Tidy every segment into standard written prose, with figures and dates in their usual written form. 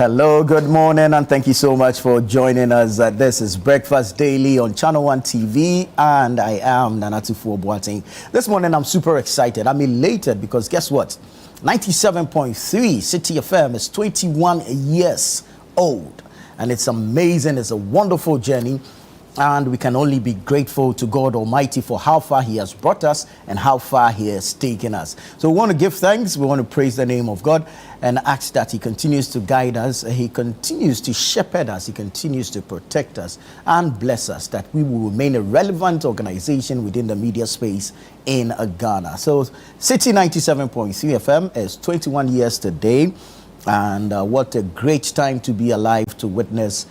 Hello, good morning, and thank you so much for joining us. This is Breakfast Daily on Channel One TV, and I am Nanatu Boateng. This morning, I'm super excited. I'm elated because guess what? 97.3 City FM is 21 years old, and it's amazing. It's a wonderful journey. And we can only be grateful to God Almighty for how far He has brought us and how far He has taken us. So we want to give thanks. We want to praise the name of God and ask that He continues to guide us. He continues to shepherd us. He continues to protect us and bless us, that we will remain a relevant organization within the media space in Ghana. So City 97.3 FM is 21 years today. And what a great time to be alive to witness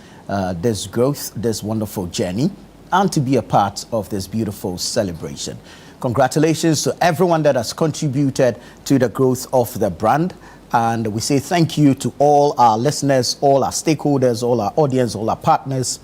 this growth, this wonderful journey, and to be a part of this beautiful celebration. Congratulations to everyone that has contributed to the growth of the brand. And we say thank you to all our listeners, all our stakeholders, all our audience, all our partners,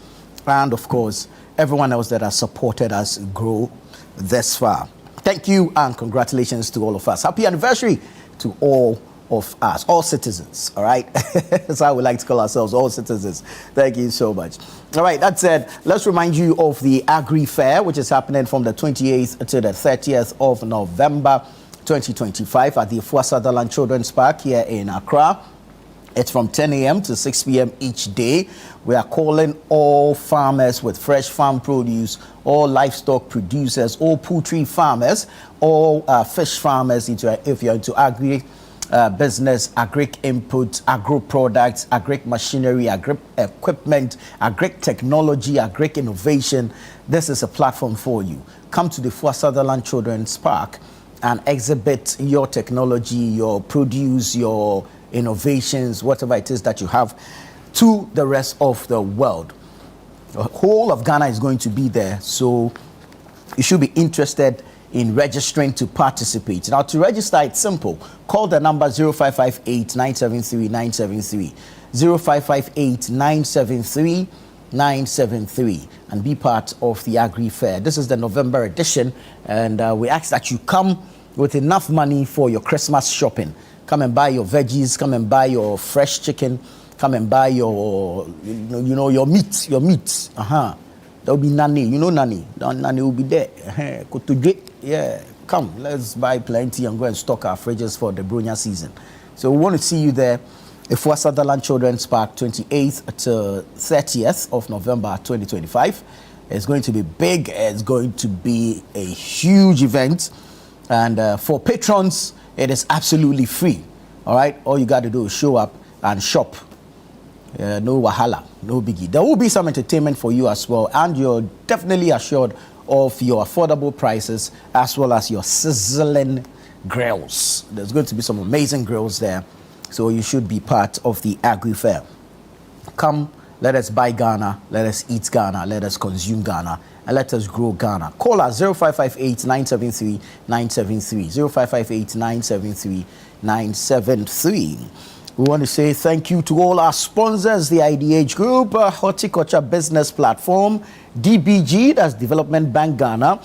and of course, everyone else that has supported us grow this far. Thank you and congratulations to all of us. Happy anniversary to all of us, all citizens, all right? That's how we like to call ourselves, all citizens. Thank you so much. All right, that said, let's remind you of the Agri Fair, which is happening from the 28th to the 30th of November 2025 at the Afua Sutherland Children's Park here in Accra. It's from 10 a.m. to 6 p.m. each day. We are calling all farmers with fresh farm produce, all livestock producers, all poultry farmers, all fish farmers, if you're into agri business, agri input, agro products, agri machinery, agri equipment, agri technology, agri innovation. This is a platform for you. Come to the Afua Sutherland Children's Park and exhibit your technology, your produce, your innovations, whatever it is that you have, to the rest of the world. The whole of Ghana is going to be there, so you should be interested in registering to participate. Now, to register, it's simple. Call the number 0558 973 973, 0558 973 973, and be part of the Agri Fair. This is the November edition, and we ask that you come with enough money for your Christmas shopping. Come and buy your veggies, come and buy your fresh chicken, come and buy your, your meat, There'll be Nani, Nani. Nani will be there. Yeah, come, let's buy plenty and go and stock our fridges for the Bronya season. So we want to see you there. Afua Sutherland Children's Park, 28th to 30th of November 2025. It's going to be big. It's going to be a huge event. And for patrons, it is absolutely free. All right? All you got to do is show up and shop. No wahala, no biggie. There will be some entertainment for you as well, and you're definitely assured of your affordable prices as well as your sizzling grills. There's going to be some amazing grills there, so you should be part of the Agri Fair. Come, let us buy Ghana, let us eat Ghana, let us consume Ghana, and let us grow Ghana. Call us 0558 973 973, 0558 973 973. We want to say thank you to all our sponsors, the IDH Group, Horticulture Business Platform, DBG, that's Development Bank Ghana,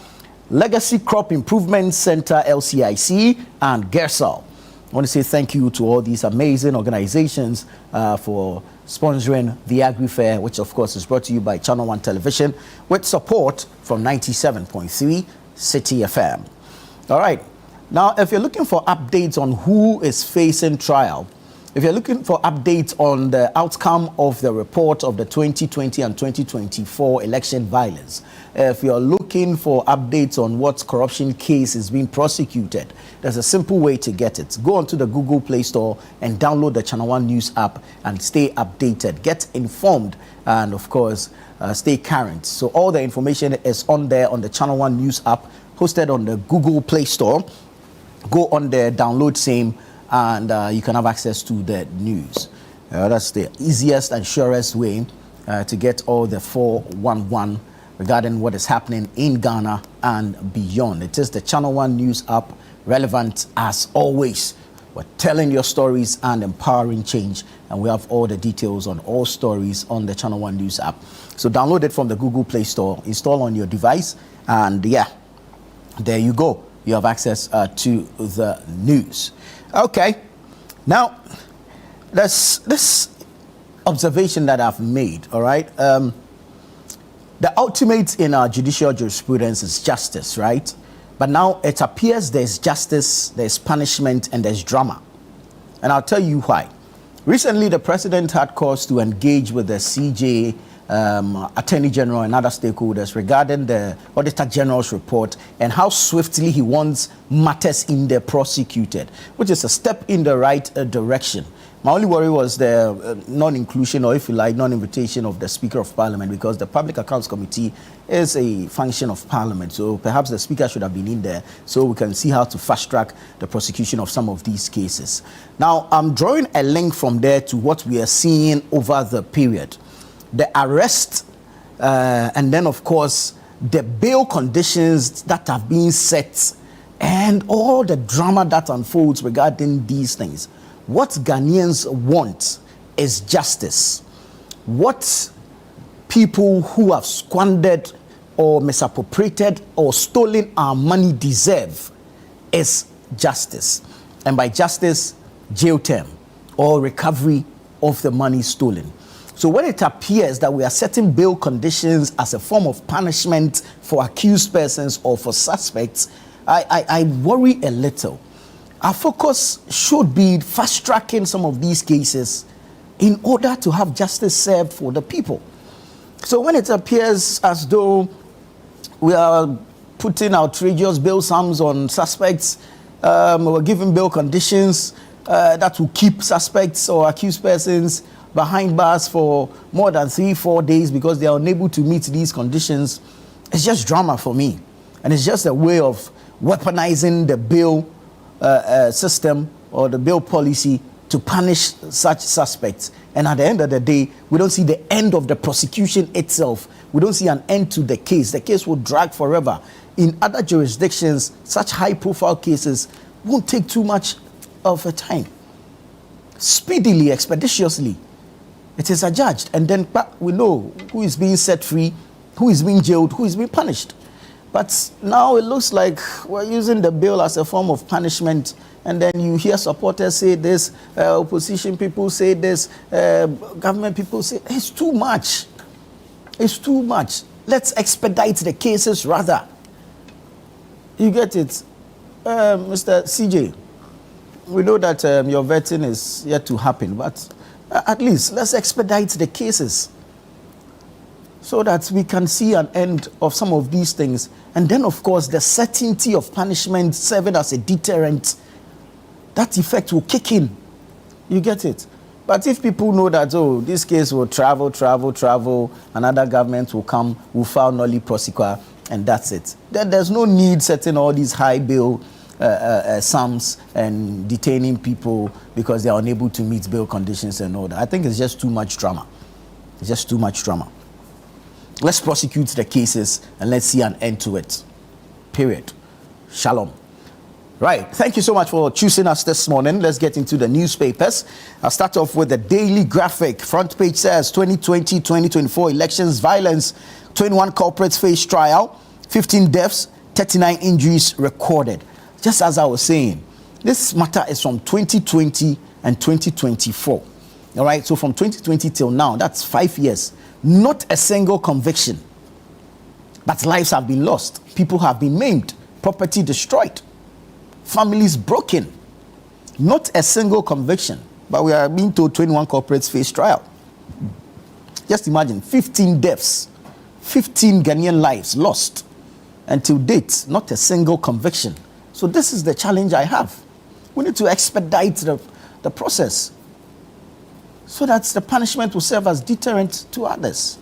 Legacy Crop Improvement Center, LCIC, and Gersal. I want to say thank you to all these amazing organizations for sponsoring the Agri Fair, which of course is brought to you by Channel One Television with support from 97.3 City FM. All right. Now, if you're looking for updates on who is facing trial, if you're looking for updates on the outcome of the report of the 2020 and 2024 election violence, if you're looking for updates on what corruption case is being prosecuted, there's a simple way to get it. Go onto the Google Play Store and download the Channel One News app and stay updated, get informed, and of course, stay current. So all the information is on there on the Channel One News app, hosted on the Google Play Store. Go on there, download same, and you can have access to the news. That's the easiest and surest way to get all the 411 regarding what is happening in Ghana and beyond. It is the Channel One News app, relevant as always. We're telling your stories and empowering change, and we have all the details on all stories on the Channel One News app. So download it from the Google Play Store, install on your device, and yeah, there you go. You have access to the news. Okay, now let's observation that I've made, all right? The ultimate in our judicial jurisprudence is justice, right? But now it appears there's justice, there's punishment, and there's drama. And I'll tell you why. Recently, the president had cause to engage with the CJ, Attorney General, and other stakeholders regarding the Auditor General's report and how swiftly he wants matters in there prosecuted, which is a step in the right direction. My only worry was the non-inclusion, or if you like, non-invitation of the Speaker of Parliament, because the Public Accounts Committee is a function of Parliament. So perhaps the Speaker should have been in there so we can see how to fast-track the prosecution of some of these cases. Now, I'm drawing a link from there to what we are seeing over the period. The arrest, and then, of course, the bail conditions that have been set, and all the drama that unfolds regarding these things. What Ghanaians want is justice. What people who have squandered or misappropriated or stolen our money deserve is justice. And by justice, jail term or recovery of the money stolen. So when it appears that we are setting bail conditions as a form of punishment for accused persons or for suspects, I worry a little. Our focus should be fast-tracking some of these cases in order to have justice served for the people. So when it appears as though we are putting outrageous bail sums on suspects, we're giving bail conditions that will keep suspects or accused persons behind bars for more than 3-4 days because they are unable to meet these conditions, it's just drama for me. And it's just a way of weaponizing the bail system or the bail policy to punish such suspects. And at the end of the day, we don't see the end of the prosecution itself. We don't see an end to the case. The case will drag forever. In other jurisdictions, such high-profile cases won't take too much of a time. Speedily, expeditiously, it is adjudged. And then we know who is being set free, who is being jailed, who is being punished. But now it looks like we're using the bail as a form of punishment, and then you hear supporters say this, opposition people say this, government people say, it's too much. It's too much. Let's expedite the cases rather. You get it? Mr. CJ, we know that your vetting is yet to happen, but at least let's expedite the cases so that we can see an end of some of these things. And then, of course, the certainty of punishment serving as a deterrent, that effect will kick in. You get it? But if people know that, oh, this case will travel, another government will come, will file nolli prosequa, and that's it. Then there's no need setting all these high bail sums and detaining people because they are unable to meet bail conditions and all that. I think it's just too much drama. It's just too much drama. Let's prosecute the cases and let's see an end to it. Period. Shalom. Right. Thank you so much for choosing us this morning. Let's get into the newspapers. I'll start off with the Daily Graphic. Front page says 2020-2024 elections violence. 21 culprits face trial. 15 deaths, 39 injuries recorded. Just as I was saying, this matter is from 2020 and 2024. All right. So from 2020 till now, that's 5 years. Not a single conviction. But lives have been lost. People have been maimed. Property destroyed. Families broken. Not a single conviction. But we are being told 21 culprits face trial. Just imagine, 15 deaths. 15 Ghanaian lives lost. Until date, not a single conviction. So this is the challenge I have. We need to expedite the process, so that the punishment will serve as deterrent to others.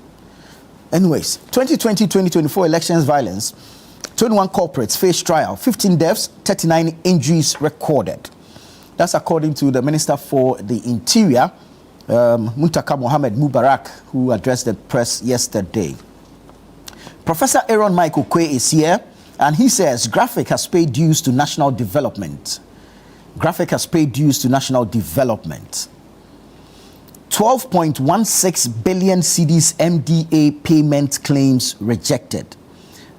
Anyways, 2020-2024 elections violence, 21 culprits face trial, 15 deaths, 39 injuries recorded. That's according to the Minister for the Interior, Muntaka Mohammed Mubarak, who addressed the press yesterday. Professor Aaron Michael Kwe is here, and he says Graphic has paid dues to national development. Graphic has paid dues to national development. 12.16 billion cedis MDA payment claims rejected.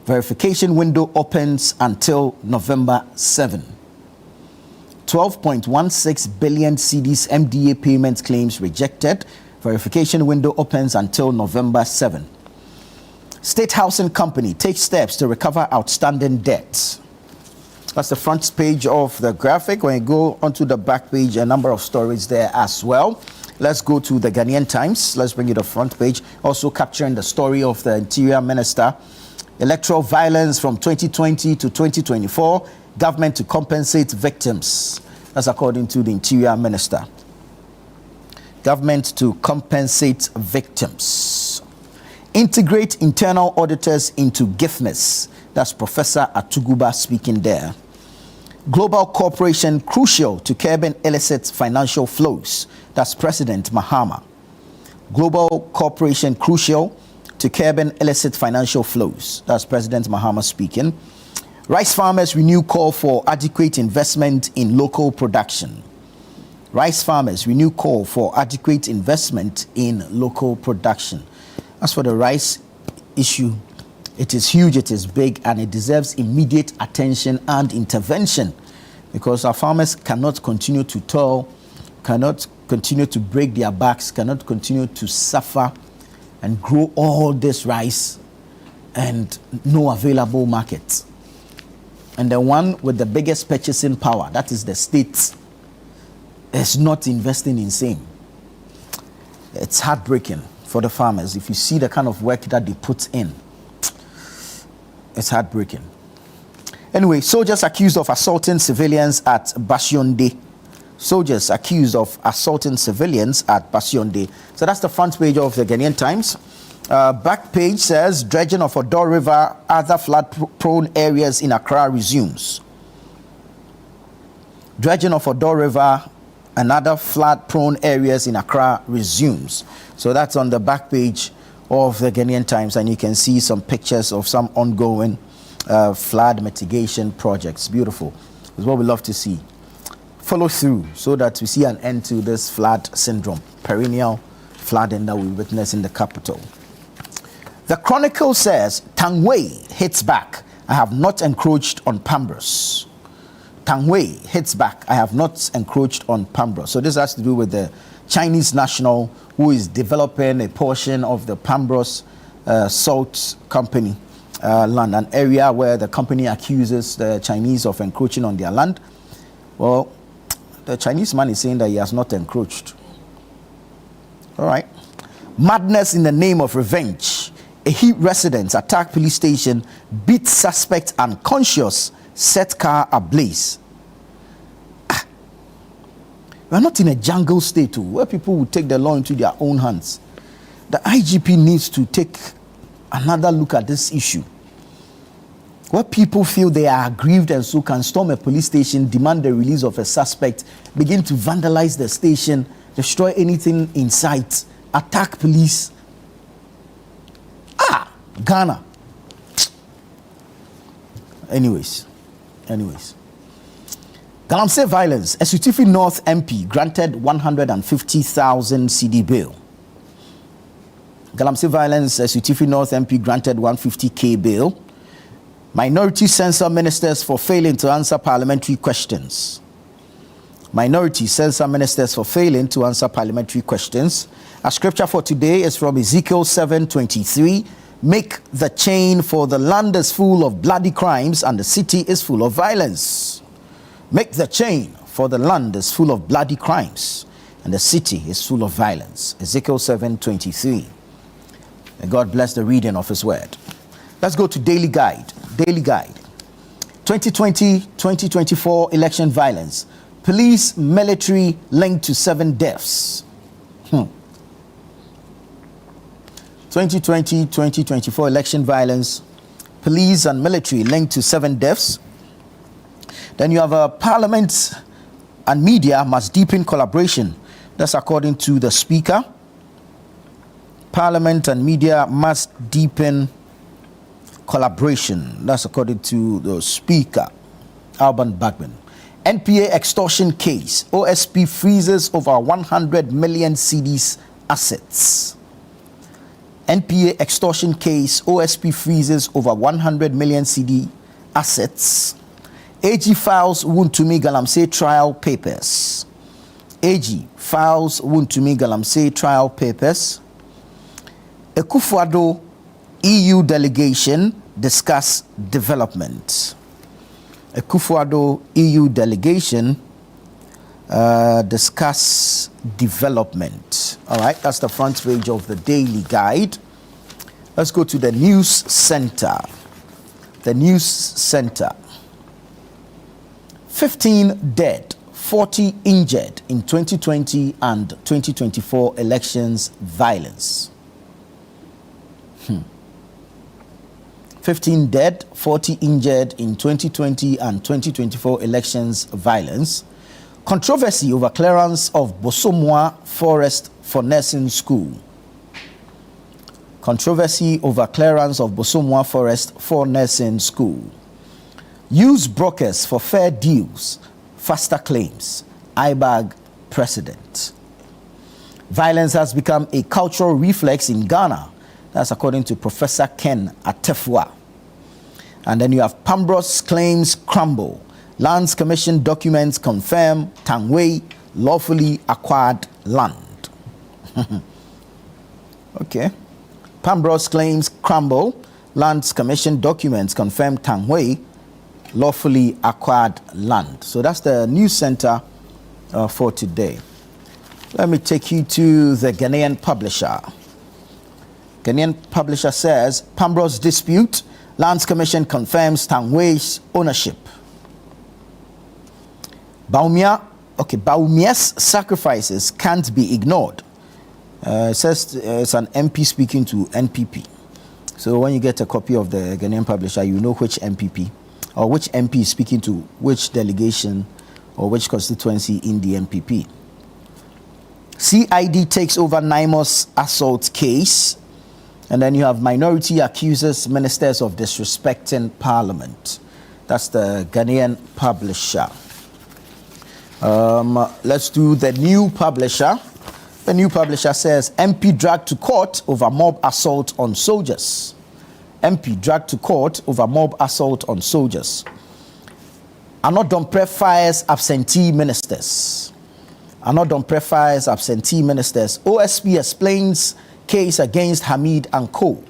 Verification window opens until November 7. 12.16 billion cedis MDA payment claims rejected. Verification window opens until November 7. State Housing Company takes steps to recover outstanding debts. That's the front page of the graphic. When you go onto the back page, a number of stories there as well. Let's go to the Ghanaian Times. Let's bring you the front page. Also capturing the story of the Interior Minister. Electoral violence from 2020 to 2024. Government to compensate victims. That's according to the Interior Minister. Government to compensate victims. Integrate internal auditors into GIFMIS. That's Professor Atuguba speaking there. Global cooperation crucial to curbing illicit financial flows. That's President Mahama. Global cooperation crucial to curbing illicit financial flows. That's President Mahama speaking. Rice farmers renew call for adequate investment in local production. Rice farmers renew call for adequate investment in local production. As for the rice issue, it is huge, it is big, and it deserves immediate attention and intervention because our farmers cannot continue to toil, cannot continue to break their backs, cannot continue to suffer and grow all this rice and no available market. And the one with the biggest purchasing power, that is the state, is not investing in same. It's heartbreaking for the farmers. If you see the kind of work that they put in, it's heartbreaking. Anyway, soldiers accused of assaulting civilians at Basionde. Soldiers accused of assaulting civilians at Basionde. So that's the front page of the Ghanaian Times. Back page says, dredging of Odo River, other flood-prone areas in Accra resumes. Dredging of Odo River and other flood-prone areas in Accra resumes. So that's on the back page of the Ghanaian Times, and you can see some pictures of some ongoing flood mitigation projects. Beautiful. It's what we love to see. Follow through so that we see an end to this flood syndrome, perennial flooding that we witness in the capital. The Chronicle says, Tangway hits back. I have not encroached on Pambros. Tangway hits back. I have not encroached on Pambros. So this has to do with the Chinese national who is developing a portion of the Pambros Salt Company land, an area where the company accuses the Chinese of encroaching on their land. Well, the Chinese man is saying that he has not encroached. All right. Madness in the name of revenge. A Heat resident attack police station, beat suspect unconscious, set car ablaze. We are not in a jungle state where people will take the law into their own hands. The IGP needs to take another look at this issue. Where people feel they are aggrieved and so can storm a police station, demand the release of a suspect, begin to vandalize the station, destroy anything in sight, attack police. Ghana. Anyways. Galamsey violence. Esutify North MP granted 150,000 CD bail. Galamsey violence. Esutify North MP granted 150K bail. Minority censor ministers for failing to answer parliamentary questions. Minority censor ministers for failing to answer parliamentary questions. Our scripture for today is from Ezekiel 7:23. Make the chain, for the land is full of bloody crimes and the city is full of violence. Make the chain, for the land is full of bloody crimes and the city is full of violence. Ezekiel 7:23. May God bless the reading of his word. Let's go to Daily Guide. Daily Guide. 2020-2024 election violence. Police, military linked to 7 deaths. 2020-2024 election violence. Police and military linked to 7 deaths. Then you have a parliament and media must deepen collaboration. That's according to the speaker. Parliament and media must deepen collaboration. That's according to the speaker, Alban Bagman. NPA extortion case. OSP freezes over 100 million cedis assets. NPA extortion case. OSP freezes over 100 million CD assets. AG files Wontumi Galamsey trial papers. AG files Wontumi Galamsey trial papers. Akufo-Addo EU delegation discuss development. Akufo-Addo EU delegation discuss development. All right, that's the front page of the Daily Guide. Let's go to the news center. The news center. 15 dead, 40 injured in 2020 and 2024 elections violence. 15 dead, 40 injured in 2020 and 2024 elections violence. Controversy over clearance of Bosomwa Forest for Nursing School. Controversy over clearance of Bosomwa Forest for Nursing School. Use brokers for fair deals, faster claims. IBAG president. Violence has become a cultural reflex in Ghana. That's according to Professor Ken Atefua. And then you have Pambros claims crumble. Lands Commission documents confirm Tangway lawfully acquired land. Okay. Pambros claims crumble. Lands Commission documents confirm Tangway lawfully acquired land. So that's the news center for today. Let me take you to the Ghanaian publisher. Ghanaian publisher says Pambros dispute. Lands Commission confirms Tangway's ownership. Baumia's sacrifices can't be ignored. It says it's an MP speaking to NPP. So when you get a copy of the Ghanaian publisher, you know which MPP or which MP is speaking to which delegation or which constituency in the MPP. CID takes over Naimos assault case. And then you have minority accuses ministers of disrespecting parliament. That's the Ghanaian publisher. Let's do the new publisher. The new publisher says MP dragged to court over mob assault on soldiers. MP dragged to court over mob assault on soldiers. Anodompre fires absentee ministers. Anodompre fires absentee ministers. OSP explains case against Hamid and Co.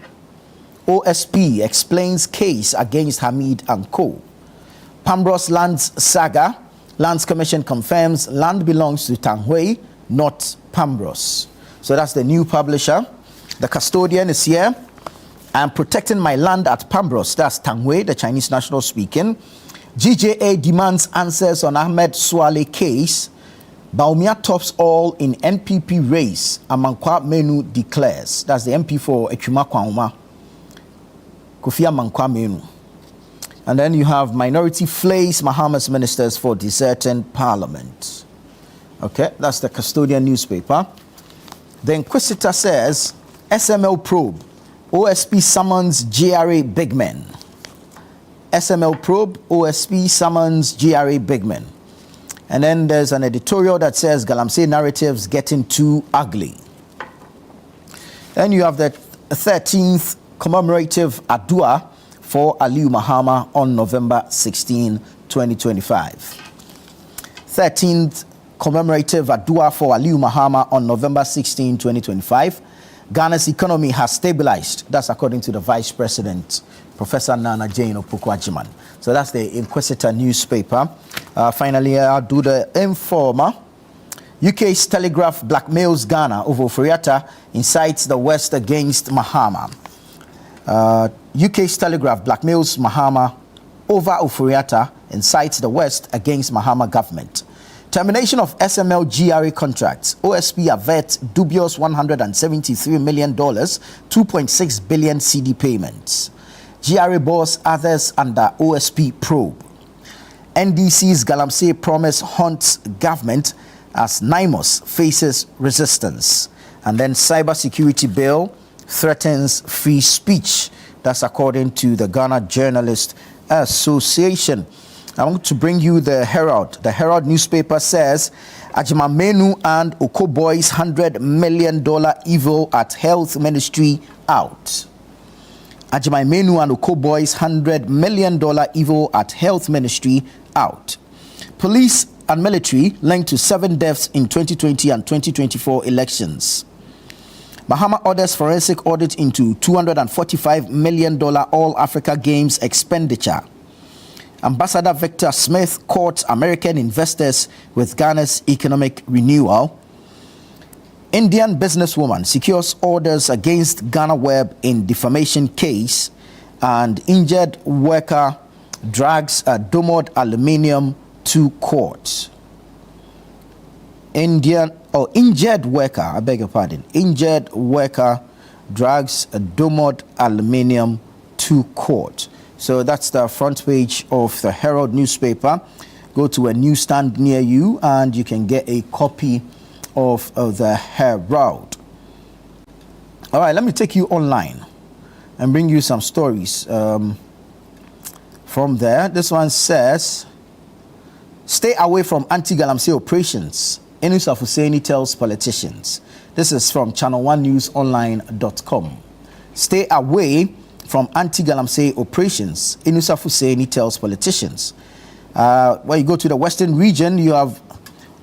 OSP explains case against Hamid and Co. Pambros lands saga. Lands Commission confirms land belongs to Tangway, not Pambros. So that's the new publisher. The custodian is here. I'm protecting my land at Pambros. That's Tangway, the Chinese national speaking. GJA demands answers on Ahmed Swale case. Baumia tops all in NPP race. Amankwa Menu declares. That's the MP for Echuma Kwauma. Kofi Amankwa Menu. And then you have minority flays Mahama's ministers for deserting parliament. Okay, that's the custodian newspaper. The Inquisitor says SML probe. OSP summons GRA big men. SML probe. OSP summons GRA big men. And then there's an editorial that says Galamsey narratives getting too ugly. Then you have the 13th commemorative Adua for Aliu Mahama on November 16, 2025. 13th commemorative Adua for Aliu Mahama on November 16, 2025. Ghana's economy has stabilized. That's according to the Vice President, Professor Nana Jane Opoku-Agyeman. So that's the Inquisitor newspaper. Finally, I'll do the Informer. UK's Telegraph blackmails Ghana over Ofori-Atta, incites the West against Mahama. UK's Telegraph blackmails Mahama over Ofori-Atta, incites the West against Mahama government. Termination of SML GRA contracts. OSP averts dubious $173 million, 2.6 billion CD payments. GRA boss others under OSP probe. NDC's Galamsey promise haunts government as Naimos faces resistance. And then cybersecurity bill threatens free speech. That's according to the Ghana Journalist Association. I want to bring you the Herald. The Herald newspaper says Agyeman Menu and Okoboy's $100 million evil at Health Ministry out. Agyeman Menu and Okoboy's $100 million evil at Health Ministry out. Police and military linked to 7 deaths in 2020 and 2024 elections. Mahama orders forensic audit into $245 million All-Africa Games expenditure. Ambassador Victor Smith courts American investors with Ghana's economic renewal. Indian businesswoman secures orders against Ghana Web in defamation case. And injured worker drags a Domod aluminium to court. Injured worker, I beg your pardon. Injured worker drags a Domod aluminium to court. So that's the front page of the Herald newspaper. Go to a newsstand near you and you can get a copy of the Herald. All right, let me take you online and bring you some stories from there. This one says, stay away from anti-Galamsey operations. Inus Afuseni tells politicians. This is from channel1newsonline.com. Stay away from anti-Galamsey operations. Inus Afuseni tells politicians. When you go to the Western region, you have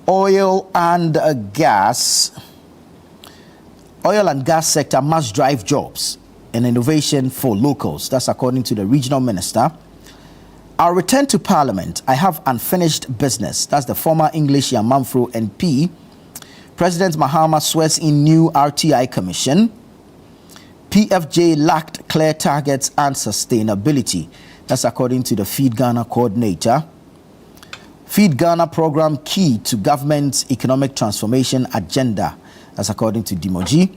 oil and gas. Oil and gas sector must drive jobs and innovation for locals. That's according to the regional minister. I'll return to Parliament. I have unfinished business. That's the former English Yamamfro MP. President Mahama swears in new RTI commission. PFJ lacked clear targets and sustainability. That's according to the Feed Ghana coordinator. Feed Ghana program key to government's economic transformation agenda. That's according to Dimoji.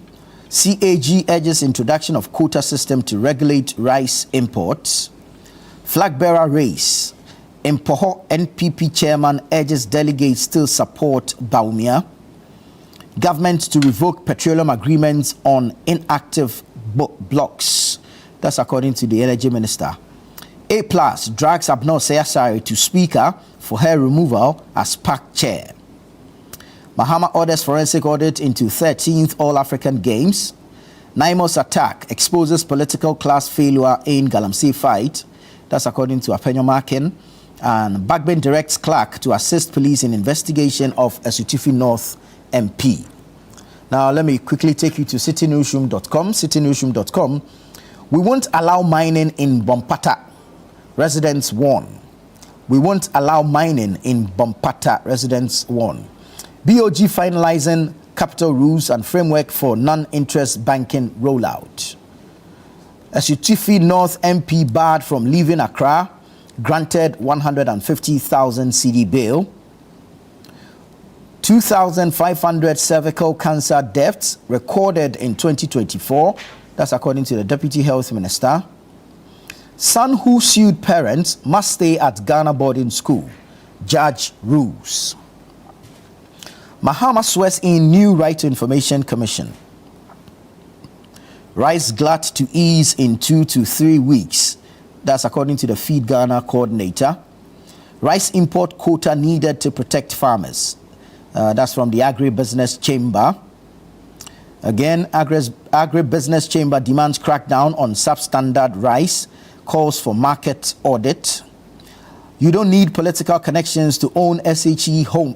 CAG urges introduction of quota system to regulate rice imports. Flag bearer race. Impoho NPP chairman urges delegates still support Baumia. Government to revoke petroleum agreements on inactive blocks. That's according to the energy minister. A+ drags Abnor Sayasari to speaker for her removal as PAC chair. Mahama orders forensic audit into 13th All-African Games. Naimos attack exposes political class failure in Galamsey fight. That's according to Apenyo Makin. And Bagbin directs clerk to assist police in investigation of Esutufi North MP. Now, let me quickly take you to citynewsroom.com. Citynewsroom.com. We won't allow mining in Bompata. Residents warn. We won't allow mining in Bompata. Residents warn. BOG finalizing capital rules and framework for non-interest banking rollout. Esutufi North MP barred from leaving Accra, granted 150,000 CD bail. 2,500 cervical cancer deaths recorded in 2024. That's according to the Deputy Health Minister. Son who sued parents must stay at Ghana boarding school. Judge rules. Mahama swears in new Right to Information Commission. Rice glut to ease in 2 to 3 weeks. That's according to the Feed Ghana coordinator. Rice import quota needed to protect farmers. That's from the Agribusiness Chamber. Again, Agribusiness Chamber demands crackdown on substandard rice, calls for market audit. You don't need political connections to own SHE home.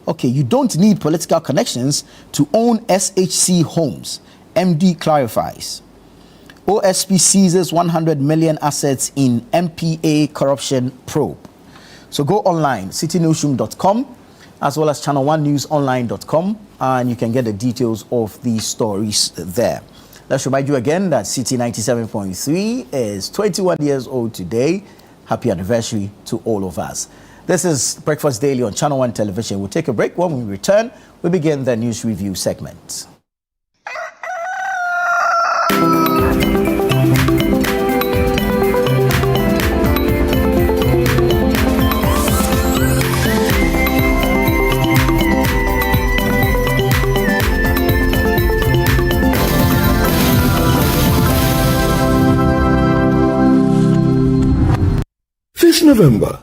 Okay, you don't need political connections to own SHC homes. MD clarifies. OSP seizes 100 million assets in MPA corruption probe. So go online, citynewsroom.com, as well as channel1newsonline.com, and you can get the details of these stories there. Let's remind you again that City 97.3 is 21 years old today. Happy anniversary to all of us. This is Breakfast Daily on Channel 1 Television. We'll take a break. When we return, we begin the news review segment. This November,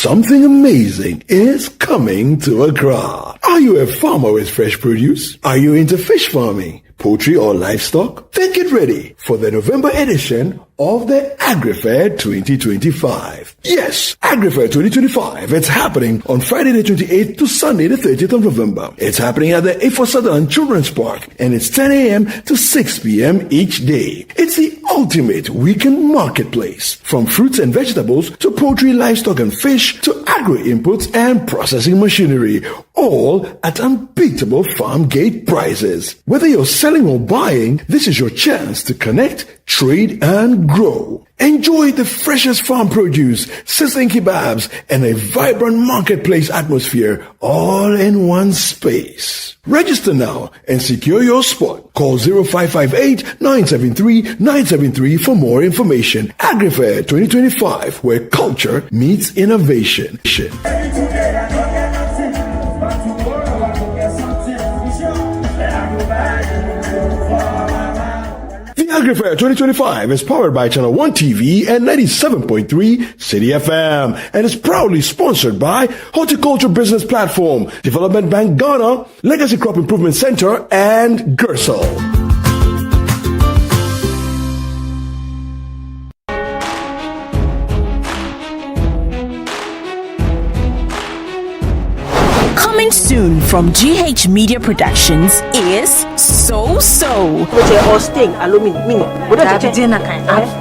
Something amazing is coming to Accra. Are you a farmer with fresh produce? Are you into fish farming, poultry or livestock? Then get ready for the November edition of the AgriFair 2025. Yes, AgriFair 2025. It's happening on Friday the 28th to Sunday the 30th of November. It's happening at the A4 Sutherland Children's Park, and it's 10 a.m. to 6 p.m. each day. It's the ultimate weekend marketplace. From fruits and vegetables to poultry, livestock and fish to agri-inputs and processing machinery, all at unbeatable farm gate prices. Whether you're selling or buying, this is your chance to connect, trade and grow. Enjoy the freshest farm produce, sizzling kebabs, and a vibrant marketplace atmosphere all in one space. Register now and secure your spot. Call 0558-973-973 for more information. AgriFair 2025, where culture meets innovation. The AgriFair 2025 is powered by Channel 1 TV and 97.3 City FM and is proudly sponsored by Horticulture Business Platform, Development Bank Ghana, Legacy Crop Improvement Center, and Gersel. Coming soon from GH Media Productions is So So.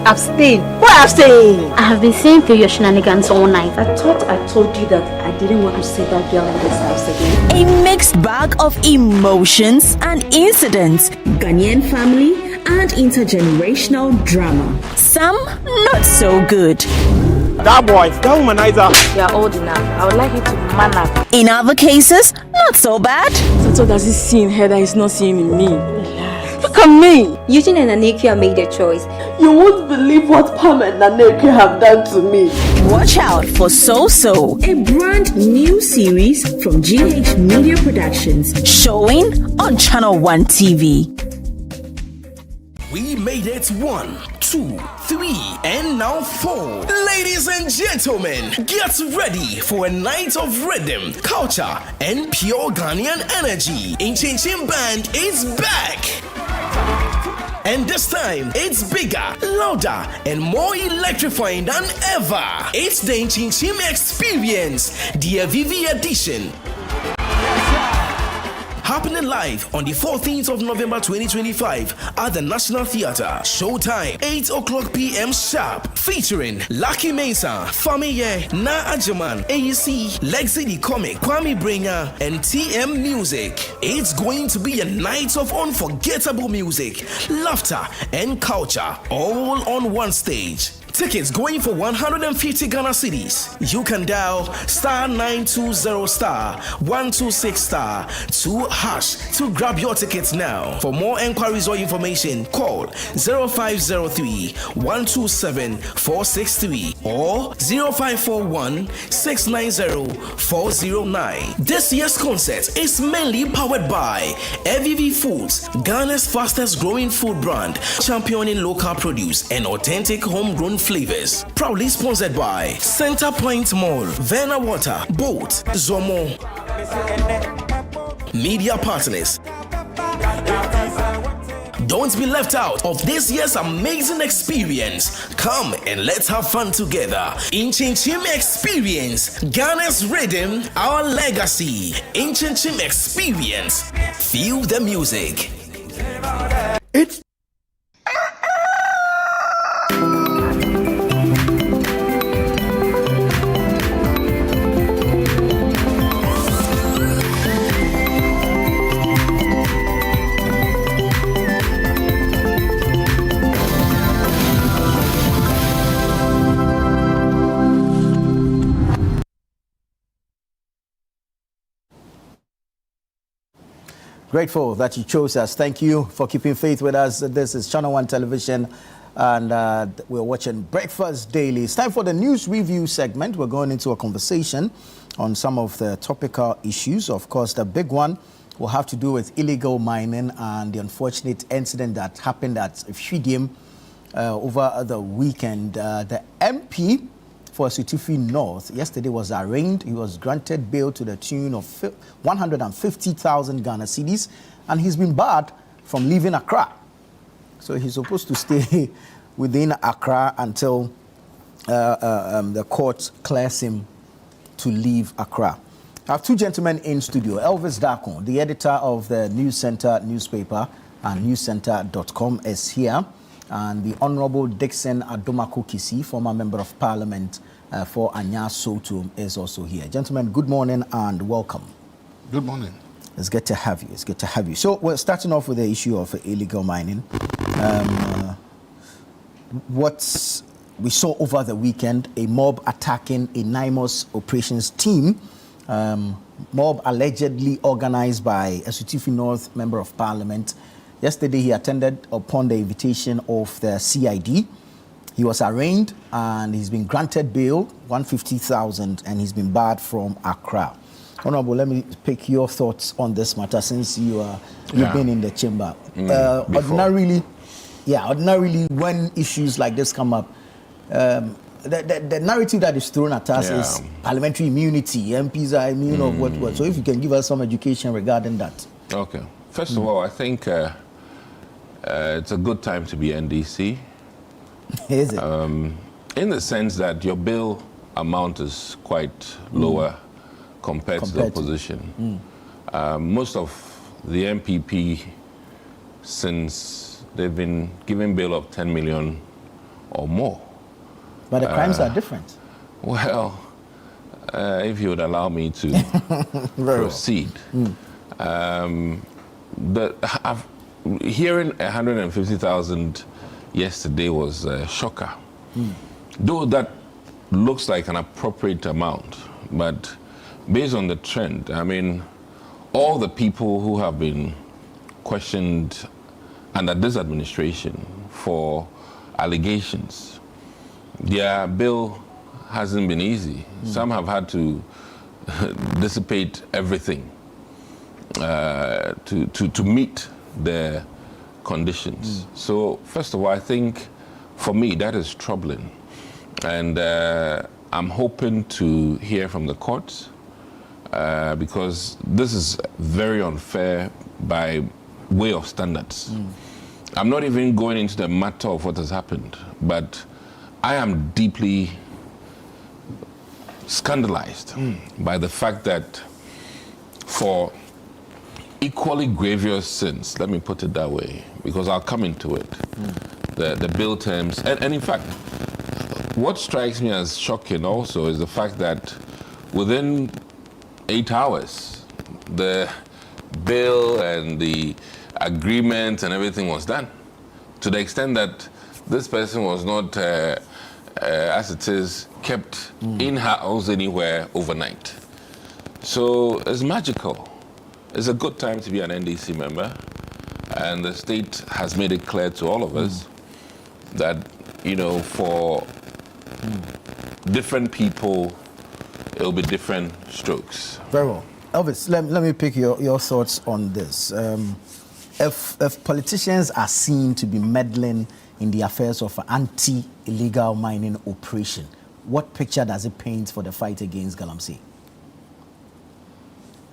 Abstain. Why abstain? I have been seeing through your shenanigans all night. I thought I told you that I didn't want to see that girl in this house again. A mixed bag of emotions and incidents, Ghanaian family and intergenerational drama. Some not so good. That boy, that womanizer. You are old enough. I would like you to man up. In other cases, not so bad. So does he see in her that he's not seeing in me? Look at me. Eugene and Anekia made a choice. You won't believe what Pam and Anekia have done to me. Watch out for So So, a brand new series from GH Media Productions, showing on Channel 1 TV. We made it 1, 2, 3, and now 4. Ladies and gentlemen, get ready for a night of rhythm, culture, and pure Ghanaian energy. Inchin Band is back. And this time, it's bigger, louder, and more electrifying than ever. It's the Inchin Experience, the Avivi edition. Happening live on the 14th of November 2025 at the National Theatre. Showtime 8 o'clock p.m. sharp. Featuring Lucky Mesa, Famiye, Na Ajaman, AEC, Lexi the Comic, Kwame Bringer, and TM Music. It's going to be a night of unforgettable music, laughter, and culture, all on one stage. Tickets going for 150 Ghana cedis. You can dial *920*126*2# to grab your tickets now. For more enquiries or information, call 0503-127-463 or 0541-690-409. This year's concert is mainly powered by AVV Foods, Ghana's fastest growing food brand, championing local produce and authentic homegrown flavors. Proudly sponsored by Center Point Mall, Verna Water, Boat, Zomo. Media partners. Don't be left out of this year's amazing experience. Come and let's have fun together. Inchin Experience, Ghana's rhythm, our legacy. Inchin Experience. Feel the music. It's Grateful that you chose us. Thank you for keeping faith with us. This is Channel 1 Television, and we're watching Breakfast Daily. It's time for the news review segment. We're going into a conversation on some of the topical issues. Of course, the big one will have to do with illegal mining and the unfortunate incident that happened at Fidium over the weekend. The MP for Asutifi North yesterday was arraigned. He was granted bail to the tune of 150,000 Ghana cedis, and he's been barred from leaving Accra. So he's supposed to stay within Accra until the court clears him to leave Accra. I have two gentlemen in studio. Elvis Darkon, the editor of the News Center newspaper and newscenter.com, is here. And the Honorable Dixon Adomako Kisi, former Member of Parliament for Anya Soto, is also here. Gentlemen, good morning and welcome. Good morning. It's good to have you. It's good to have you. So we're starting off with the issue of illegal mining. What we saw over the weekend, a mob attacking a NIMOS operations team, mob allegedly organized by Asutifi North Member of Parliament. Yesterday, he attended upon the invitation of the CID. He was arraigned and he's been granted bail, 150,000, and he's been barred from Accra. Honorable, let me pick your thoughts on this matter since you've been in the chamber. Ordinarily, when issues like this come up, the narrative that is thrown at us is parliamentary immunity. MPs are immune of what. So if you can give us some education regarding that. Okay. First of all, I think it's a good time to be NDC. Is it? In the sense that your bill amount is quite lower compared to the opposition. Most of the MPP, since they've been given bail of 10 million or more. But the crimes are different. Well, if you would allow me to proceed. Hearing 150,000 yesterday was a shocker. Though that looks like an appropriate amount, but based on the trend, I mean, all the people who have been questioned under this administration for allegations, their bill hasn't been easy. Some have had to dissipate everything to meet their conditions. So first of all, I think for me that is troubling, and I'm hoping to hear from the courts because this is very unfair by way of standards. I'm not even going into the matter of what has happened, but I am deeply scandalized by the fact that for equally grievous sins, let me put it that way, because I'll come into it, the bill terms, and in fact, what strikes me as shocking also is the fact that within 8 hours, the bill and the agreement and everything was done, to the extent that this person was not, as it is, kept in house anywhere overnight. So it's magical. It's a good time to be an NDC member, and the state has made it clear to all of us that, you know, for different people, it'll be different strokes. Very well. Elvis, let me pick your thoughts on this. If politicians are seen to be meddling in the affairs of an anti-illegal mining operation, what picture does it paint for the fight against Galamsey?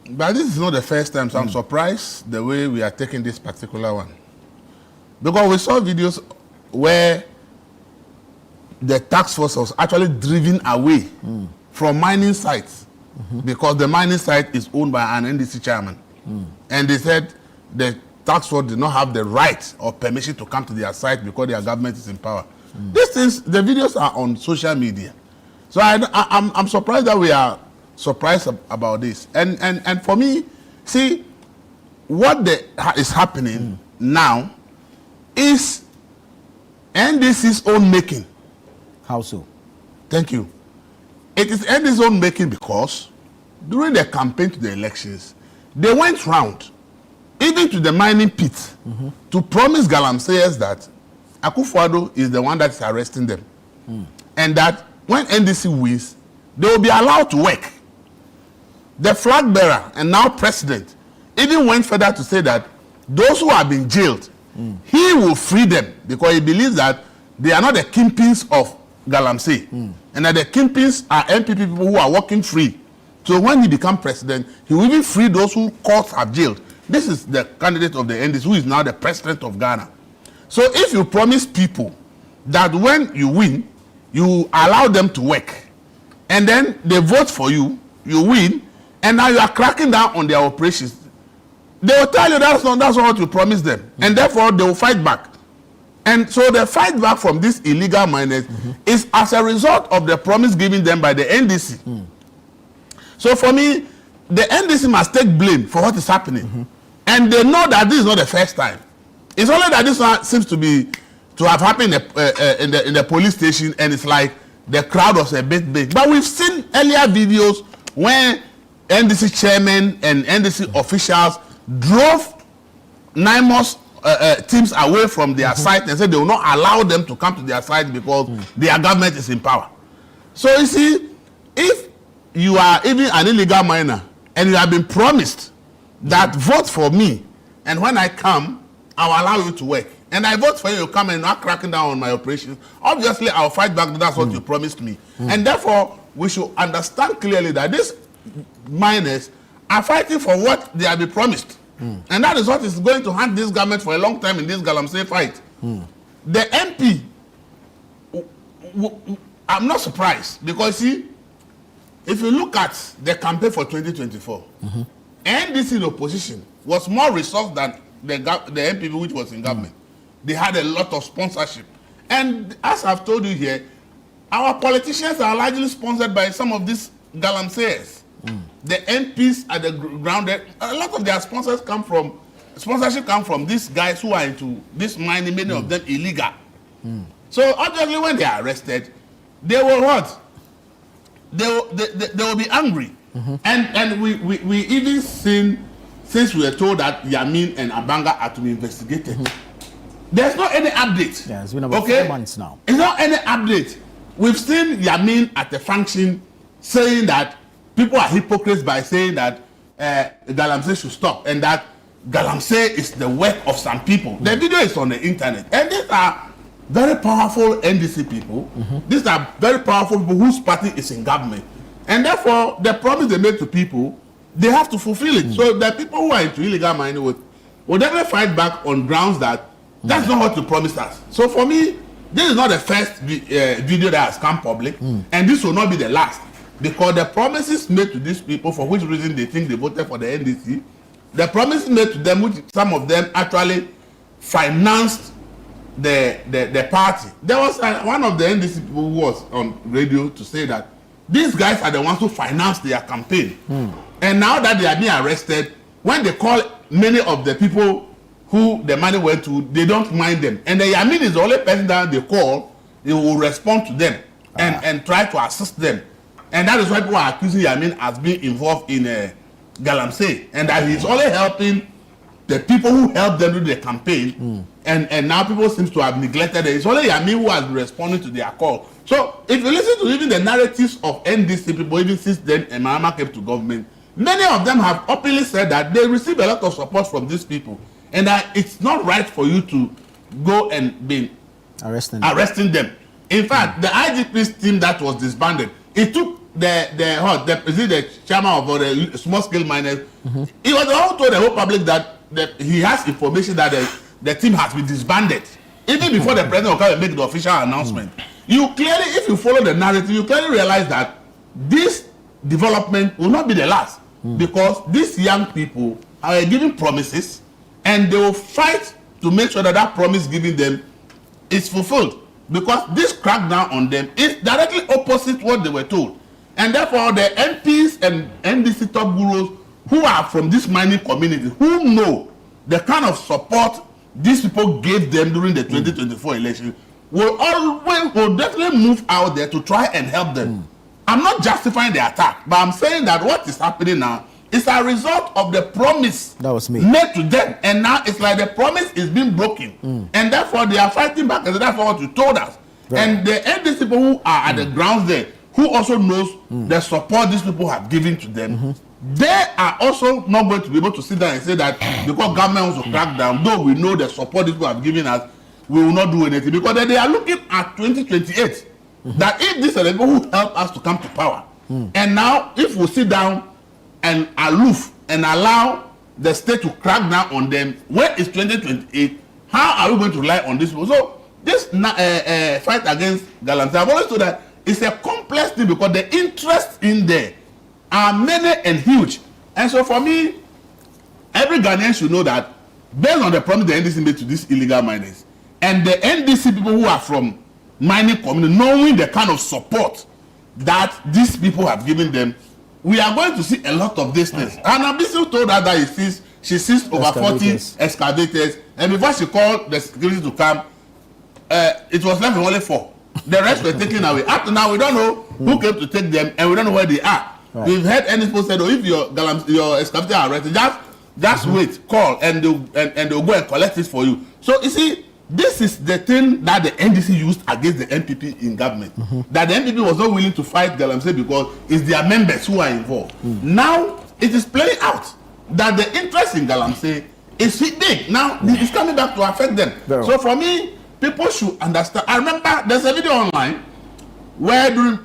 But this is not the first time, so I'm surprised the way we are taking this particular one. Because we saw videos where the task force was actually driven away from mining sites because the mining site is owned by an NDC chairman. And they said the task force did not have the right or permission to come to their site because their government is in power. These things, the videos are on social media. So I'm surprised that we are surprised about this. And for me, see, what is happening now is NDC's own making. How so? Thank you. It is NDC's own making because during the campaign to the elections, they went round, even to the mining pit, to promise Galamseyers that Akufo-Addo is the one that is arresting them. And that when NDC wins, they will be allowed to work. The flag bearer and now president even went further to say that those who have been jailed, he will free them because he believes that they are not the kingpins of Galamsey. and that the kingpins are NPP people who are working free. So when he becomes president, he will even free those who courts have jailed. This is the candidate of the NDC who is now the president of Ghana. So if you promise people that when you win, you allow them to work, and then they vote for you, you win, and now you are cracking down on their operations, they will tell you that's not what you promised them, and therefore they will fight back. And so the fight back from these illegal miners is as a result of the promise given them by the NDC. So for me, the NDC must take blame for what is happening. And they know that this is not the first time. It's only that this one seems to have happened in the police station, and it's like the crowd was a bit big. But we've seen earlier videos when NDC chairman and NDC officials drove NIMOS teams away from their site and said they will not allow them to come to their site because their government is in power. So you see, if you are even an illegal miner and you have been promised that vote for me, and when I come, I'll allow you to work, and I vote for you, you come and not cracking down on my operations, obviously I'll fight back. That's what you promised me. And therefore, we should understand clearly that these miners are fighting for what they have been promised. And that is what is going to haunt this government for a long time in this Galamsey fight. The MP, I'm not surprised, because see, if you look at the campaign for 2024, NDC in opposition was more resourced than the MPP which was in government. They had a lot of sponsorship. And as I've told you here, our politicians are largely sponsored by some of these Galamseyers. The MPs at the ground, a lot of their sponsorship come from these guys who are into this mining, many of them illegal. So obviously when they are arrested, they will what? They will be angry. And we even seen, since we were told that Yamin and Abanga are to be investigated, there's not any update. Yeah, it's been about 4 months now. It's not any update. We've seen Yamin at the function saying that people are hypocrites by saying that Galamsey should stop, and that Galamsey is the work of some people. The video is on the internet, and these are very powerful NDC people. These are very powerful people whose party is in government, and therefore the promise they make to people, they have to fulfill it. So the people who are into illegal mining will definitely fight back on grounds that that's not what you promised us. So for me, this is not the first video that has come public, and this will not be the last. Because the promises made to these people, for which reason they think they voted for the NDC, the promises made to them, which some of them actually financed the party. There was one of the NDC people who was on radio to say that these guys are the ones who financed their campaign. And now that they are being arrested, when they call many of the people who the money went to, they don't mind them. And the Yamin is the only person that they call, they will respond to them and try to assist them. And that is why people are accusing Yamin as being involved in Galamsey, and that he's only helping the people who helped them do the campaign. And now people seem to have neglected it. It's only Yamin who has been responding to their call. So if you listen to even the narratives of NDC people, even since then Mahama came to government, many of them have openly said that they receive a lot of support from these people, and that it's not right for you to go and be arresting them. In fact, the IGP's team that was disbanded, it took the chairman of the small scale miners. He was the one who told the whole public that he has information that the team has been disbanded even before the president will come and make the official announcement. You clearly, if you follow the narrative, you clearly realize that this development will not be the last, because these young people are giving promises, and they will fight to make sure that that promise given them is fulfilled, because this crackdown on them is directly opposite what they were told. And therefore, the MPs and NDC top gurus who are from this mining community, who know the kind of support these people gave them during the 2024 election, will definitely move out there to try and help them. I'm not justifying the attack, but I'm saying that what is happening now is a result of the promise that was made to them. And now it's like the promise is being broken. And therefore, they are fighting back, and that's what you told us. Right. And the NDC people who are at the grounds there, who also knows the support these people have given to them, they are also not going to be able to sit down and say that because government wants to crack down, though we know the support these people have given us, we will not do anything. Because they are looking at 2028. that if these are the people who help us to come to power, and now if we sit down and aloof and allow the state to crack down on them, when it's 2028, how are we going to rely on these people? So this fight against Galamsey, I've always told that it's a complex thing because the interests in there are many and huge. And so for me, every Ghanaian should know that based on the promise the NDC made to these illegal miners, and the NDC people who are from mining community, knowing the kind of support that these people have given them, we are going to see a lot of these things. And Abisu told her that she seized over 40 excavators, and before she called the security to come, it was left with only 4. The rest were taken away. Up to now, we don't know who came to take them, and we don't know where they are. Right. We've heard any people say, if your excavator are arrested, just wait, call, and they'll go and collect it for you. So you see, this is the thing that the NDC used against the NPP in government. That the NPP was not willing to fight Galamsey because it's their members who are involved. Now it is playing out that the interest in Galamsey is big. Now it's coming back to affect them. So for me, people should understand. I remember there's a video online where during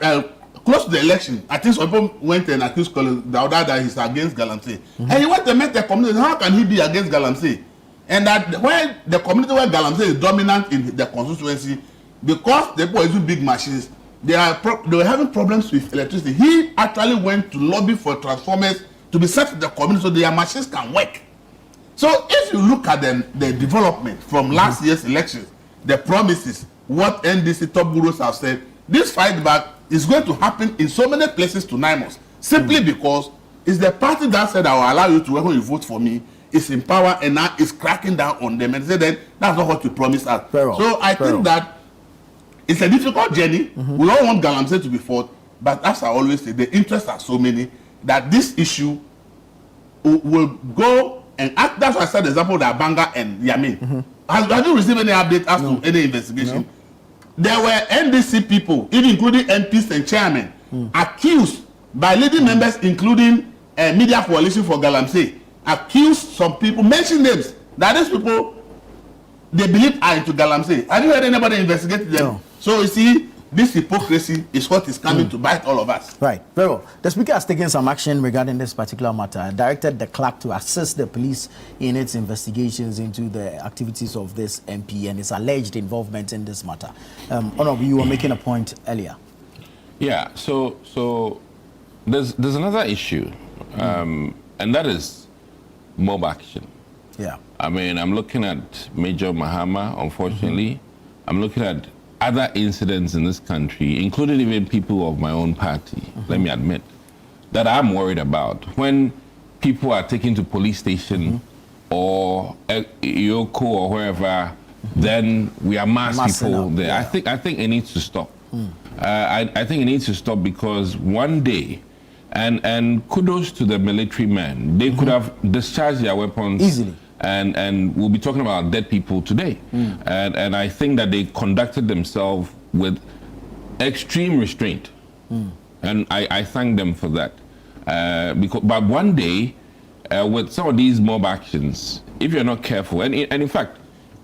close to the election, I think some people went and accused Colin Dauda that he's against Galamsey. And he went and met the community. How can he be against Galamsey? And that when the community where Galamsey is dominant in the constituency, because the people are using big machines, they were having problems with electricity. He actually went to lobby for transformers to be set to the community so their machines can work. So if you look at the development from last year's elections, the promises, what NDC top gurus have said, this fight back is going to happen in so many places to Naimos, simply because it's the party that said, I will allow you to work when you vote for me, is in power, and now is cracking down on them and say that that's not what you promised us. So I think that it's a difficult journey. We all want Galamsey to be fought, but as I always say, the interests are so many that this issue will go and act. That's why I said the example of the Abanga and Yamin. Have you received any update as to any investigation? No. There were NDC people, even including MPs and chairmen, accused by leading members, including Media Coalition for Galamsey, accused some people, mention names, that these people, they believe are into Galamsey. Have you heard anybody investigate them? No. So you see, this hypocrisy is what is coming to bite all of us. Right. Very well. The Speaker has taken some action regarding this particular matter, directed the clerk to assist the police in its investigations into the activities of this MP and its alleged involvement in this matter. Honorable, you were making a point earlier. Yeah. So there's another issue, and that is mob action. Yeah. I mean, I'm looking at Major Mahama, unfortunately. I'm looking at other incidents in this country, including even people of my own party, let me admit, that I'm worried about. When people are taken to police station or Yoko or wherever, then we are mass people there. Yeah. I think it needs to stop. I think it needs to stop because one day, and kudos to the military men, they could have discharged their weapons easily. And we'll be talking about dead people today. And I think that they conducted themselves with extreme restraint. And I thank them for that. But one day, with some of these mob actions, if you're not careful, and in fact,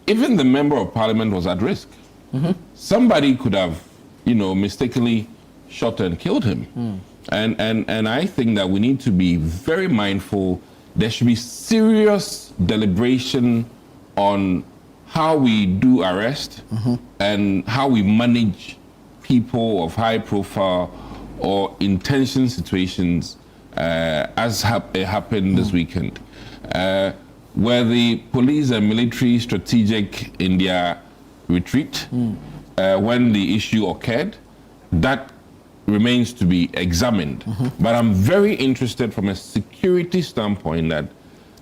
even the member of parliament was at risk. Somebody could have, mistakenly shot and killed him. And I think that we need to be very mindful. There should be serious deliberation on how we do arrest and how we manage people of high profile or intention situations as happened this weekend, where the police and military strategic in their retreat when the issue occurred. That remains to be examined. But I'm very interested from a security standpoint that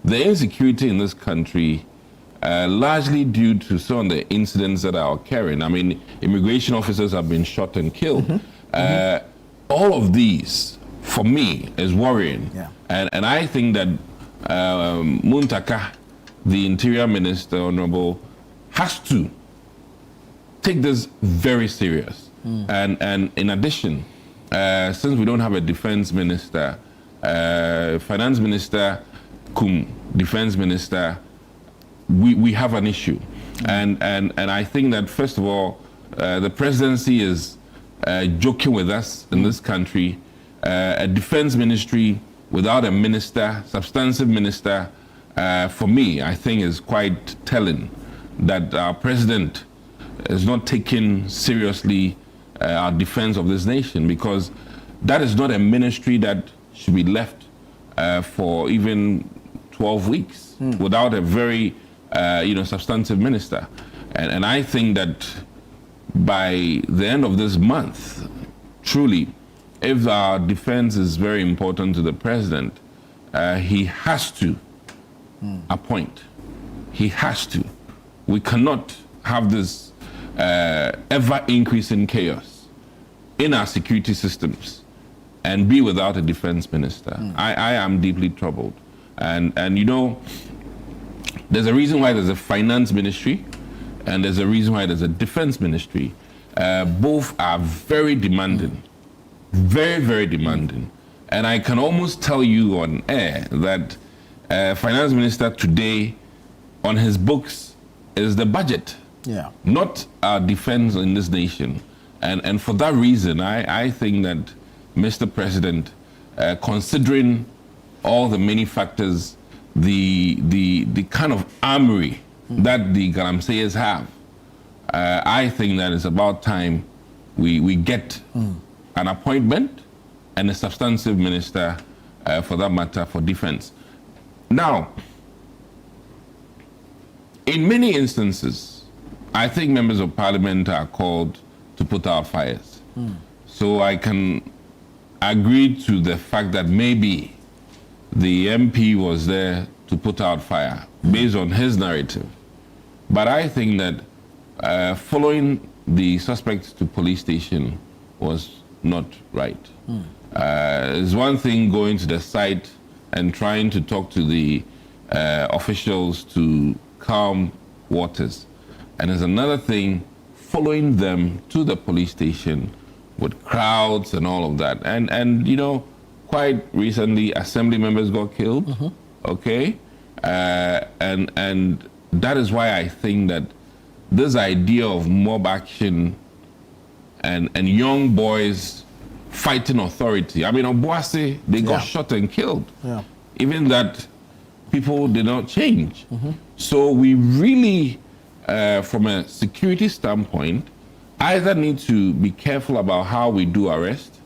the insecurity in this country, largely due to some of the incidents that are occurring. I mean, immigration officers have been shot and killed. All of these, for me, is worrying. Yeah. And I think that Muntaka, the Interior Minister, Honorable, has to take this very serious. And in addition, since we don't have a defense minister, finance minister, defense minister, we have an issue. And I think that, first of all, the presidency is joking with us in this country. A defense ministry without a minister, substantive minister, for me, I think is quite telling that our president is not taking seriously our defense of this nation, because that is not a ministry that should be left for even 12 weeks without a very substantive minister. And I think that by the end of this month, truly, if our defense is very important to the president, he has to appoint. He has to. We cannot have this ever increasing chaos in our security systems and be without a defense minister. I am deeply troubled. And there's a reason why there's a finance ministry and there's a reason why there's a defense ministry. Both are very demanding, very, very demanding. And I can almost tell you on air that finance minister today on his books is the budget, not our defense in this nation. And for that reason, I think that Mr. President, considering all the many factors, the kind of armory that the Galamseyers have, I think that it's about time we get an appointment and a substantive minister, for that matter, for defense. Now, in many instances, I think members of parliament are called to put out fires. So I can agree to the fact that maybe the MP was there to put out fire based on his narrative. But I think that following the suspect to police station was not right. It's one thing going to the site and trying to talk to the officials to calm waters. And it's another thing following them to the police station with crowds and all of that. And quite recently, assembly members got killed, okay? And that is why I think that this idea of mob action and young boys fighting authority. I mean, Obuasi, they got shot and killed. Even that, people did not change. So we really, from a security standpoint, either need to be careful about how we do arrest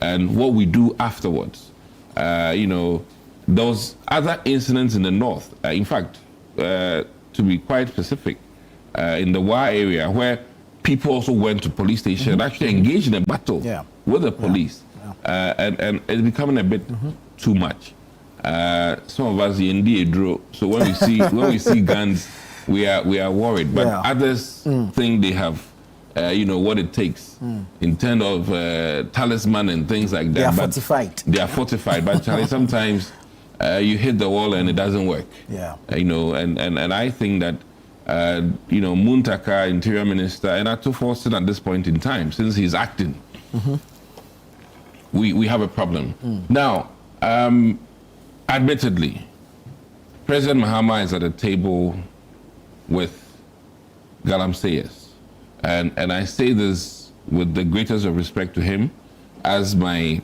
and what we do afterwards. Those other incidents in the north, in fact, to be quite specific, in the Wa area, where people also went to police station and actually engaged in a battle with the police. And it's becoming a bit too much. Some of us in the draw. So when we see guns, we are worried. But others think they have what it takes in terms of talisman and things like that. They are fortified. They are fortified. But Charlie, sometimes you hit the wall and it doesn't work. And I think that Muntaka, Interior Minister, and Ato Forson at this point in time, since he's acting, we have a problem. Now, admittedly, President Mahama is at a table with Galamseyers. And I say this with the greatest of respect to him, as my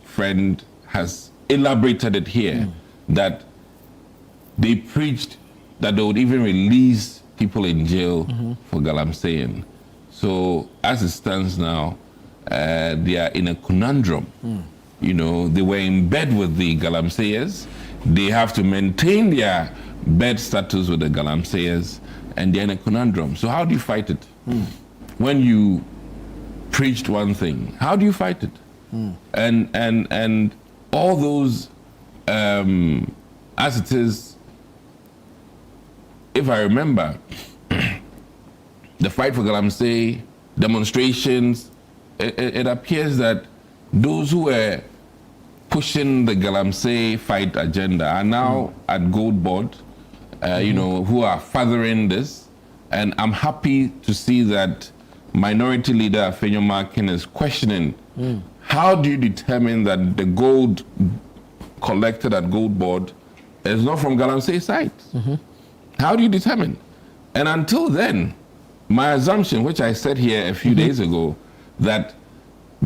friend has elaborated it here, that they preached that they would even release people in jail for Galamseyin. So as it stands now, they are in a conundrum. They were in bed with the Galamseyers. They have to maintain their bed status with the Galamseyers, and they're in a conundrum. So how do you fight it? When you preached one thing, how do you fight it? And all those, as it is, if I remember, the fight for Galamsey, demonstrations, it appears that those who were pushing the Galamsey fight agenda are now at Gold Board, who are furthering this. And I'm happy to see that Minority Leader Afenyo Markin is questioning, how do you determine that the gold collected at Gold Board is not from Galamsey side? How do you determine? And until then, my assumption, which I said here a few days ago, that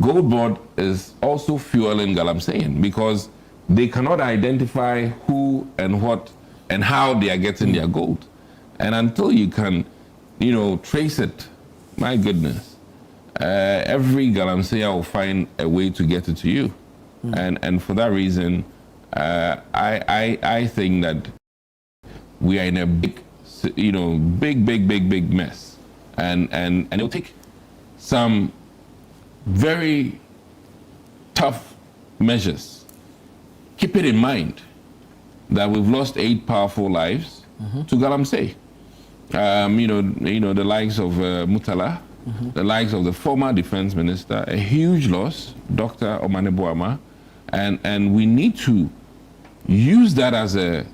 Gold Board is also fueling Galamsey because they cannot identify who and what and how they are getting their gold. And until you can, trace it, my goodness, every Galamsey will find a way to get it to you. And for that reason, I think that we are in a big mess. And it'll take some very tough measures. Keep it in mind that we've lost 8 powerful lives to Galamsey. The likes of Mutala, the likes of the former defense minister, a huge loss, Dr. Omane Boama, and we need to use that as it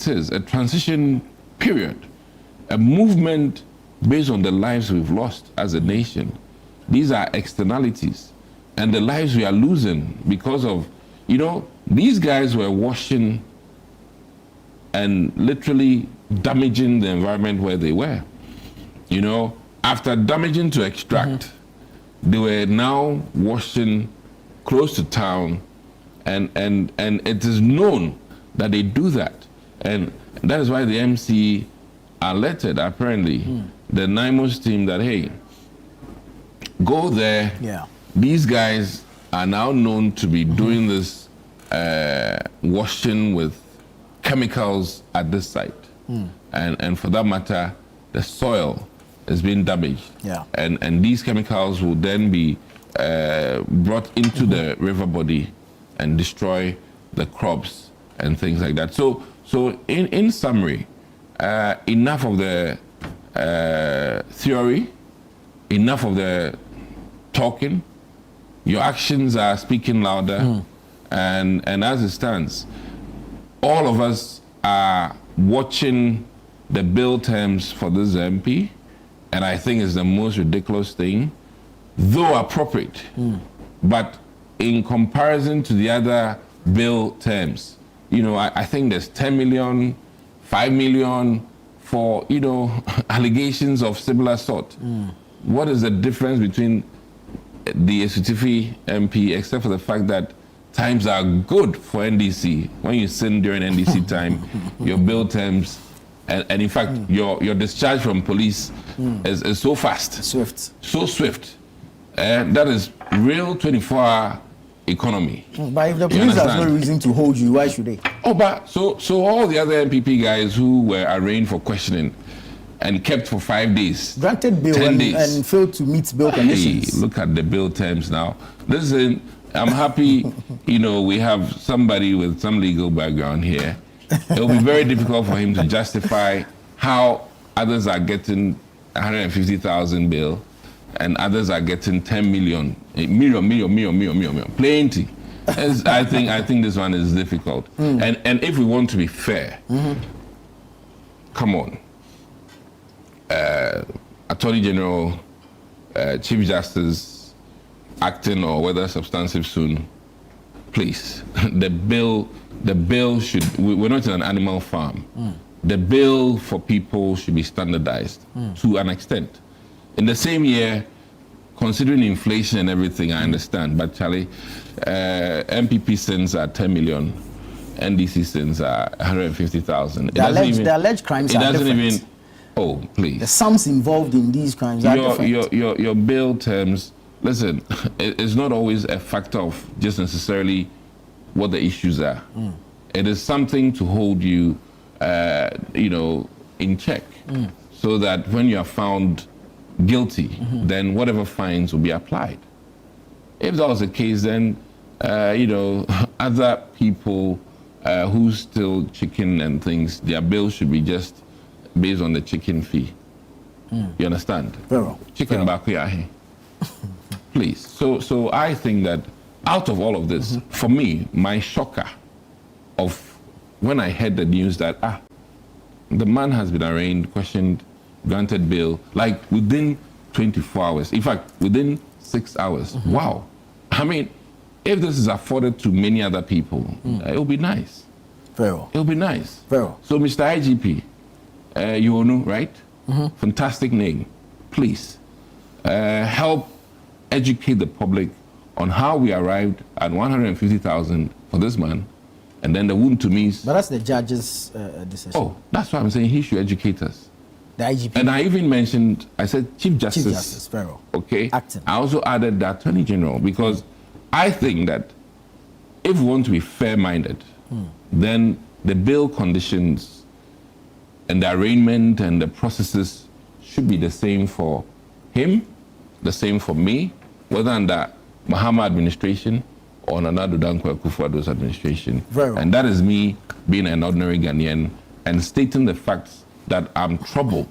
is, a transition period, a movement based on the lives we've lost as a nation. These are externalities, and the lives we are losing because of, these guys were washing and literally damaging the environment where they were. After damaging to extract, they were now washing close to town, and it is known that they do that. And that is why the MC alerted, apparently, the NIMOS team that, hey, go there. Yeah. These guys are now known to be doing this washing with chemicals at this site. And for that matter, the soil is being damaged. Yeah. And these chemicals will then be brought into the river body and destroy the crops and things like that. So in summary, enough of the theory, enough of the talking. Your actions are speaking louder. And as it stands, all of us are watching the bill terms for this MP, and I think it's the most ridiculous thing, though appropriate. But in comparison to the other bill terms, I think there's 10 million, 5 million for, allegations of similar sort. What is the difference between the Esutifi MP, except for the fact that times are good for NDC? When you sin during NDC time, your bill terms, and in fact, your discharge from police is so fast. So swift. That is real 24-hour economy. But if the police has no reason to hold you, why should they? So all the other MPP guys who were arraigned for questioning and kept for 5 days, granted bail 10 days, and failed to meet bail conditions. Look at the bill terms now. Listen, I'm happy, we have somebody with some legal background here. It will be very difficult for him to justify how others are getting 150,000 bill and others are getting 10 million. Plenty. I think this one is difficult. And if we want to be fair, come on. Attorney General, Chief Justice, acting or whether substantive soon, please. The bill should, we're not in an animal farm. The bill for people should be standardized to an extent. In the same year, considering inflation and everything, I understand, but Charlie, MPP sins are 10 million, NDC sins are 150,000. The alleged crimes are different. Oh, please. The sums involved in these crimes are different. Your bill terms, listen, it's not always a factor of just necessarily what the issues are. It is something to hold you, in check, so that when you are found guilty, then whatever fines will be applied. If that was the case, then other people who steal chicken and things, their bill should be just based on the chicken fee. You understand? Chicken bakuyahe. Please. So I think that out of all of this, for me, my shocker of when I heard the news that the man has been arraigned, questioned, granted bail, like within 24 hours. In fact, within 6 hours. Wow. I mean, if this is afforded to many other people, it will be nice. It will be nice. So, Mr. IGP, you know, right? Fantastic name. Please help educate the public on how we arrived at 150,000 for this man, and then the wound to me. But that's the judge's decision. Oh, that's why I'm saying he should educate us. The IGP. And I even mentioned, I said Chief Justice. Chief Justice, Pharaoh. Okay. Acting. I also added the Attorney General because I think that if we want to be fair-minded, then the bail conditions and the arraignment and the processes should be the same for him, the same for me, whether under Mahama administration or Nana Dankwa Akufo-Addo's administration. And that is me being an ordinary Ghanaian and stating the facts that I'm troubled.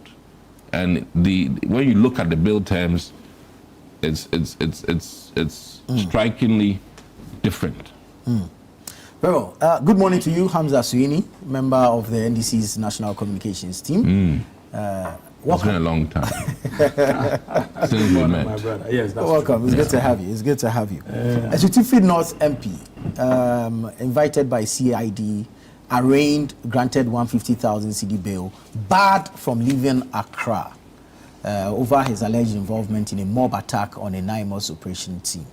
And when you look at the bill terms, it's strikingly different. Well, good morning to you, Hamza Suini, member of the NDC's National Communications team. It's been a long time since we met. My brother. Yes, that's welcome. It's good to have you. It's good to have you. Asutifi North MP, invited by CID, arraigned, granted 150,000 CD bail, barred from leaving Accra over his alleged involvement in a mob attack on a 9-month operation team.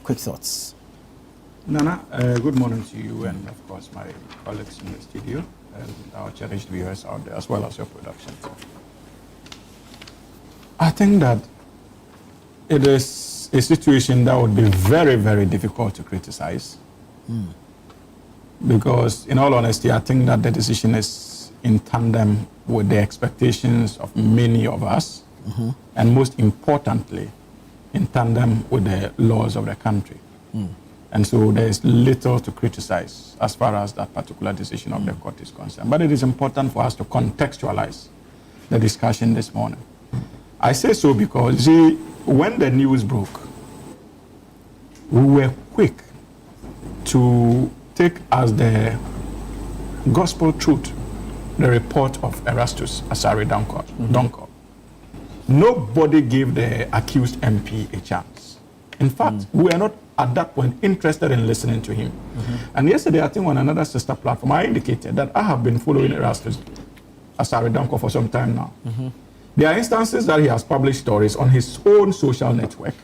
Quick thoughts. Nana, good morning to you and, of course, my colleagues in the studio and our cherished viewers out there, as well as your production team. I think that it is a situation that would be very, very difficult to criticize. Because, in all honesty, I think that the decision is in tandem with the expectations of many of us, and most importantly, in tandem with the laws of the country. And so there is little to criticize as far as that particular decision of the court is concerned. But it is important for us to contextualize the discussion this morning. I say so because, see, when the news broke, we were quick to take as the gospel truth the report of Erastus Asare Donkor. Nobody gave the accused MP a chance. In fact, we were not at that point interested in listening to him. And yesterday, I think on another sister platform, I indicated that I have been following Erastus Asare Donkor for some time now. There are instances that he has published stories on his own social network.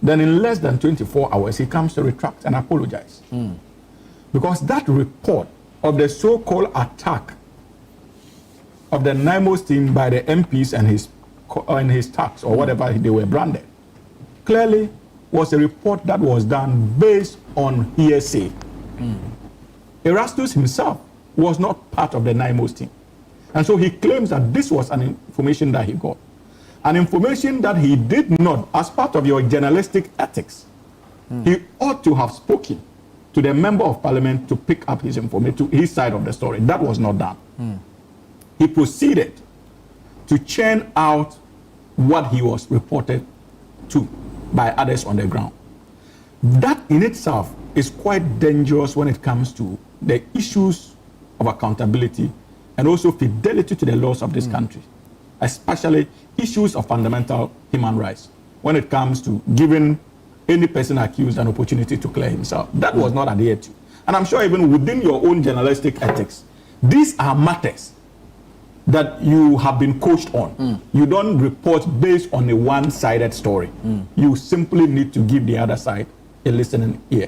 Then in less than 24 hours, he comes to retract and apologize. Because that report of the so-called attack of the NIMOS team by the MPs and his tax or whatever they were branded, clearly was a report that was done based on hearsay. Erastus himself was not part of the NIMOS team. And so he claims that this was an information that he got. An information that he did not, as part of your journalistic ethics, he ought to have spoken to the member of parliament to pick up his information, to his side of the story. That was not done. He proceeded to churn out what he was reported to by others on the ground. That in itself is quite dangerous when it comes to the issues of accountability and also fidelity to the laws of this country, especially issues of fundamental human rights when it comes to giving any person accused an opportunity to clear himself. That was not adhered to. And I'm sure even within your own journalistic ethics, these are matters that you have been coached on. You don't report based on a one-sided story. You simply need to give the other side a listening ear.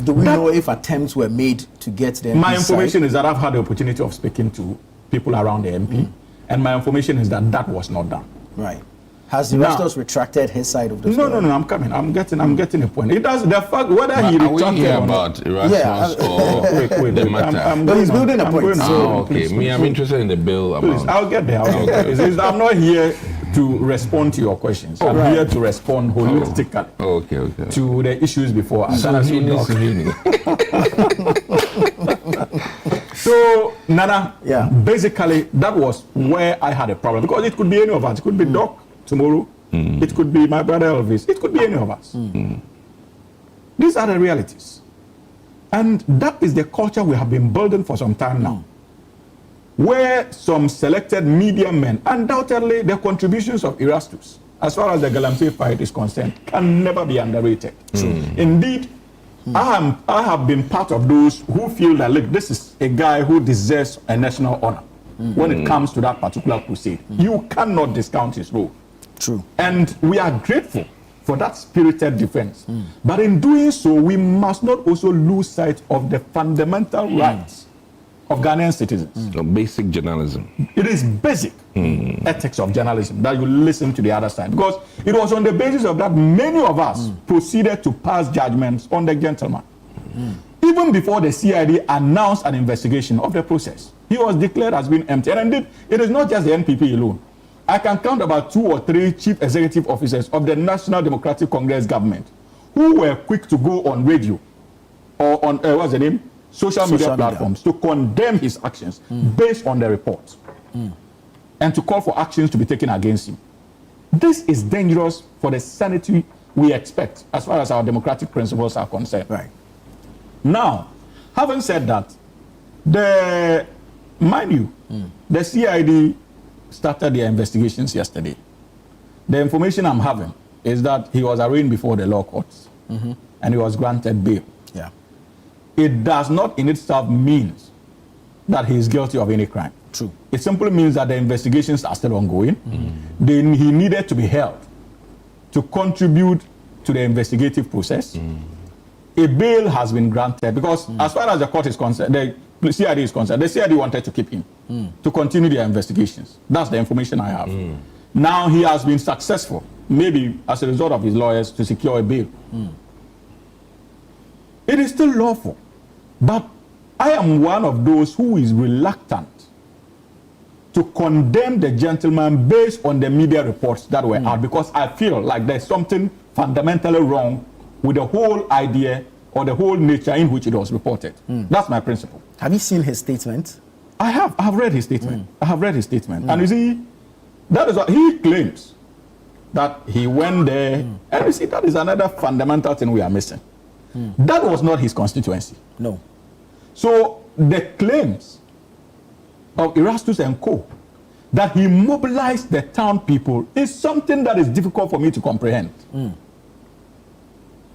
Do we know if attempts were made to get the MP My information side? is that I've had the opportunity of speaking to people around the MP, and my information is that that was not done. Right. Has Erastus retracted his side of the story? No, I'm coming. I'm getting a point. It does the fact whether he Are we retracted here or about not. Erasmus or Wait, the matter? But he's building a point. Okay, I'm interested in the bill amount. Please, I'll get there. I'm not here to respond to your questions. I'm here to respond holistically to the issues before us. So, Nana, basically, that was where I had a problem. Because it could be any of us. It could be Doc tomorrow. It could be my brother Elvis. It could be any of us. These are the realities. And that is the culture we have been building for some time now. Where some selected media men, undoubtedly the contributions of Erastus, as far as the Galamsey fight is concerned, can never be underrated. Indeed, I have been part of those who feel that, look, this is a guy who deserves a national honor when it comes to that particular crusade. You cannot discount his role. True. And we are grateful for that spirited defense. But in doing so, we must not also lose sight of the fundamental rights of Ghanaian citizens. So basic journalism. It is basic ethics of journalism that you listen to the other side. Because it was on the basis of that many of us proceeded to pass judgments on the gentleman. Even before the CID announced an investigation of the process, he was declared as being empty. And indeed, it is not just the NPP alone. I can count about 2 or 3 chief executive officers of the National Democratic Congress government who were quick to go on radio or on, what's the name? Social media platforms to condemn his actions based on the report and to call for actions to be taken against him. This is dangerous for the sanity we expect as far as our democratic principles are concerned. Right. Now, having said that, mind you, the CID started their investigations yesterday. The information I'm having is that he was arraigned before the law courts and he was granted bail. Yeah. It does not in itself mean that he is guilty of any crime. True. It simply means that the investigations are still ongoing. Then he needed to be held to contribute to the investigative process. A bail has been granted because as far as the court is concerned, the CID is concerned, the CID wanted to keep him to continue their investigations. That's the information I have. Now he has been successful, maybe as a result of his lawyers, to secure a bail. It is still lawful, but I am one of those who is reluctant to condemn the gentleman based on the media reports that were out, because I feel like there's something fundamentally wrong with the whole idea or the whole nature in which it was reported. That's my principle. Have you seen his statement? I have read his statement. I have read his statement. And you see, that is what he claims, that he went there. And you see, that is another fundamental thing we are missing. That was not his constituency. No. So the claims of Erastus and Co. that he mobilized the town people is something that is difficult for me to comprehend.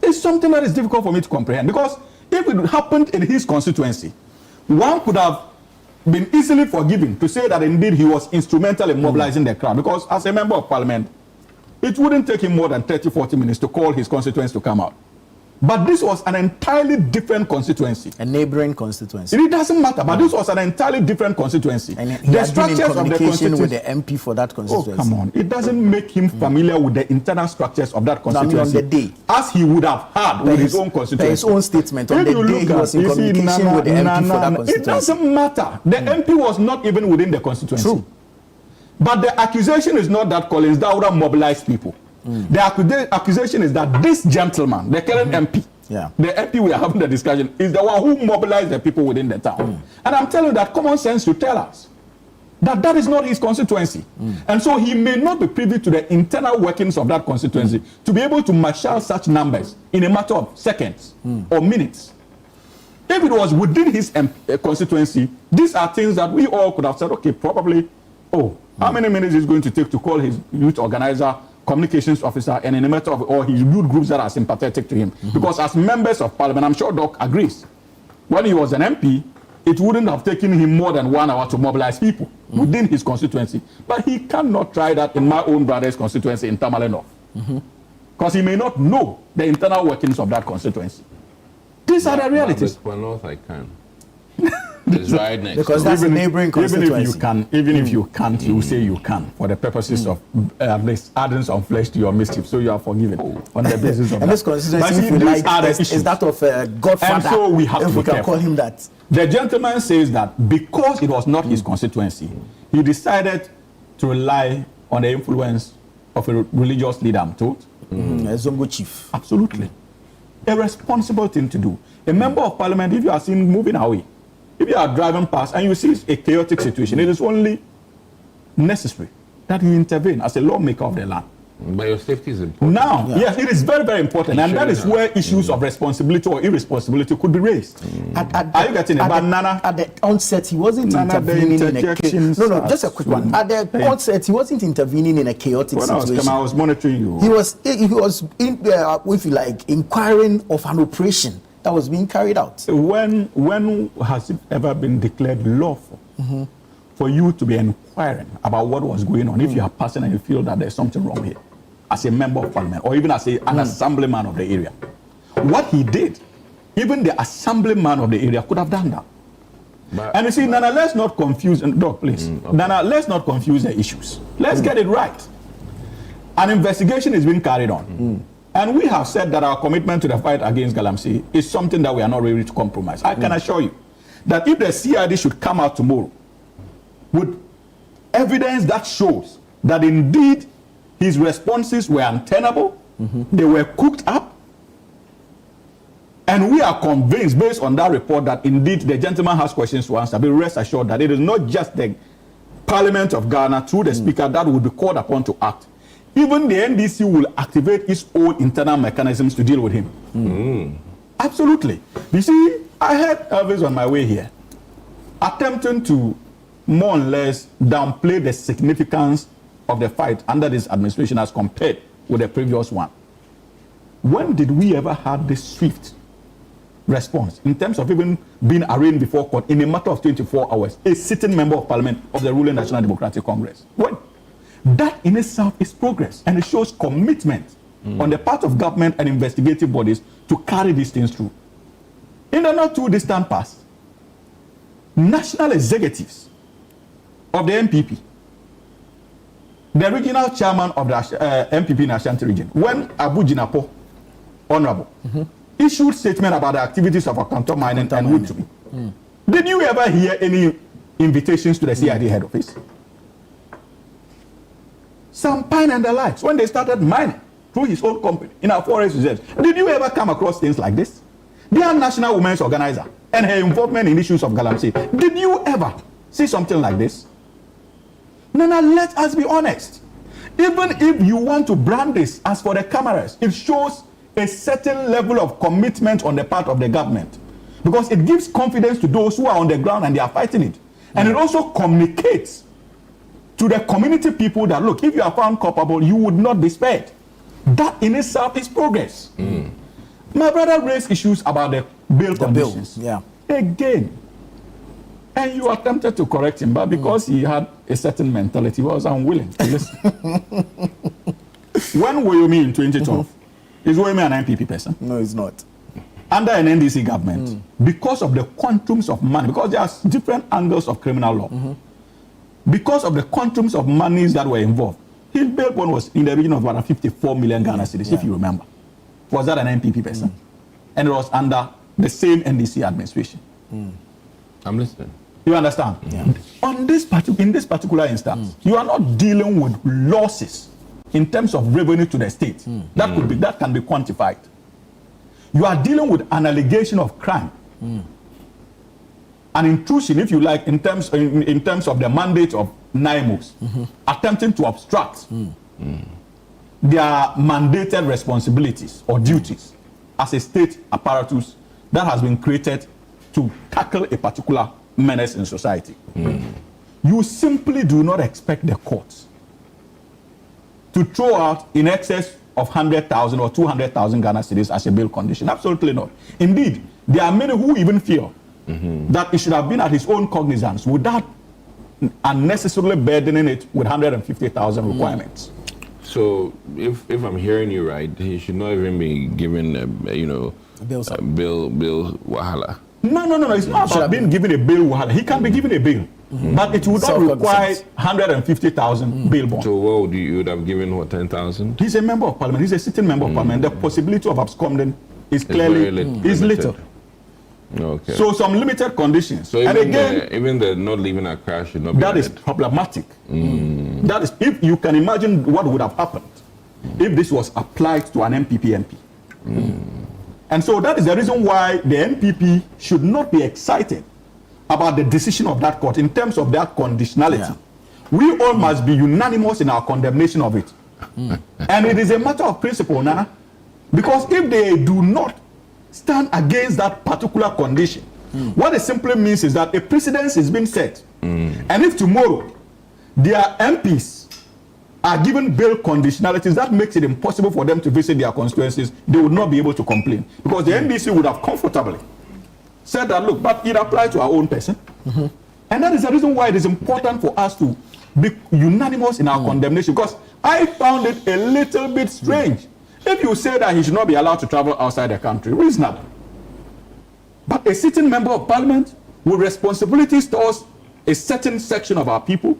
It's something that is difficult for me to comprehend, because if it happened in his constituency, one could have been easily forgiven to say that indeed he was instrumental in mobilizing the crowd, because as a member of parliament, it wouldn't take him more than 30-40 minutes to call his constituents to come out. But this was an entirely different constituency. A neighboring constituency. It doesn't matter, but this was an entirely different constituency. And he had been in communication with the MP for that constituency. Oh, come on. It doesn't make him familiar with the internal structures of that constituency. No, I mean on the day. As he would have had with his own constituency. His own statement. On the day he was in communication with the MP for that constituency. It doesn't matter. The MP was not even within the constituency. True. But the accusation is not that Collins Dauda mobilized people. The accusation is that this gentleman, the current MP, the MP we are having the discussion, is the one who mobilized the people within the town. And I'm telling you that common sense should tell us that that is not his constituency. And so he may not be privy to the internal workings of that constituency to be able to marshal such numbers in a matter of seconds or minutes. If it was within his constituency, these are things that we all could have said, okay, probably, how many minutes is it going to take to call his youth organizer, communications officer, and in a matter of, or his youth groups that are sympathetic to him. Because as members of parliament, I'm sure Doc agrees, when he was an MP, it wouldn't have taken him more than 1 hour to mobilize people within his constituency. But he cannot try that in my own brother's constituency in Tamale North. Because he may not know the internal workings of that constituency. These are the realities. North, I can. It's right next. Because that's a neighboring constituency. Even if you can't, you say you can for the purposes of adding some flesh to your mischief, so you are forgiven on the basis of and that. this constituency, if you like, is that of Godfather. And so we have to can call him that. The gentleman says that because it was not his constituency, he decided to rely on the influence of a religious leader, I'm told. A Zongo chief. Absolutely. A responsible thing to do. A member of parliament, if you are seen moving away, if you are driving past and you see a chaotic situation, it is only necessary that you intervene as a lawmaker of the land. But your safety is important. Now, yes, it is very, very important. And that is where issues of responsibility or irresponsibility could be raised. Are you getting it? At the onset, he wasn't intervening in a chaotic... No, just a quick one. At the onset, he wasn't intervening in a chaotic situation. I was monitoring you. He was if you like, inquiring of an operation that was being carried out. When has it ever been declared lawful for you to be inquiring about what was going on if you are passing and you feel that there's something wrong here? as a member of parliament or even as an assemblyman of the area. What he did, even the assemblyman of the area could have done that. And you see, Nana, let's not confuse, Doc, please. Nana, let's not confuse the issues. Let's get it right. An investigation is being carried on. And we have said that our commitment to the fight against Galamsey is something that we are not ready to compromise. I can assure you that if the CID should come out tomorrow with evidence that shows that indeed his responses were untenable, they were cooked up, and we are convinced based on that report that indeed the gentleman has questions to answer, be rest assured that it is not just the Parliament of Ghana through the Speaker that will be called upon to act. Even the NDC will activate its own internal mechanisms to deal with him. Absolutely. You see, I heard Elvis on my way here attempting to more or less downplay the significance of the fight under this administration as compared with the previous one. When did we ever have this swift response in terms of even being arraigned before court in a matter of 24 hours, a sitting member of parliament of the ruling National Democratic Congress? When? That in itself is progress, and it shows commitment on the part of government and investigative bodies to carry these things through. In the not too distant past, national executives of the MPP, the regional chairman of the MPP in Ashanti region, when Abu Jinapo, Honorable, issued statement about the activities of Akanto Mining and Wood to me. Did you ever hear any invitations to the CID head office? Sam Pine and the likes, when they started mining through his own company in our forest reserves, did you ever come across things like this? Their national women's organizer and her involvement in issues of Galamsey, did you ever see something like this? Nana, let us be honest. Even if you want to brand this as for the cameras, it shows a certain level of commitment on the part of the government, because it gives confidence to those who are on the ground and they are fighting it. And it also communicates to the community people that, look, if you are found culpable, you would not be spared. That in itself is progress. My brother raised issues about the bail conditions. Again, and you attempted to correct him, but because he had a certain mentality, he was unwilling to listen. When were you in 2012? Is Woyemi an MPP person? No, he's not. Under an NDC government, because of the quantums of money, because there are different angles of criminal law, because of the quantums of monies that were involved, his bail bond was in the region of about 54 million Ghana cedis, if you remember. Was that an MPP person? And it was under the same NDC administration. I'm listening. You understand? On this in this particular instance, you are not dealing with losses in terms of revenue to the state. That can be quantified. You are dealing with an allegation of crime, an intrusion, if you like, in terms of the mandate of NIMOs, attempting to obstruct their mandated responsibilities or duties as a state apparatus that has been created to tackle a particular menace in society. You simply do not expect the courts to throw out in excess of 100,000 or 200,000 Ghana cedis as a bail condition. Absolutely not. Indeed, there are many who even feel that it should have been at his own cognizance without unnecessarily burdening it with 150,000 requirements. So, if I'm hearing you right, he should not even be given, bill wahala. No. It's not about being given a bail wahala. He can be given a bail, but it would not require 150,000 bail bond. So, what you would have given? What, 10,000? He's a member of parliament. He's a sitting member of parliament. The possibility of absconding is clearly little. Okay. So some limited conditions. So even the not leaving a crash should not be. That is problematic. That is, if you can imagine what would have happened if this was applied to an MPP MP. And so that is the reason why the MPP should not be excited about the decision of that court in terms of that conditionality. We all must be unanimous in our condemnation of it. And it is a matter of principle, Nana, because if they do not stand against that particular condition, what it simply means is that a precedent is being set. And if tomorrow their MPs are given bail conditionalities, that makes it impossible for them to visit their constituencies, they would not be able to complain. Because the NDC would have comfortably said that, look, but it applies to our own person. And that is the reason why it is important for us to be unanimous in our condemnation, because I found it a little bit strange. If you say that he should not be allowed to travel outside the country, reasonable. But a sitting member of parliament with responsibilities towards a certain section of our people,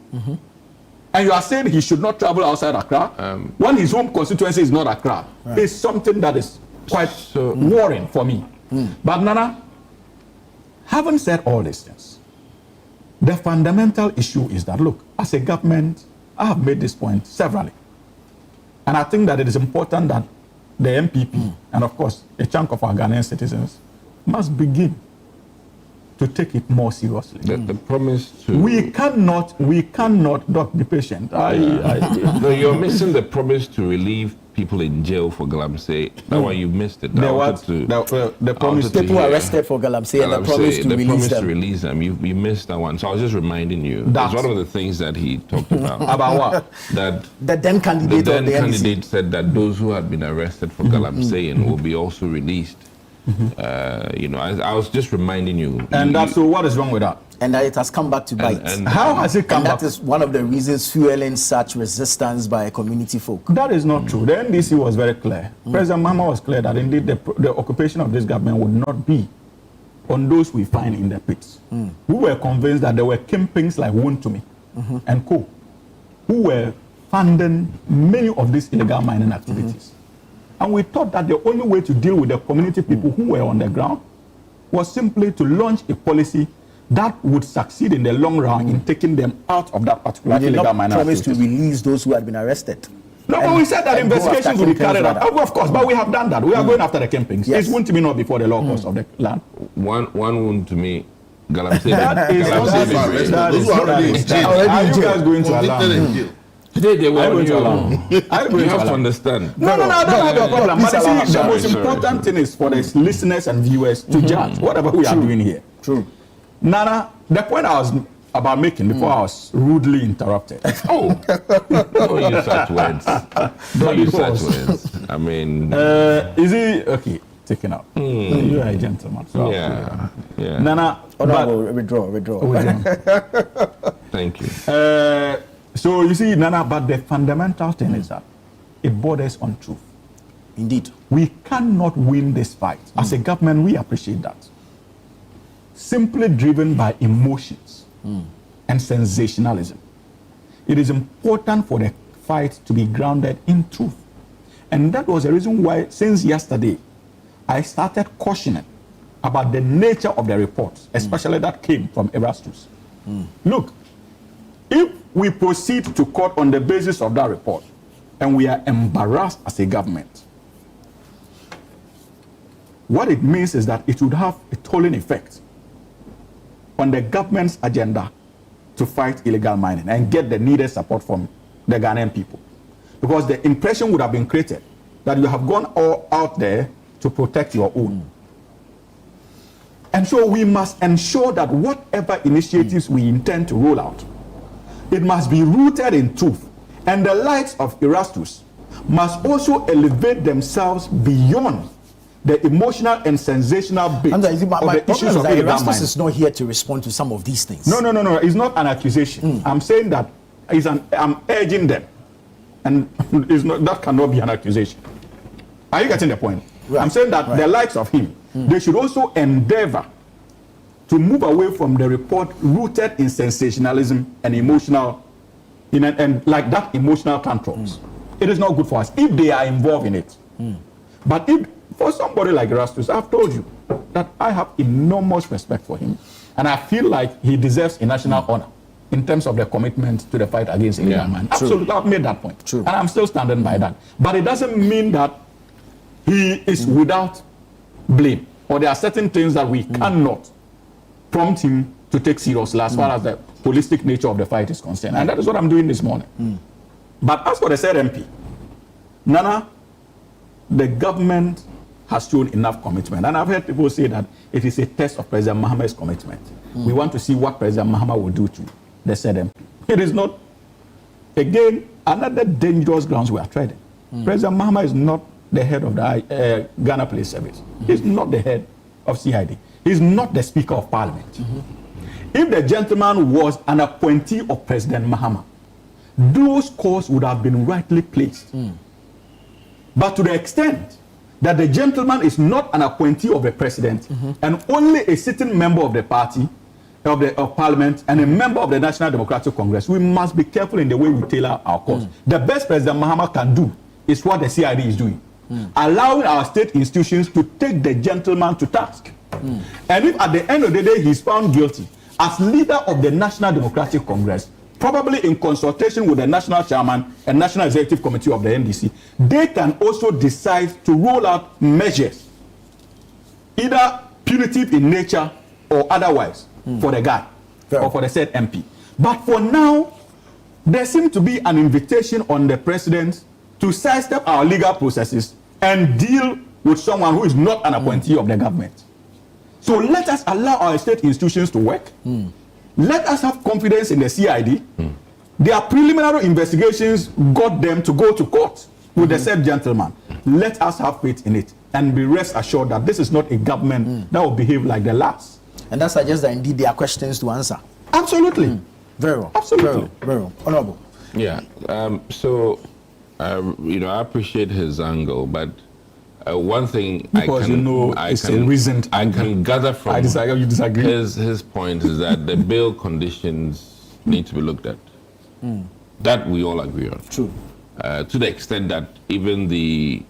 and you are saying he should not travel outside Accra, when his home constituency is not Accra, is something that is quite worrying for me. But Nana, having said all these things, the fundamental issue is that, look, as a government, I have made this point severally. And I think that it is important that the MPP, and of course, a chunk of our Ghanaian citizens, must begin to take it more seriously. The promise to... We cannot, Doc, be patient. No, you're missing the promise to relieve people in jail for Galamsey. That's why you missed it. The promise people arrested for Galamsey and the promise to release them. You missed that one. So I was just reminding you. That's one of the things that he talked about. About what? That the then candidate the candidate said that those who had been arrested for Galamsey will be also released. I was just reminding you. And so what is wrong with that? And that it has come back to bite. And how has it come back? That is one of the reasons fueling such resistance by community folk. That is not true. The NDC was very clear. President Mahama was clear that indeed the occupation of this government would not be on those we find in the pits. We were convinced that there were kingpins like Wontumi and co, who were funding many of these illegal mining activities. And we thought that the only way to deal with the community people who were on the ground was simply to launch a policy that would succeed in the long run in taking them out of that particular illegal mining activity. Promise to release those who had been arrested. No, but we said that investigations would be carried out. Oh, of course, but we have done that. We are going after the kingpins. Yes. It's Wontumi not before the law course of the land. One Wontumi, Galamsey. Those who are already in jail. Are you guys going to allow? They were going to allow. You have to understand. No, I don't have a problem. But you see, the most important thing is for the listeners and viewers to judge whatever we are doing here. True. Nana, the point I was about making before I was rudely interrupted. Don't use such words. Don't use such words. I mean... is he... Okay, taken out. You are a gentleman. So yeah. Nana... withdraw. Thank you. So you see, Nana, but the fundamental thing is that it borders on truth. Indeed. We cannot win this fight. As a government, we appreciate that. Simply driven by emotions and sensationalism. It is important for the fight to be grounded in truth. And that was the reason why, since yesterday, I started cautioning about the nature of the reports, especially that came from Erastus. Look, if we proceed to court on the basis of that report, and we are embarrassed as a government, what it means is that it would have a tolling effect on the government's agenda to fight illegal mining and get the needed support from the Ghanaian people. Because the impression would have been created that you have gone all out there to protect your own. And so we must ensure that whatever initiatives we intend to roll out, it must be rooted in truth. And the likes of Erastus must also elevate themselves beyond the emotional and sensational bit of the issues of illegal mining. Erastus is not here to respond to some of these things. No. It's not an accusation. I'm saying that I'm urging them. And that cannot be an accusation. Are you getting the point? Right. I'm saying that the likes of him, they should also endeavor to move away from the report rooted in sensationalism and emotional, and like that emotional tantrums. It is not good for us if they are involved in it. But if for somebody like Erastus, I've told you that I have enormous respect for him, and I feel like he deserves a national honor in terms of the commitment to the fight against illegal mining. Absolutely, I've made that point. And I'm still standing by that. But it doesn't mean that he is without blame, or there are certain things that we cannot prompt him to take seriously as far as the holistic nature of the fight is concerned. And that is what I'm doing this morning. But as for the said MP, Nana, the government has shown enough commitment. And I've heard people say that it is a test of President Mahama's commitment. We want to see what President Mahama will do to the said MP. It is not, again, another dangerous grounds we are treading. President Mahama is not the head of the Ghana Police Service. He's not the head of CID. He's not the Speaker of Parliament. If the gentleman was an appointee of President Mahama, those calls would have been rightly placed. But to the extent that the gentleman is not an appointee of the president and only a sitting member of the party, of parliament, and a member of the National Democratic Congress, we must be careful in the way we tailor our calls. The best President Mahama can do is what the CID is doing, allowing our state institutions to take the gentleman to task. And if at the end of the day he's found guilty, as leader of the National Democratic Congress, probably in consultation with the national chairman and national executive committee of the NDC, they can also decide to roll out measures, either punitive in nature or otherwise, for the guy or for the said MP. But for now, there seems to be an invitation on the president to sidestep our legal processes and deal with someone who is not an appointee of the government. So let us allow our state institutions to work. Let us have confidence in the CID. Their preliminary investigations got them to go to court with the said gentleman. Let us have faith in it and be rest assured that this is not a government that will behave like the last. And that suggests that indeed there are questions to answer. Absolutely. Very well. Absolutely. Very well. Honorable. Yeah. So, I appreciate his angle, but one thing I can gather from you disagree. His point is that the bail conditions need to be looked at. That we all agree on. True. To the extent that even the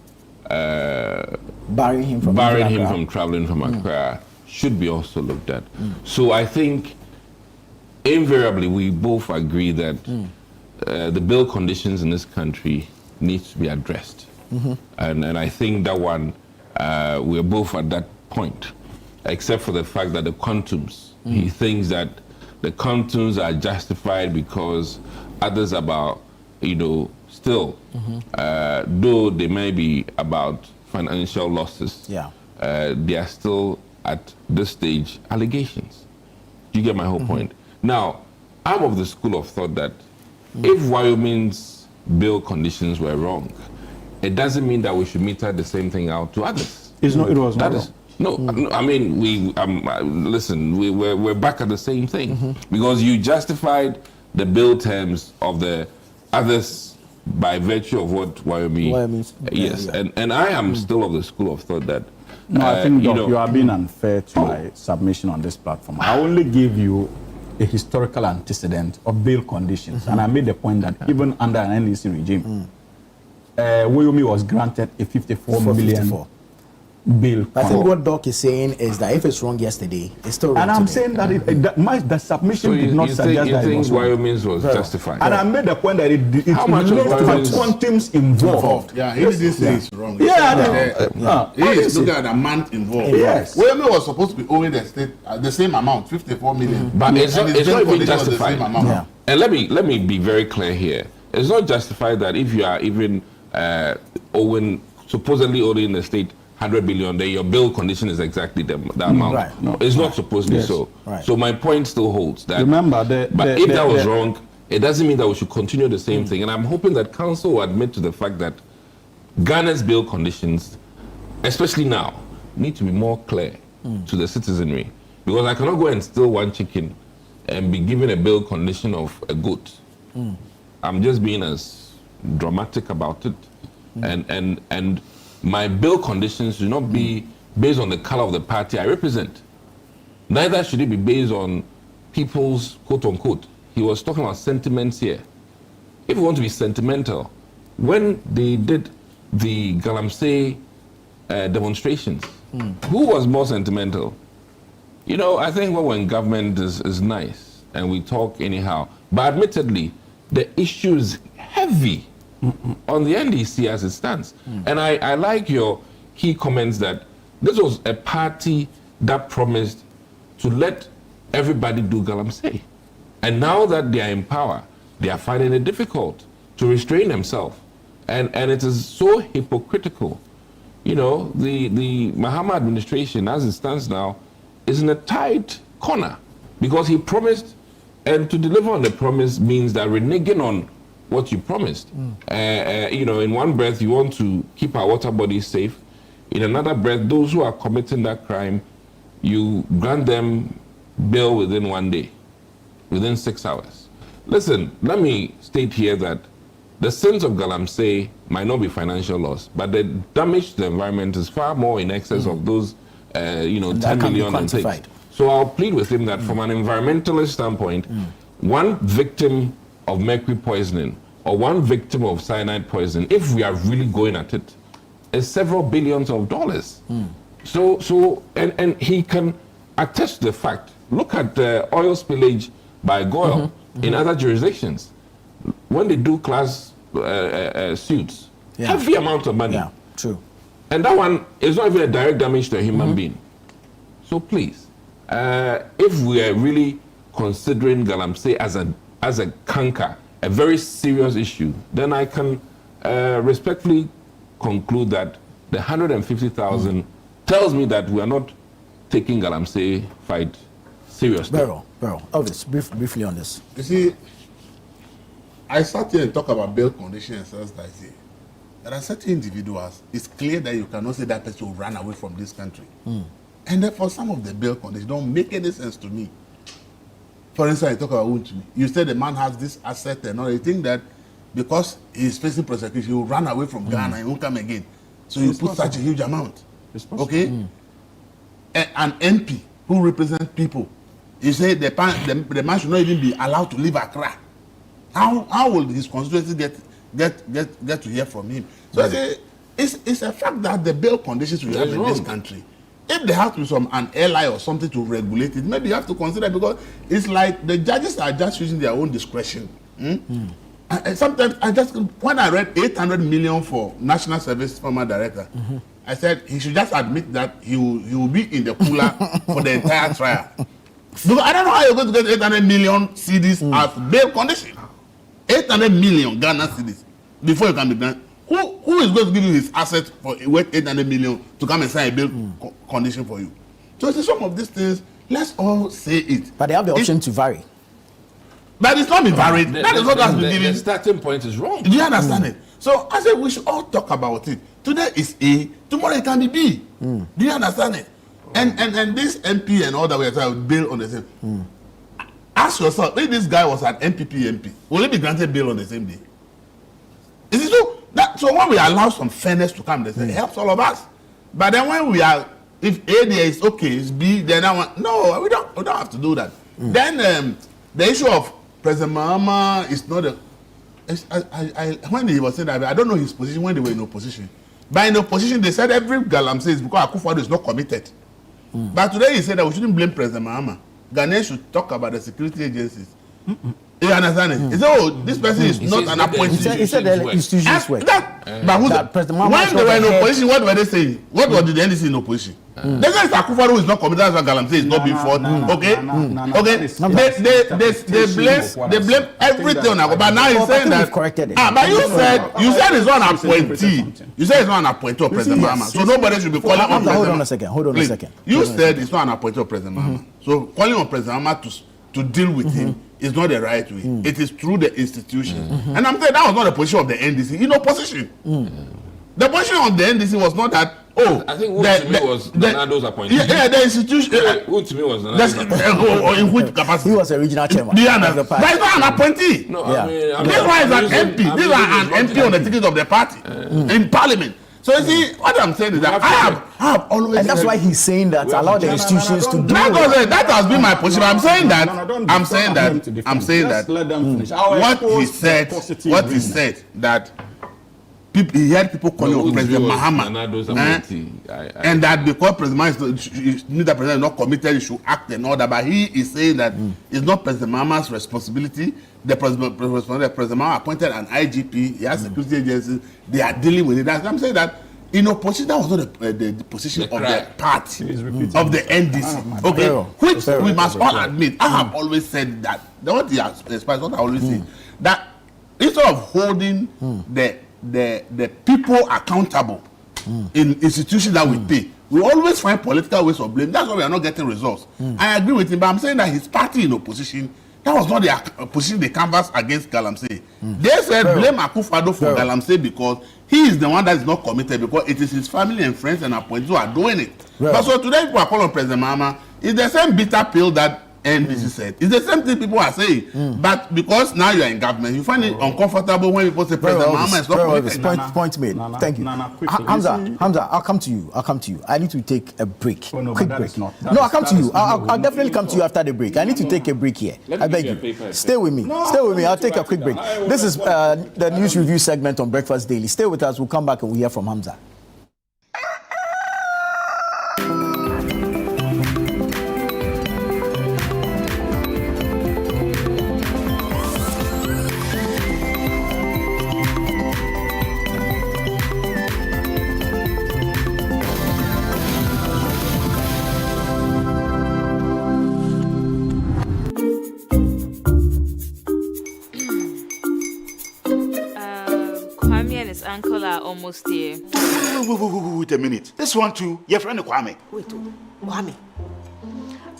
barring him from traveling from Accra should be also looked at. So I think invariably we both agree that the bail conditions in this country needs to be addressed. And I think that one, we're both at that point, except for the fact that the quantums, he thinks that the quantums are justified because others about, still, though they may be about financial losses, they are still at this stage allegations. You get my whole point? Now, I'm of the school of thought that if Wyoming's bail conditions were wrong, it doesn't mean that we should meter the same thing out to others. It was not wrong. No, I mean, listen, we're back at the same thing because you justified the bail terms of the others by virtue of what Wyoming. Yes, and I am still of the school of thought that. No, I think you are being unfair to my submission on this platform. I only gave you a historical antecedent of bail conditions, and I made the point that even under an NDC regime, Wyoming was granted a 54 million bail. I think what Doc is saying is that if it's wrong yesterday, it's still wrong. And I'm today. saying that the submission did not suggest that it was wrong. Wyoming's was justified. And I made the point that it How much relates to Wyoming's? the quantims involved. Yeah, he didn't say it's wrong. Yeah, He is looking at the amount involved. Yes. Wyoming was supposed to be owing the state the same amount, 54 million. But it's not even justified. Yeah. And let me be very clear here. It's not justified that if you are even supposedly owing the state 100 billion, then your bail condition is exactly the amount. Right. No, it's not supposed to be so. Right. So my point still holds that. Remember, if that was wrong, it doesn't mean that we should continue the same thing. And I'm hoping that council will admit to the fact that Ghana's bail conditions, especially now, need to be more clear to the citizenry. Because I cannot go and steal one chicken and be given a bail condition of a goat. I'm just being as dramatic about it. And my bail conditions should not be based on the color of the party I represent. Neither should it be based on people's quote unquote. He was talking about sentiments here. If you want to be sentimental, when they did the Galamsey demonstrations, who was more sentimental? I think when government is nice and we talk anyhow, but admittedly, the issue is heavy on the NDC as it stands. And I like your key comments that this was a party that promised to let everybody do Galamsey. And now that they are in power, they are finding it difficult to restrain themselves. And it is so hypocritical. The Mahama administration, as it stands now, is in a tight corner because he promised, and to deliver on the promise means that reneging on what you promised. In one breath, you want to keep our water bodies safe. In another breath, those who are committing that crime, you grant them bail within 1 day, within 6 hours. Listen, let me state here that the sins of Galamsey might not be financial loss, but the damage to the environment is far more in excess of those, 10 million and things. So I'll plead with him that from an environmentalist standpoint, one victim of mercury poisoning or one victim of cyanide poisoning, if we are really going at it, is several billions of dollars. So he can attest to the fact. Look at the oil spillage by Goyle in other jurisdictions. When they do class suits, heavy amount of money. Yeah, true. And that one is not even a direct damage to a human being. So please, if we are really considering Galamsey as a canker, a very serious issue, then I can respectfully conclude that the 150,000 tells me that we are not taking Galamsey fight seriously. Beryl, Elvis, briefly on this. You see, I sat here and talk about bail conditions and stuff like that. There are certain individuals, it's clear that you cannot say that person will run away from this country. And therefore, some of the bail conditions don't make any sense to me. For instance, I talk about Untumi. You said the man has this asset and all. You think that because he's facing prosecution, he will run away from Ghana and won't come again. So you put such a huge amount. Okay? An MP who represents people, you say the man should not even be allowed to leave Accra. How will his constituency get to hear from him? So I say it's a fact that the bail conditions we have in this country, if there has to be an airline or something to regulate it, maybe you have to consider, because it's like the judges are just using their own discretion. And sometimes when I read 800 million for National Service former director, I said he should just admit that he will be in the cooler for the entire trial. Because I don't know how you're going to get 800 million cedis as bail condition. 800 million Ghana cedis before you can be done. Who is going to give you his assets for worth 800 million to come and sign a bail condition for you? So some of these things, let's all say it. But they have the option to vary. But it's not been varied. That is what has been given. The starting point is wrong. Do you understand it? So I said we should all talk about it. Today is A, tomorrow it can be B. Do you understand it? And this MP and all that we are talking about, bail on the same. Ask yourself, if this guy was an MPP MP, will he be granted bail on the same day? Is it so? So when we allow some fairness to come, it helps all of us. But then when we are, if A there is okay, it's B, then I want, no, we don't have to do that. Then the issue of President Mahama is not when he was saying that, I don't know his position when they were in opposition. But in opposition, they said every Galamsey is because Akufo-Addo is not committed. But today he said that we shouldn't blame President Mahama. Ghanaians should talk about the security agencies. You understand it? He said, oh, this person is not an appointee. He said the institutions work. But when they were in opposition, what were they saying? What were the NDC in opposition? They said Akufo-Addo is not committed, as Galamsey is not being fought. Okay? They blame everything on Akufo. But now he's saying that. But you said he's not an appointee. You said he's not an appointee of President Mahama. So nobody should be calling on President Mahama. Hold on a second. You said he's not an appointee of President Mahama. So calling on President Mahama to deal with him is not the right way. It is through the institution. And I'm saying that was not the position of the NDC in opposition. The position of the NDC was not that, I think Untumi was Nanado's appointee. Yeah, the institution. Untumi was Nanado's appointee. In which capacity? He was a regional chairman. But he's not an appointee. No, This one is an MP. This is an MP on the ticket of the party in parliament. So you see, what I'm saying is that I have always, and that's why he's saying that allow the institutions to do it. That has been my position. I'm saying that what he said that he had people calling on President Mahama, and that because President Mahama is not committed, he should act and all that. But he is saying that it's not President Mahama's responsibility. The President Mahama appointed an IGP, he has security agencies, they are dealing with it. I'm saying that in opposition, that was not the position of the party, of the NDC. Okay, which we must all admit. I have always said that. What I always say, that instead of holding the people accountable in institutions that we pay, we always find political ways of blame. That's why we are not getting results. I agree with him, but I'm saying that his party in opposition, that was not the position they canvassed against Galamsey. They said blame Akufo-Addo for Galamsey because he is the one that is not committed, because it is his family and friends and appointees who are doing it. But so today people are calling President Mahama. It's the same bitter pill that NBC said. It's the same thing people are saying. But because now you are in government, you find it uncomfortable when people say President Mahama is not committed. Point made. Thank you. Hamza, I'll come to you. I need to take a break. Quick break. I'll come to you. I'll definitely come to you after the break. I need to take a break here. I beg you. Stay with me. I'll take a quick break. This is the news review segment on Breakfast Daily. Stay with us. We'll come back and we'll hear from Hamza. Uncle are almost here. Wait a minute. This one too, your friend Kwame. Wait, Kwame.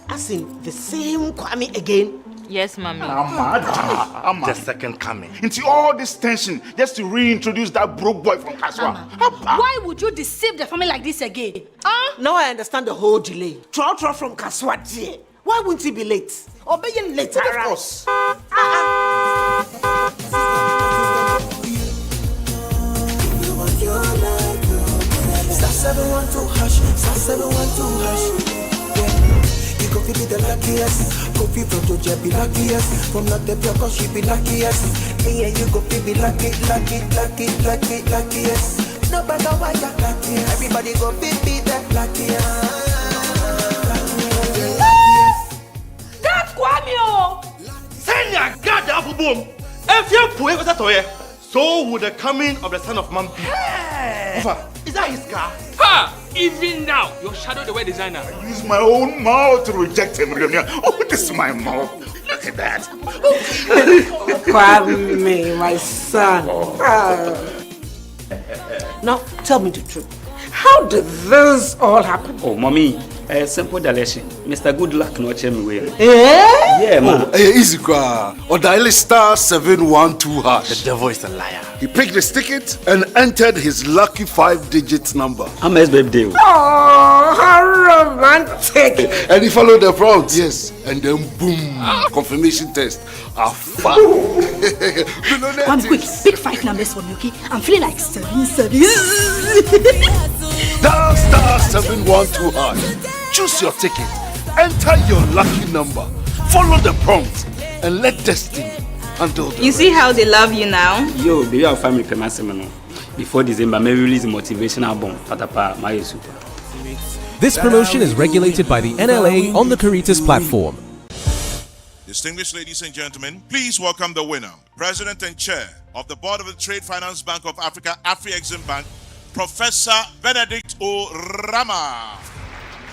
As in the same Kwame again? Yes, Mommy. I'm the second coming. Into all this tension just to reintroduce that broke boy from Kaswa. Why would you deceive the family like this again? Now I understand the whole delay. Troll from Kaswa dear. Why wouldn't he be late? Or be late? Of course. Star 712 hash, star 712 hash. Yeah, you go feel the luckiest. Coffee from Georgia be luckiest. From not the cause she be luckiest. Yeah, you go feel be luckiest. No matter why you're luckiest. Everybody go feel the luckiest. That's Kwame. Send your God up boom. If you put it toy, so would the coming of the Son of Man be. Is that his car? Ha! Even now, your shadow the way designer. I use my own mouth to reject him. Oh, this is my mouth. Look at that. Kwame, my son. Now, tell me the truth. How did this all happen? Oh, Mommy, simple direction. Mr. Good Luck no check me way. Yeah, man. Easy kwa. Or dial star 712 hash. The devil is a liar. He picked his ticket and entered his lucky 5-digit number. I'm his birthday. Oh, how romantic. And he followed the prompts. Yes. And then boom. Confirmation test. One quick, pick 5 numbers for me, okay? I'm feeling like 7. Dial star 712 hash. Choose your ticket. Enter your lucky number. Follow the prompts and let destiny handle the You see how they love you now? Yo, baby, our family payment before December, may release a motivational album. Patapa, my super. This promotion is regulated by the NLA on the Caritas platform. Distinguished ladies and gentlemen, please welcome the winner, President and Chair of the Board of the Trade Finance Bank of Africa, Afri-Exim Bank, Professor Benedict O. Rama.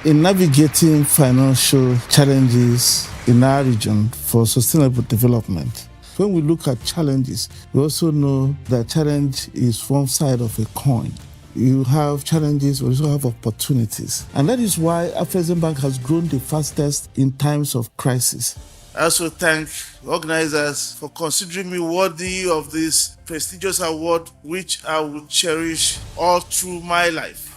In navigating financial challenges in our region for sustainable development, when we look at challenges, we also know that challenge is one side of a coin. You have challenges, we also have opportunities. And that is why Afri-Exim Bank has grown the fastest in times of crisis. I also thank organizers for considering me worthy of this prestigious award, which I will cherish all through my life.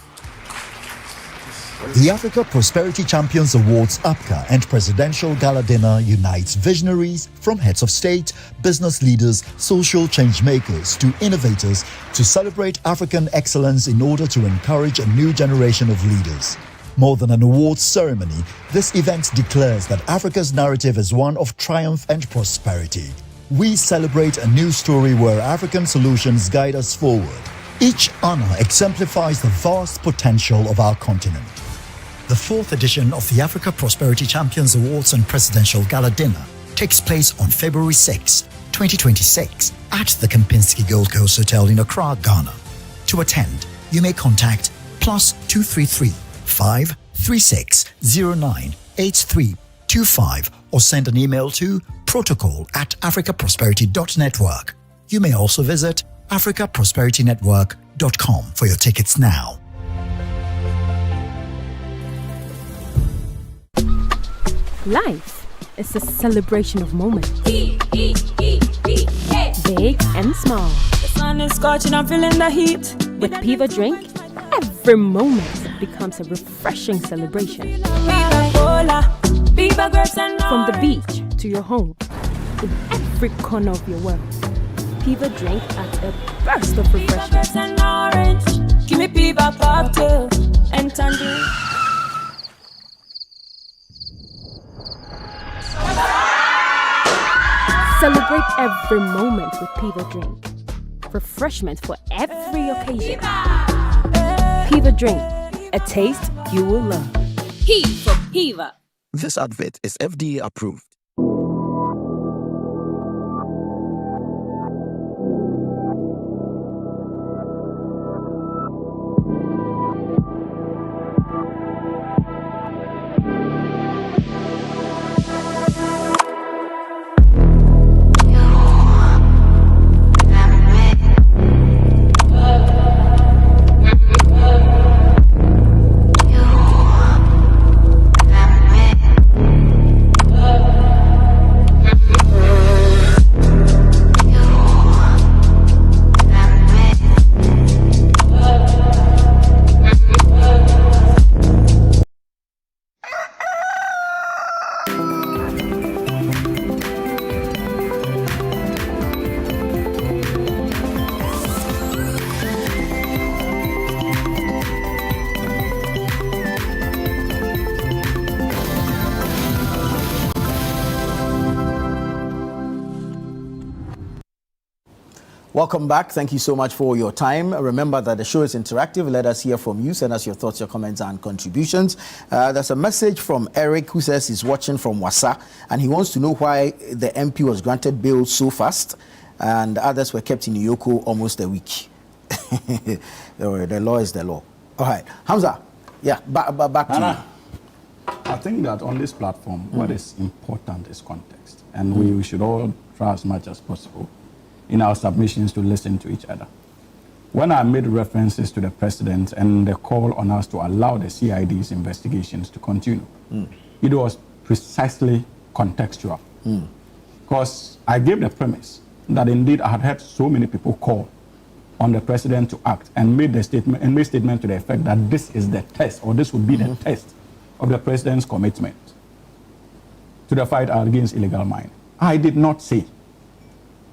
The Africa Prosperity Champions Awards APCA and Presidential Gala Dinner unites visionaries from heads of state, business leaders, social change makers to innovators to celebrate African excellence in order to encourage a new generation of leaders. More than an awards ceremony, this event declares that Africa's narrative is one of triumph and prosperity. We celebrate a new story where African solutions guide us forward. Each honor exemplifies the vast potential of our continent. The 4th edition of the Africa Prosperity Champions Awards and Presidential Gala Dinner takes place on February 6, 2026 at the Kempinski Gold Coast Hotel in Accra, Ghana. To attend, you may contact +233 536 098325 or send an email to protocol@africaprosperity.network. You may also visit africaprosperitynetwork.com for your tickets now. Life is a celebration of moments. Big and small. The sun is scorching, I'm feeling the heat. With Piva Drink, every moment becomes a refreshing celebration. From the beach to your home, in every corner of your world, Piva drink at a burst of refreshment. Give me Piva cocktail and tangerine. Celebrate every moment with Piva drink. Refreshment for every occasion. Piva drink, a taste you will love. P for Piva. This advert is FDA approved. Welcome back. Thank you so much for your time. Remember that the show is interactive. Let us hear from you. Send us your thoughts, your comments, and contributions. There's a message from Eric who says he's watching from Wassa, and he wants to know why the MP was granted bail so fast and others were kept in Yoko almost a week. The law is the law. All right. Hamza, yeah, back to you. I think that on this platform, what is important is context. And we should all try as much as possible in our submissions to listen to each other. When I made references to the president and the call on us to allow the CID's investigations to continue, it was precisely contextual. Because I gave the premise that indeed I had heard so many people call on the president to act and made statement to the effect that this is the test, or this would be the test of the president's commitment to the fight against illegal mining. I did not say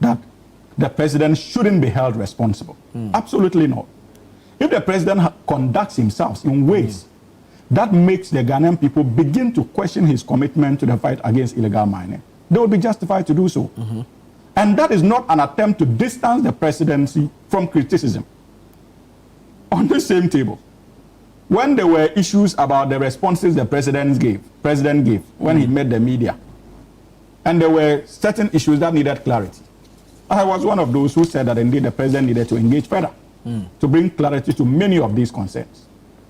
that the president shouldn't be held responsible. Absolutely not. If the president conducts himself in ways that makes the Ghanaian people begin to question his commitment to the fight against illegal mining, they will be justified to do so. And that is not an attempt to distance the presidency from criticism. On the same table, when there were issues about the responses the president gave when he met the media, and there were certain issues that needed clarity, I was one of those who said that indeed the president needed to engage further to bring clarity to many of these concerns.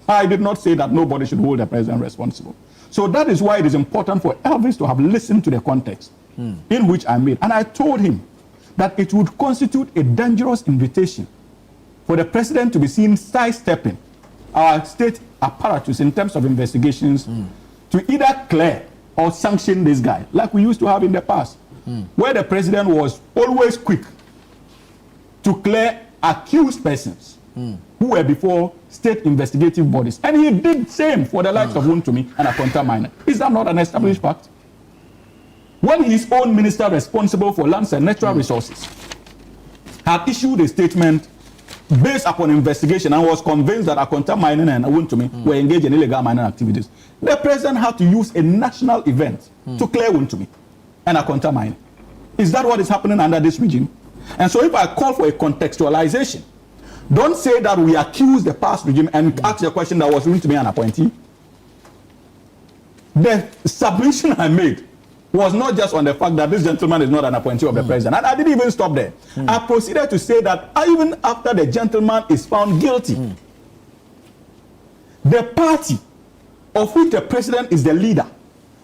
I did not say that nobody should hold the president responsible. So that is why it is important for Elvis to have listened to the context in which I made. And I told him that it would constitute a dangerous invitation for the president to be seen sidestepping our state apparatus in terms of investigations to either clear or sanction this guy, like we used to have in the past, where the president was always quick to clear accused persons who were before state investigative bodies. And he did the same for the likes of Wontumi and Akonta Miner. Is that not an established fact? When his own minister responsible for lands and natural resources had issued a statement based upon investigation and was convinced that Akonta Mining and Wontumi were engaged in illegal mining activities, the president had to use a national event to clear Wontumi and Akonta Mining. Is that what is happening under this regime? And so if I call for a contextualization, don't say that we accuse the past regime and ask the question that was Wontumi an appointee. The submission I made was not just on the fact that this gentleman is not an appointee of the president. And I didn't even stop there. I proceeded to say that even after the gentleman is found guilty, the party of which the president is the leader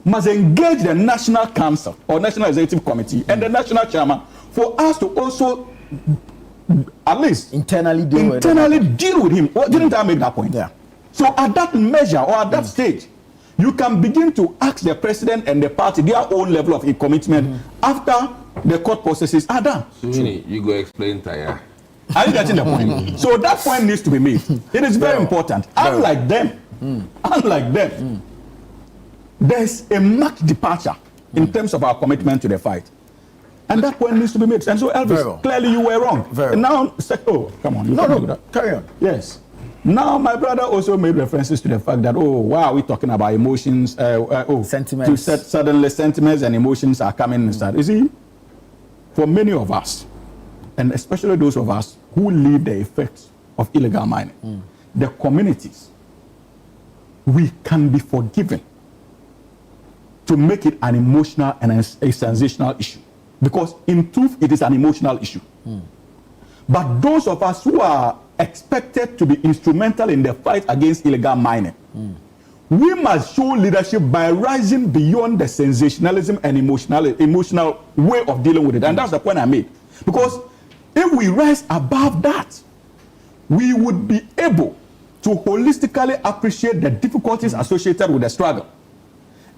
must engage the National Council or National Executive Committee and the National Chairman for us to also at least internally deal with him. Or didn't I make that point? Yeah. So at that measure or at that stage, you can begin to ask the president and the party their own level of commitment after the court processes are done. You go explain, Taya. Are you getting the point? So that point needs to be made. It is very important. Unlike them, there's a marked departure in terms of our commitment to the fight. And that point needs to be made. And so, Elvis, clearly you were wrong. And now, come on. No, carry on. Yes. Now, my brother also made references to the fact that, why are we talking about emotions? Sentiments. Suddenly, sentiments and emotions are coming inside. You see, for many of us, and especially those of us who live the effects of illegal mining, the communities, we can be forgiven to make it an emotional and a sensational issue. Because in truth, it is an emotional issue. But those of us who are expected to be instrumental in the fight against illegal mining, we must show leadership by rising beyond the sensationalism and emotional way of dealing with it. And that's the point I made. Because if we rise above that, we would be able to holistically appreciate the difficulties associated with the struggle.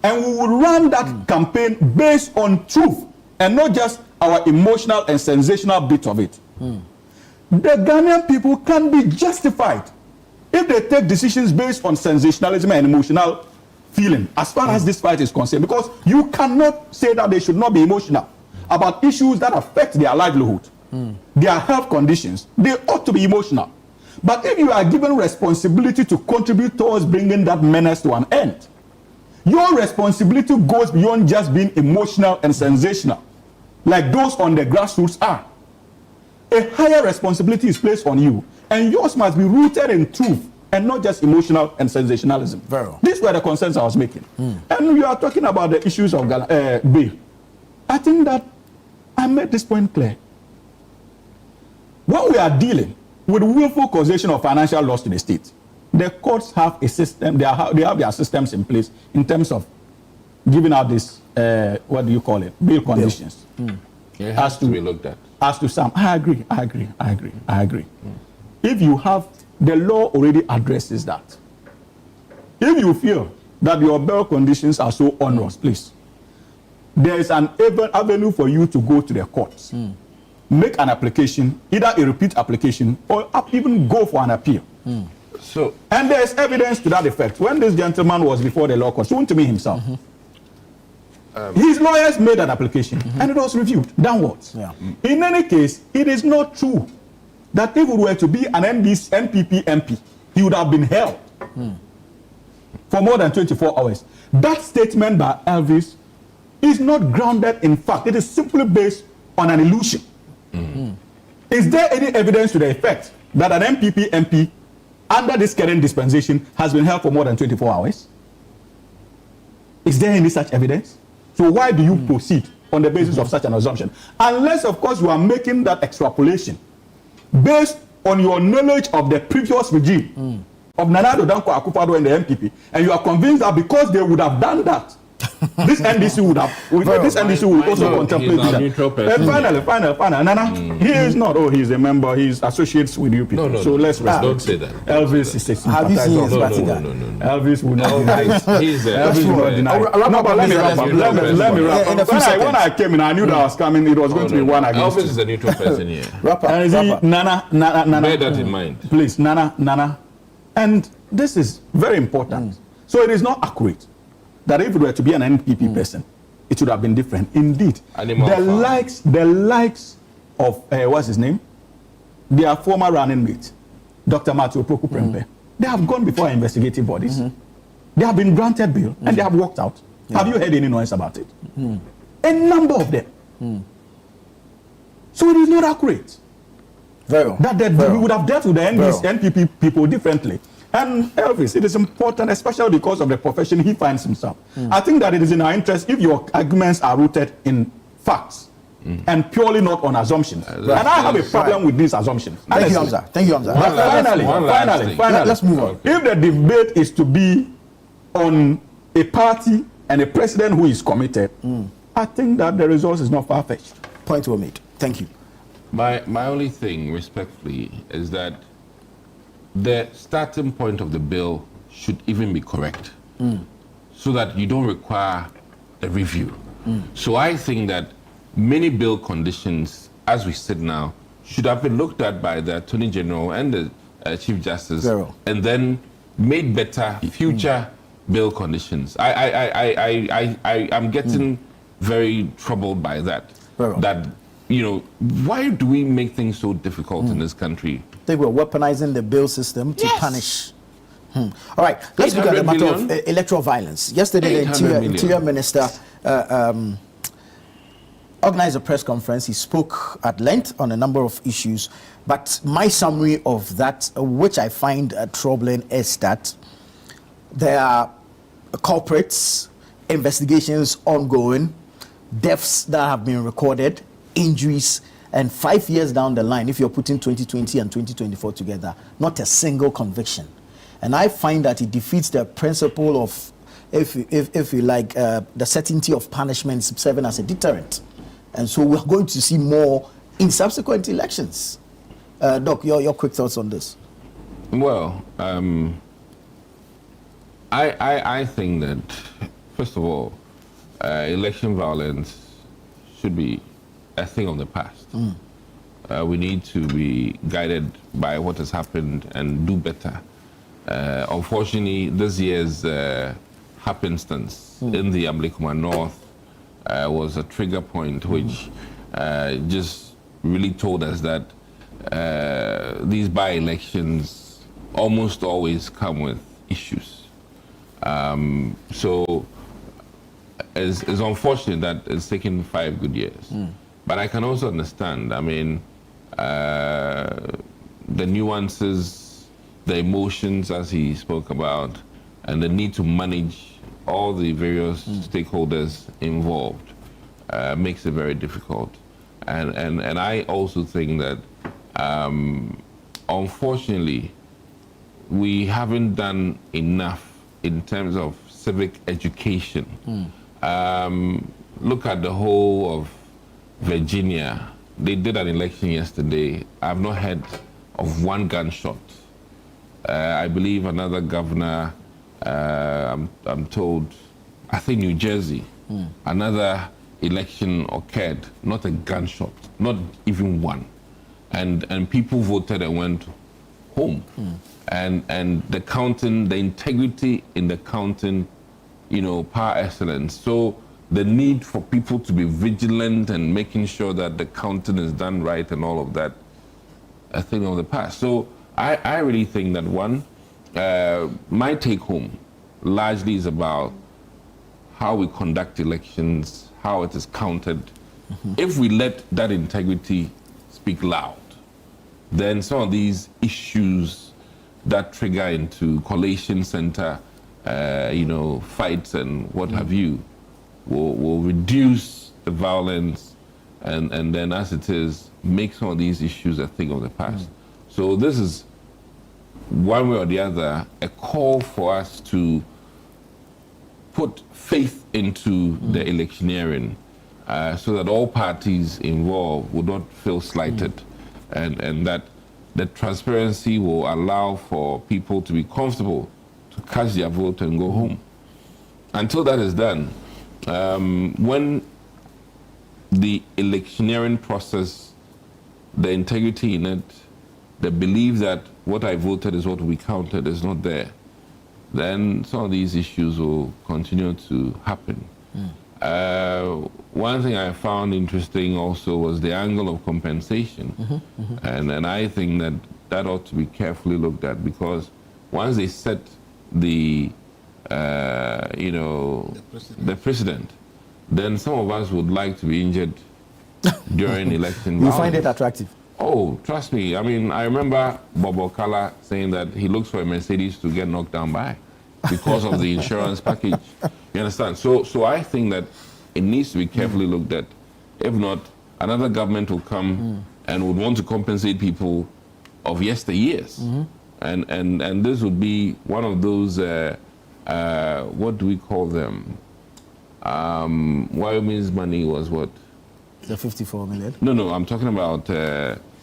And we will run that campaign based on truth and not just our emotional and sensational bit of it. The Ghanaian people can be justified if they take decisions based on sensationalism and emotional feeling as far as this fight is concerned, because you cannot say that they should not be emotional about issues that affect their livelihood, their health conditions. They ought to be emotional. But if you are given responsibility to contribute towards bringing that menace to an end, your responsibility goes beyond just being emotional and sensational, like those on the grassroots are. A higher responsibility is placed on you, and yours must be rooted in truth and not just emotional and sensationalism. These were the concerns I was making. And you are talking about the issues of bail. I think that I made this point clear. When we are dealing with willful causation of financial loss to the state, the courts have a system, they have their systems in place in terms of giving out this, what do you call it, bail conditions. It has to be looked at. As to some, I agree. If you have, the law already addresses that. If you feel that your bail conditions are so onerous, please, there is an avenue for you to go to the courts. Make an application, either a repeat application or even go for an appeal. And there is evidence to that effect. When this gentleman was before the law court, shown to me himself, his lawyers made an application and it was reviewed downwards. In any case, it is not true that if it were to be an NPP MP, he would have been held for more than 24 hours. That statement by Elvis is not grounded in fact. It is simply based on an illusion. Is there any evidence to the effect that an NPP MP under this current dispensation has been held for more than 24 hours? Is there any such evidence? So why do you proceed on the basis of such an assumption? Unless, of course, you are making that extrapolation based on your knowledge of the previous regime of Nana Addo Dankwa Akufo-Addo and the NPP, and you are convinced that because they would have done that, this NDC would have, this NDC would also contemplate that. And finally, Nana, he is not. He is a member. He is associates with you people. So let's respect. Don't say that. Elvis is a sympathizer. Have you seen his party? Elvis would not deny. Elvis would not deny. No, but let me wrap up. When I came in, I knew that I was coming. It was going to be one against. Elvis is a neutral person here. Nana. Bear that in mind. Please, Nana. And this is very important. So it is not accurate that if it were to be an NPP person, it would have been different. Indeed, the likes of what's his name, their former running mate, Dr. Matthew Opoku Prempeh, they have gone before investigative bodies. They have been granted bail and they have walked out. Have you heard any noise about it? A number of them. So it is not accurate. We would have dealt with the NPP people differently. And Elvis, it is important, especially because of the profession he finds himself. I think that it is in our interest if your arguments are rooted in facts and purely not on assumptions. And I have a problem with these assumptions. Thank you, Hamza. Finally, let's move on. If the debate is to be on a party and a president who is committed, I think that the result is not far-fetched. Point well made. Thank you. My only thing, respectfully, is that the starting point of the bill should even be correct, so that you don't require a review. So I think that many bill conditions, as we sit now, should have been looked at by the Attorney General and the Chief Justice, and then made better future bail conditions. I'm getting very troubled by that. That, you know, why do we make things so difficult in this country? I think we're weaponizing the bail system to punish. All right, let's look at the matter of electoral violence. Yesterday, the Interior Minister organized a press conference. He spoke at length on a number of issues. But my summary of that, which I find troubling, is that there are culprits, investigations ongoing, deaths that have been recorded, injuries, and 5 years down the line, if you're putting 2020 and 2024 together, not a single conviction. And I find that it defeats the principle of, if you like, the certainty of punishments serving as a deterrent. And so we're going to see more in subsequent elections. Doc, your quick thoughts on this? Well, I think that, first of all, election violence should be a thing of the past. We need to be guided by what has happened and do better. Unfortunately, this year's happenstance in the Amlikuma North was a trigger point which just really told us that these by-elections almost always come with issues. So it's unfortunate that it's taken 5 good years. But I can also understand, I mean, the nuances, the emotions as he spoke about, and the need to manage all the various stakeholders involved makes it very difficult. And I also think that, unfortunately, we haven't done enough in terms of civic education. Look at the whole of Virginia. They did an election yesterday. I've not heard of one gunshot. I believe another governor, I'm told, I think New Jersey, another election occurred, not a gunshot, not even one. And people voted and went home. And the counting, the integrity in the counting, you know, par excellence. So the need for people to be vigilant and making sure that the counting is done right and all of that, a thing of the past. So I really think that one, my take home largely is about how we conduct elections, how it is counted. If we let that integrity speak loud, then some of these issues that trigger into collation center, you know, fights and what have you, will reduce the violence and then as it is, make some of these issues a thing of the past. So this is, one way or the other, a call for us to put faith into the electioneering so that all parties involved would not feel slighted and that the transparency will allow for people to be comfortable to cast their vote and go home. Until that is done, when the electioneering process, the integrity in it, the belief that what I voted is what we counted is not there, then some of these issues will continue to happen. One thing I found interesting also was the angle of compensation. And I think that that ought to be carefully looked at, because once they set the, you know, the precedent, then some of us would like to be injured during election You find it attractive? Oh, trust me. I mean, I remember Bob Okala saying that he looks for a Mercedes to get knocked down by because of the insurance package. You understand? So I think that it needs to be carefully looked at. If not, another government will come and would want to compensate people of yesteryears. And this would be one of those, what do we call them? Wyoming's money was what? The 54 million? No, I'm talking about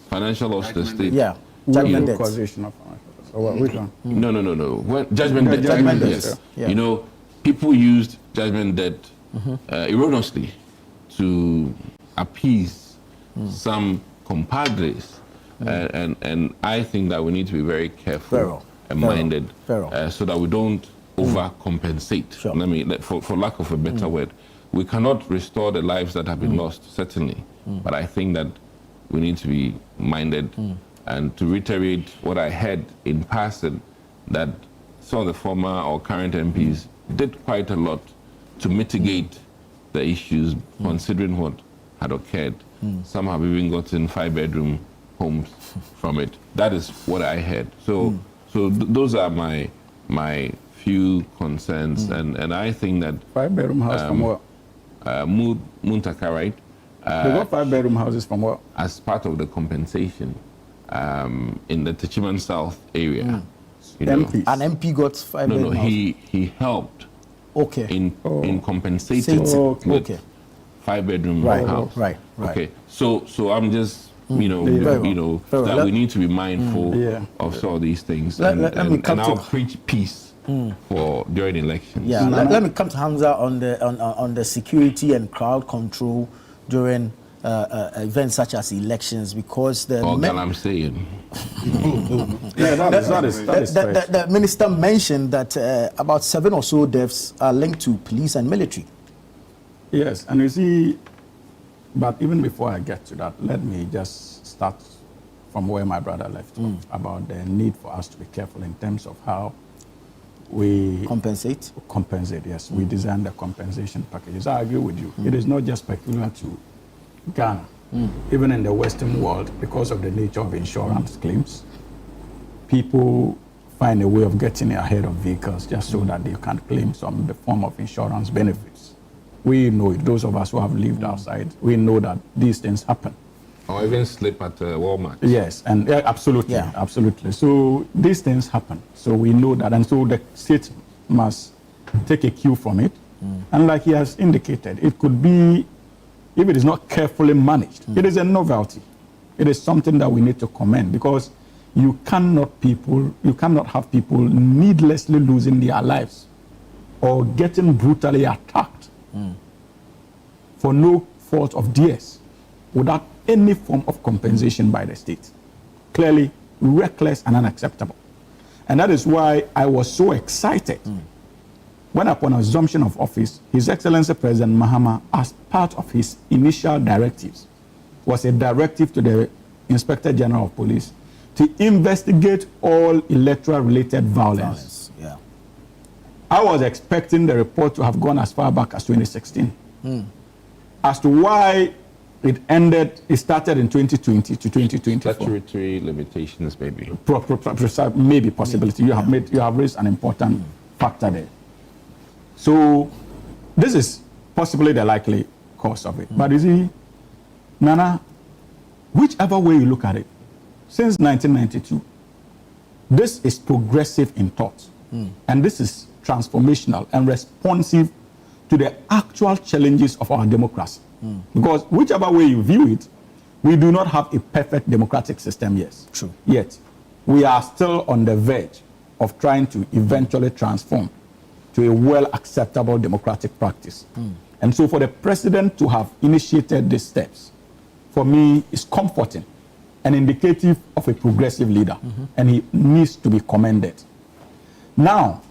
financial loss to the state. Yeah, judgment debt. Causation of financial loss. So we don't. No. When, judgment debt. Judgment debt. Yes. Yeah. You know, people used judgment debt erroneously to appease some compadres. And I think that we need to be very careful and minded so that we don't overcompensate. For lack of a better word, we cannot restore the lives that have been lost, certainly. But I think that we need to be minded and to reiterate what I heard in passing, that some of the former or current MPs did quite a lot to mitigate the issues, considering what had occurred. Some have even gotten 5-bedroom homes from it. That is what I heard. So, those are my few concerns, and I think that 5-bedroom house from what? Muntaka, right? They got 5-bedroom houses from what? As part of the compensation in the Techiman South area. You know. An MP got 5-bedroom house? He helped. Okay. In compensating with 5-bedroom house. Right. Okay. So I'm just we need to be mindful of some of these things, and I'll preach peace for during elections. Yeah. Let me come to Hamza on the security and crowd control during events such as elections, because the I'm saying. The minister mentioned that about 7 or so deaths are linked to police and military. Yes, and you see, but even before I get to that, let me just start from where my brother left off, about the need for us to be careful in terms of how we compensate, yes. We design the compensation packages. I agree with you. It is not just peculiar to Ghana. Even in the Western world, because of the nature of insurance claims, people find a way of getting ahead of vehicles just so that they can claim some the form of insurance benefits. We know it. Those of us who have lived outside, we know that these things happen. Or even sleep at Walmart. Yes, and absolutely, absolutely. So these things happen. So we know that, and so the state must take a cue from it. And like he has indicated, it could be, if it is not carefully managed, it is a novelty. It is something that we need to commend, because you cannot have people needlessly losing their lives or getting brutally attacked for no fault of theirs without any form of compensation by the state. Clearly reckless and unacceptable. And that is why I was so excited when, upon assumption of office, His Excellency President Mahama, as part of his initial directives, was a directive to the Inspector General of Police to investigate all electoral-related violence. I was expecting the report to have gone as far back as 2016. As to why it started in 2020 to 2024. Statutory limitations, maybe. Maybe possibility. You have raised an important factor there. So this is possibly the likely cause of it. But you see, Nana, whichever way you look at it, since 1992, this is progressive in thought. And this is transformational and responsive to the actual challenges of our democracy. Because whichever way you view it, we do not have a perfect democratic system yet. We are still on the verge of trying to eventually transform to a well-acceptable democratic practice. And so for the president to have initiated these steps, for me, is comforting and indicative of a progressive leader, and he needs to be commended. Now,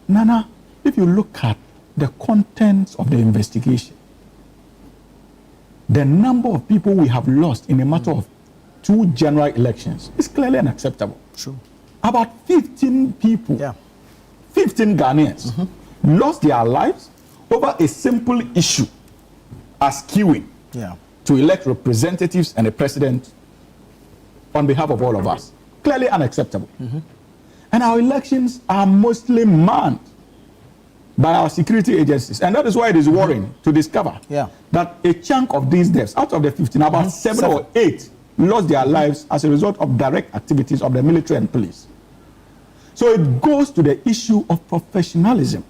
Nana, if you look at the contents of the investigation, the number of people we have lost in a matter of 2 general elections is clearly unacceptable. About 15 people, 15 Ghanaians lost their lives over a simple issue as queuing to elect representatives and a president on behalf of all of us. Clearly unacceptable. And our elections are mostly manned by our security agencies. And that is why it is worrying to discover that a chunk of these deaths, out of the 15, about 7 or 8 lost their lives as a result of direct activities of the military and police. So it goes to the issue of professionalism.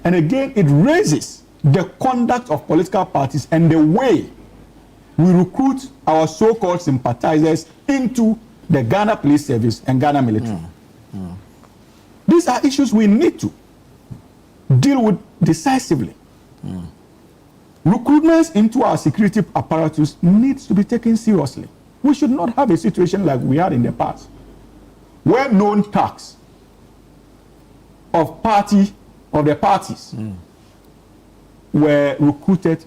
And again, it raises the conduct of political parties and the way we recruit our so-called sympathizers into the Ghana Police Service and Ghana military. These are issues we need to deal with decisively. Recruitments into our security apparatus needs to be taken seriously. We should not have a situation like we had in the past, where known thugs of the parties were recruited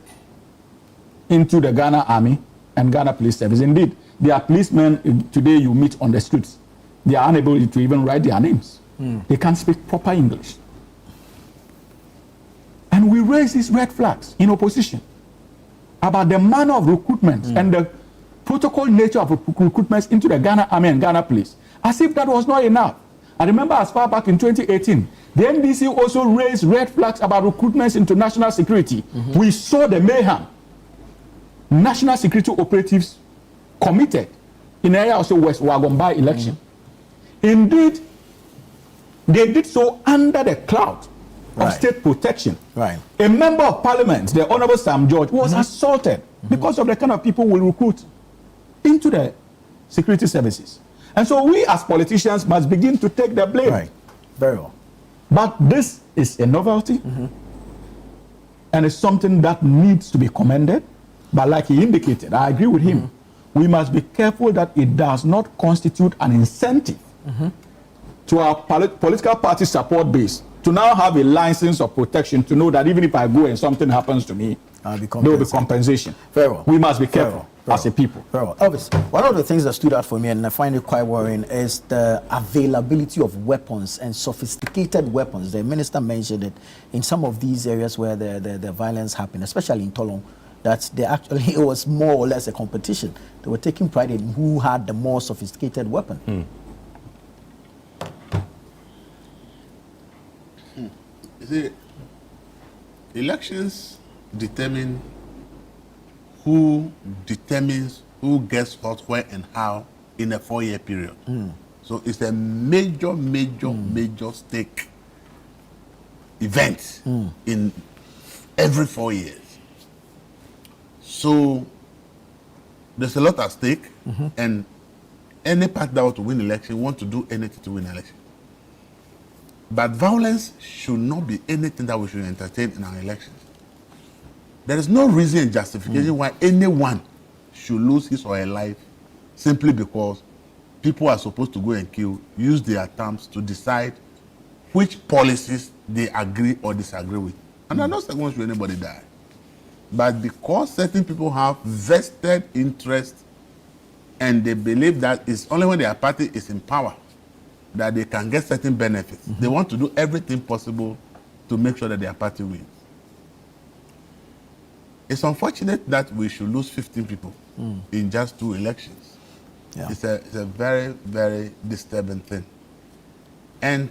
into the Ghana Army and Ghana Police Service. Indeed, there are policemen today you meet on the streets. They are unable to even write their names. They can't speak proper English. And we raise these red flags in opposition about the manner of recruitment and the protocol nature of recruitments into the Ghana Army and Ghana Police, as if that was not enough. I remember as far back in 2018, the NDC also raised red flags about recruitments into national security. We saw the mayhem national security operatives committed in the area of the West Wagombai election. Indeed, they did so under the cloud of state protection. A member of parliament, the Honorable Sam George, was assaulted because of the kind of people we recruit into the security services. And so we as politicians must begin to take the blame. Very well. But this is a novelty, and it's something that needs to be commended. But like he indicated, I agree with him, we must be careful that it does not constitute an incentive to our political party support base to now have a license of protection to know that even if I go and something happens to me, there will be compensation. Very well. We must be careful as a people. Very well. Elvis, one of the things that stood out for me, and I find it quite worrying, is the availability of weapons and sophisticated weapons. The minister mentioned it in some of these areas where the violence happened, especially in Tolong, that it was more or less a competition. They were taking pride in who had the more sophisticated weapon. You see, elections determine who determines who gets what, where, and how in a 4-year period. So it's a major stake event in every 4 years. So there's a lot at stake, and any party that wants to win election want to do anything to win election. But violence should not be anything that we should entertain in our elections. There is no reason and justification why anyone should lose his or her life simply because people are supposed to go and kill, use their terms to decide which policies they agree or disagree with. And I'm not saying once should anybody die. But because certain people have vested interest and they believe that it's only when their party is in power that they can get certain benefits. They want to do everything possible to make sure that their party wins. It's unfortunate that we should lose 15 people in just 2 elections. It's a very, very disturbing thing. And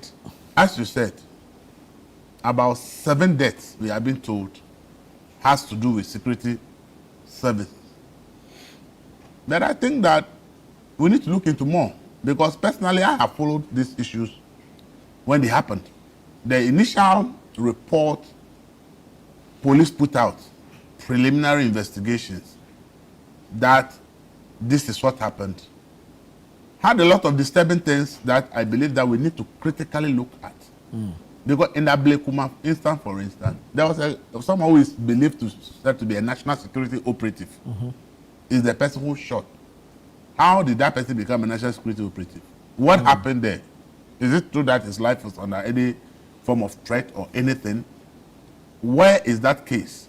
as you said, about 7 deaths, we have been told, has to do with security services. But I think that we need to look into more, because personally I have followed these issues when they happened. The initial report police put out, preliminary investigations, that this is what happened, had a lot of disturbing things that I believe that we need to critically look at. Because in the Blekuma instance, for instance, there was someone who is believed to be a national security operative. Is the person who shot. How did that person become a national security operative? What happened there? Is it true that his life was under any form of threat or anything? Where is that case?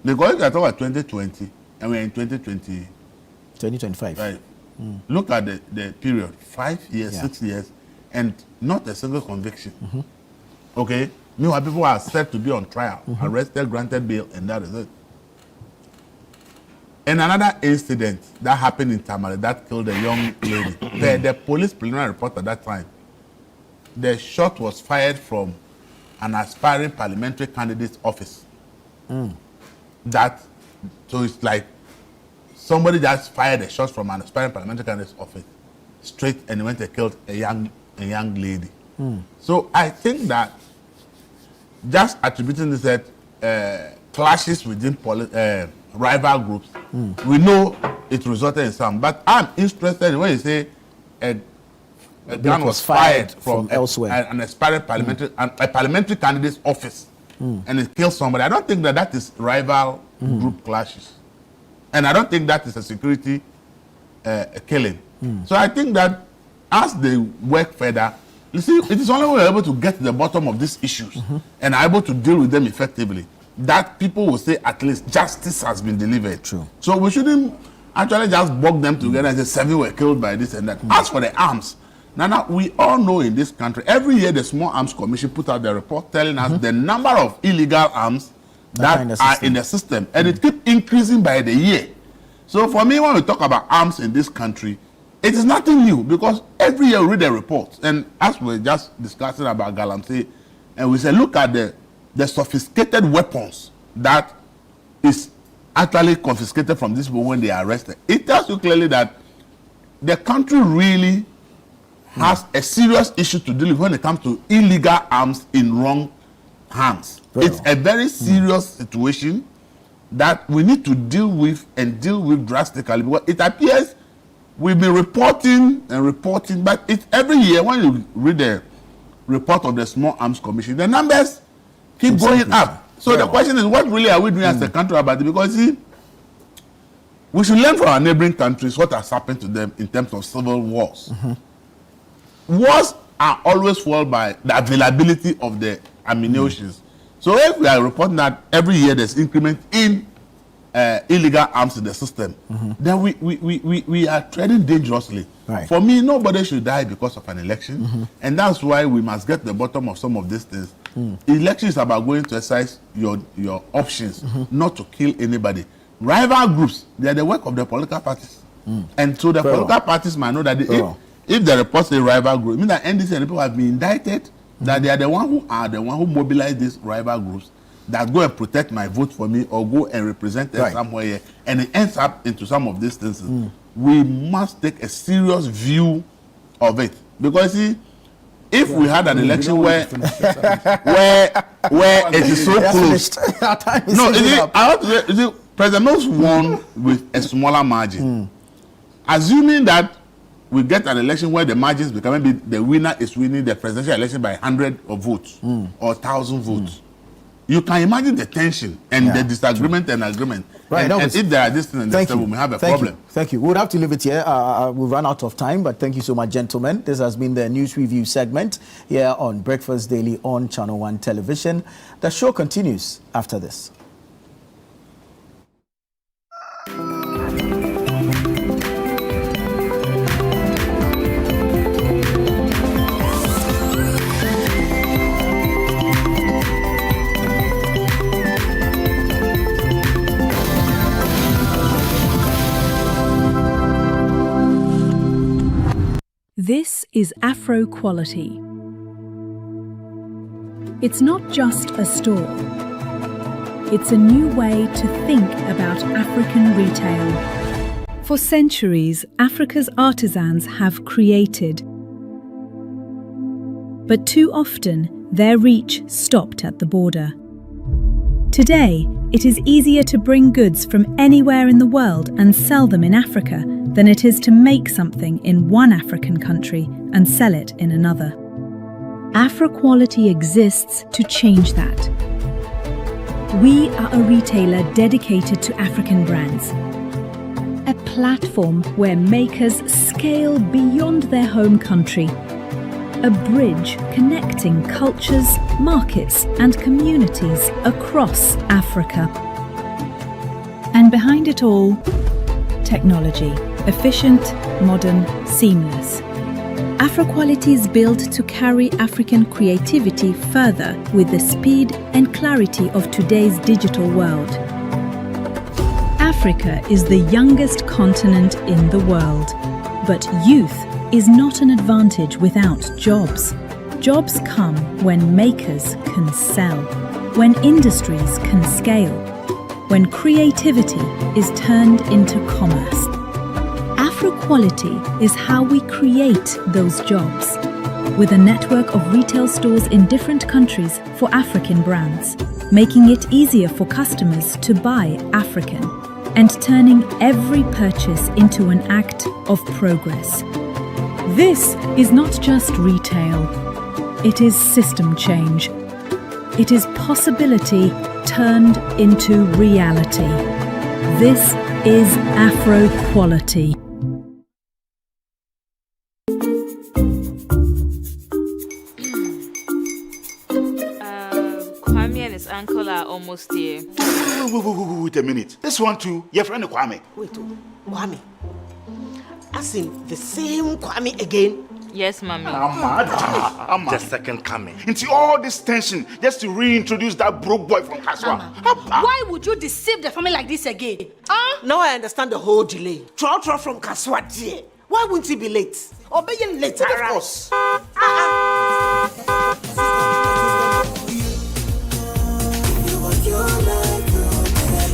Because we are talking about 2020 and we're in 2025. Right. Look at the period, 5 years, 6 years, and not a single conviction. Okay? Meanwhile, people are said to be on trial, arrested, granted bail, and that is it. And another incident that happened in Tamale that killed a young lady. The police preliminary report at that time, the shot was fired from an aspiring parliamentary candidate's office. So it's like somebody just fired a shot from an aspiring parliamentary candidate's office straight and went and killed a young lady. So I think that just attributing this clashes within rival groups, we know it resulted in some. But I'm interested in when you say a gun was fired from elsewhere, an aspiring parliamentary, a parliamentary candidate's office, and it killed somebody. I don't think that is rival group clashes, and I don't think that is a security killing. So I think that as they work further, You see, it is only when we're able to get to the bottom of these issues and are able to deal with them effectively that people will say at least justice has been delivered. True. So we shouldn't actually just bog them together and say 7 were killed by this and that. As for the arms, now we all know in this country, every year the Small Arms Commission put out the report telling us the number of illegal arms that are in the system. And it keeps increasing by the year. So for me, when we talk about arms in this country, it is nothing new because every year we read the reports. And as we're just discussing about Galamsey, and we say, look at the sophisticated weapons that is actually confiscated from these people when they are arrested. It tells you clearly that the country really has a serious issue to deal with when it comes to illegal arms in wrong hands. It's a very serious situation that we need to deal with and deal with drastically because it appears we've been reporting, but it's every year when you read the report of the Small Arms Commission, the numbers keep going up. So the question is, what really are we doing as a country about it? Because see, we should learn from our neighboring countries what has happened to them in terms of civil wars. Wars are always fueled by the availability of the ammunition. So if we are reporting that every year there's increment in illegal arms in the system, then we are treading dangerously. Right. For me, nobody should die because of an election, and that's why we must get to the bottom of some of these things. Election is about going to exercise your options, not to kill anybody. Rival groups, they are the work of the political parties, and so the political parties might know that if the report say rival group, it means that NDC and people have been indicted that they are the one who mobilize these rival groups that go and protect my vote for me or go and represent them somewhere here, and it ends up into some of these things. We must take a serious view of it because see, if we had an election where it is so close, I want to say, President Mills won with a smaller margin. Assuming that we get an election where the margins become maybe the winner is winning the presidential election by 100 of votes or 1,000 votes. You can imagine the tension and the disagreement and agreement. Right. And if there are this thing in the system, we may have a problem. Thank you. We'll have to leave it here. We've run out of time, but thank you so much, gentlemen. This has been the News Review segment here on Breakfast Daily on Channel One Television. The show continues after this. This is Afro Quality. It's not just a store. It's a new way to think about African retail. For centuries, Africa's artisans have created. But too often, their reach stopped at the border. Today, it is easier to bring goods from anywhere in the world and sell them in Africa than it is to make something in one African country and sell it in another. Afro Quality exists to change that. We are a retailer dedicated to African brands. A platform where makers scale beyond their home country. A bridge connecting cultures, markets, and communities across Africa. And behind it all, technology. Efficient, modern, seamless. Afro Quality is built to carry African creativity further with the speed and clarity of today's digital world. Africa is the youngest continent in the world, but youth is not an advantage without jobs. Jobs come when makers can sell, when industries can scale, when creativity is turned into commerce. Afro Quality is how we create those jobs, with a network of retail stores in different countries for African brands, making it easier for customers to buy African, and turning every purchase into an act of progress. This is not just retail, it is system change. It is possibility turned into reality. This is Afro Quality. and his uncle are almost here. Wait a minute. This one too, your friend Kwame. Wait, Kwame. As in the same Kwame again? Yes, mommy. I'm the second coming. Into all this tension just to reintroduce that broke boy from Kaswa. Why would you deceive the family like this again? Now I understand the whole delay. Troll from Kaswati. Why wouldn't he be late? Obey you later. Of course.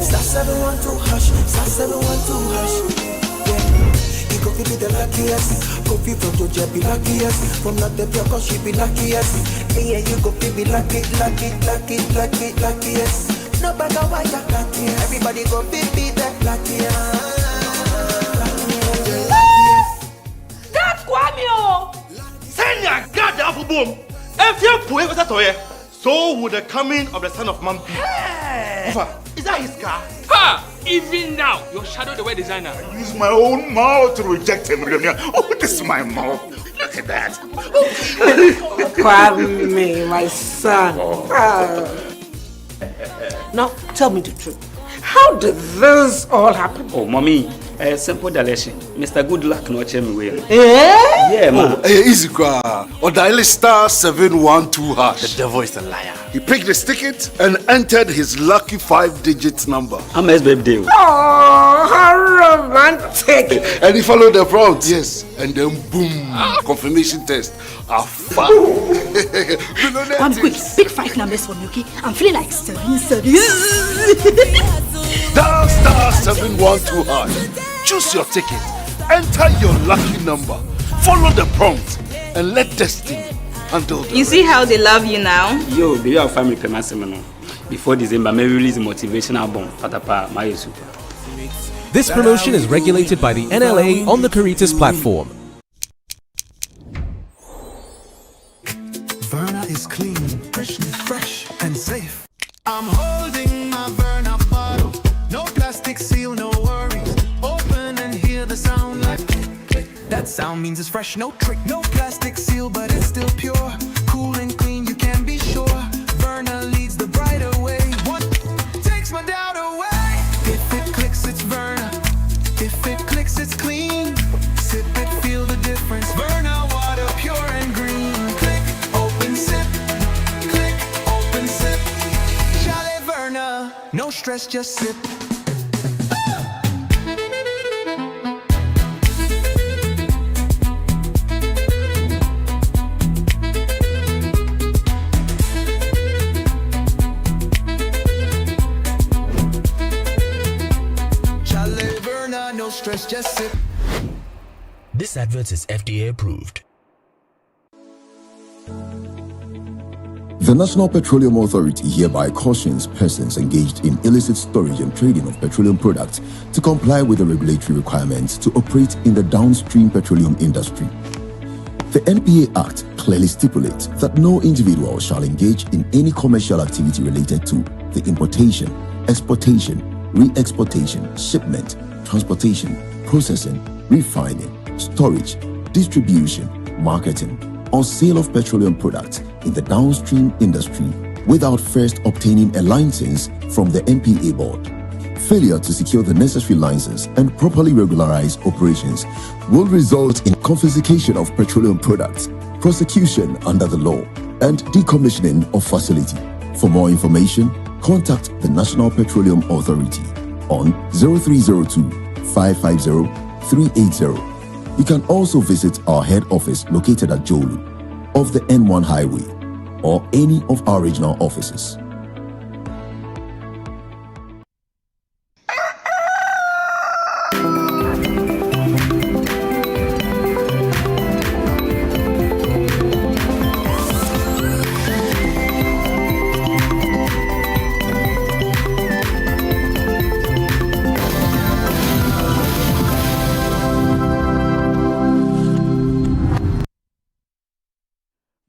Star 712 hash, star 712 hash. You go be the luckiest. Go be from Georgia, be luckiest. From not the cause she be luckiest. Yeah, you go be luckiest. No matter why you're luckiest. Everybody go be the luckiest. That's Kwame! Send your God the apple boom. If you put it toye, so would the coming of the son of man be. Is that his car? Ha! Even now, your shadow the way designer. I use my own mouth to reject him. Oh, this is my mouth. Look at that. Kwame, my son. Now, tell me the truth. How did this all happen? Oh, mommy, simple direction. Mr. Good Luck no me well. Yeah, man. Easy car. Or dial star 712 hash. The devil is a liar. He picked his ticket and entered his lucky 5-digit number. How much baby? Oh, how romantic. And he followed the prompt. Yes. And then boom. Confirmation test. I'm quick. Pick 5 numbers for me, okay? I'm feeling like service. Dial star 712 hash. Choose your ticket. Enter your lucky number. Follow the prompt and let destiny handle the You see how they love you now? Yo, baby, our family payment. Before December, may release a motivational album. Patapa, my super. This promotion is regulated by the NLA on the Caritas platform. Verna is clean, fresh and safe. I'm holding my Verna bottle. No plastic seal, no worries. Open and hear the sound like click. That sound means it's fresh, no trick. No plastic seal, but it's still pure. Cool and clean, you can be sure. Verna leads the brighter way. What takes my doubt away? If it clicks, it's Verna. If it clicks, it's clean. Sip it, feel the difference. Verna water, pure and green. Click, open, sip. Click, open, sip. Chalet Verna, no stress, just sip. Chalet Verna, no stress, just sip. This advert is FDA approved. The National Petroleum Authority hereby cautions persons engaged in illicit storage and trading of petroleum products to comply with the regulatory requirements to operate in the downstream petroleum industry. The NPA Act clearly stipulates that no individual shall engage in any commercial activity related to the importation, exportation, re-exportation, shipment, transportation, processing, refining, storage, distribution, marketing, or sale of petroleum products in the downstream industry without first obtaining a license from the NPA board. Failure to secure the necessary license and properly regularize operations will result in confiscation of petroleum products, prosecution under the law, and decommissioning of facility. For more information, contact the National Petroleum Authority on 0302 550 380. You can also visit our head office located at Jolu off the N1 highway or any of our regional offices.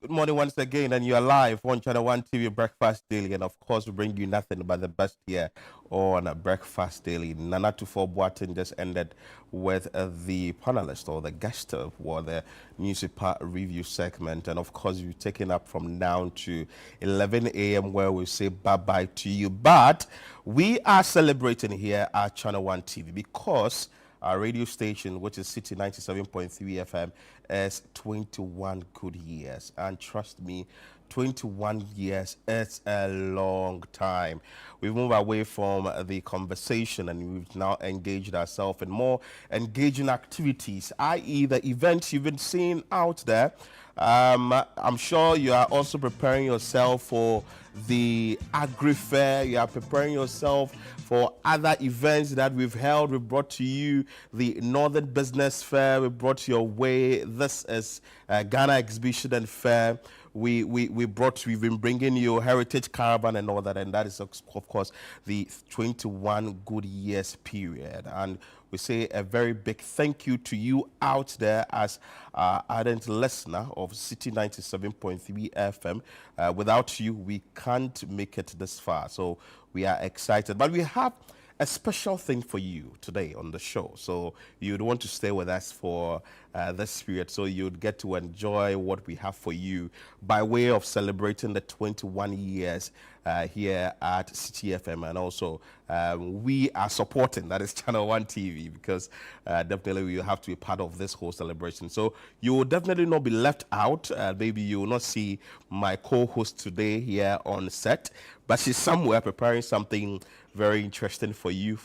Good morning once again, and you are live on Channel One TV Breakfast Daily, and of course we bring you nothing but the best here on Breakfast Daily. Nana Tufo-Boateng just ended with the panelist or the guest for the newspaper review segment, and of course you've taken up from now to 11 a.m. where we say bye-bye to you. But we are celebrating here at Channel One TV because our radio station, which is City 97.3 FM, is 21 good years. And trust me, 21 years is a long time. We've moved away from the conversation and we've now engaged ourselves in more engaging activities, i.e. the events you've been seeing out there. I'm sure you are also preparing yourself for the Agri-Fair. You are preparing yourself for other events that we've held. We brought to you the Northern Business Fair. We brought your way. This is Ghana Exhibition and Fair. We've been bringing you Heritage Caravan and all that, and that is of course the 21 good years period. And we say a very big thank you to you out there as ardent listener of City 97.3 FM. Without you, we can't make it this far. So we are excited. But we have a special thing for you today on the show. So you'd want to stay with us for this period, so you'd get to enjoy what we have for you by way of celebrating the 21 years here at City FM. And also we are supporting, that is Channel One TV, because definitely we have to be part of this whole celebration. So you will definitely not be left out. Maybe you will not see my co-host today here on set, but she's somewhere preparing something very interesting for you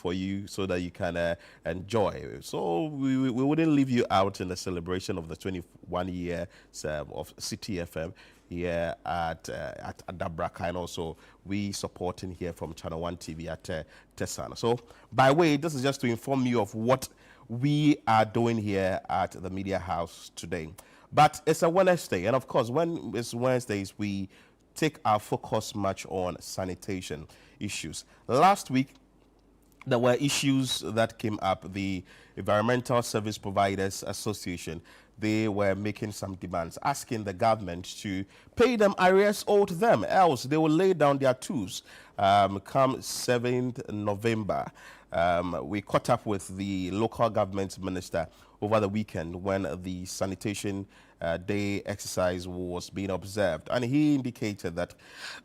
so that you can enjoy. So we wouldn't leave you out in the celebration of the 21 years of City FM here at Dabraka, and also we supporting here from Channel One TV at Tesana. So by way, this is just to inform you of what we are doing here at the Media House today. But it's a Wednesday, and of course when it's Wednesdays we take our focus much on sanitation issues. Last week there were issues that came up. The Environmental Service Providers Association, they were making some demands, asking the government to pay them arrears owed to them, else they will lay down their tools come 7th November. We caught up with the local government minister over the weekend when the sanitation day exercise was being observed, and he indicated that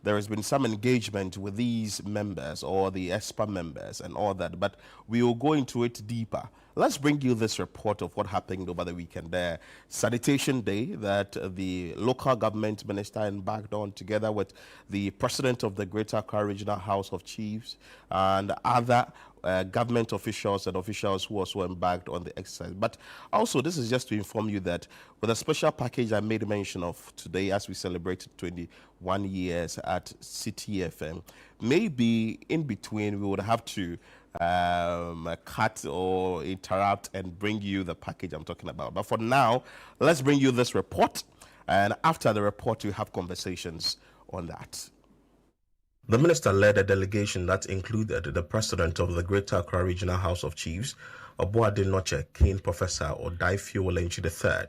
there has been some engagement with these members or the ESPA members and all that, but we will go into it deeper. Let's bring you this report of what happened over the weekend there. Sanitation Day that the local government minister embarked on together with the president of the Greater Accra Regional House of Chiefs and other government officials and officials who also embarked on the exercise. But also, this is just to inform you that with a special package I made mention of today as we celebrated 21 years at City FM, maybe in between we would have to cut or interrupt and bring you the package I'm talking about. But for now, let's bring you this report, and after the report we have conversations on that. The minister led a delegation that included the president of the Greater Accra Regional House of Chiefs, Obuade Noche, King Professor Odaifio Olenchi III,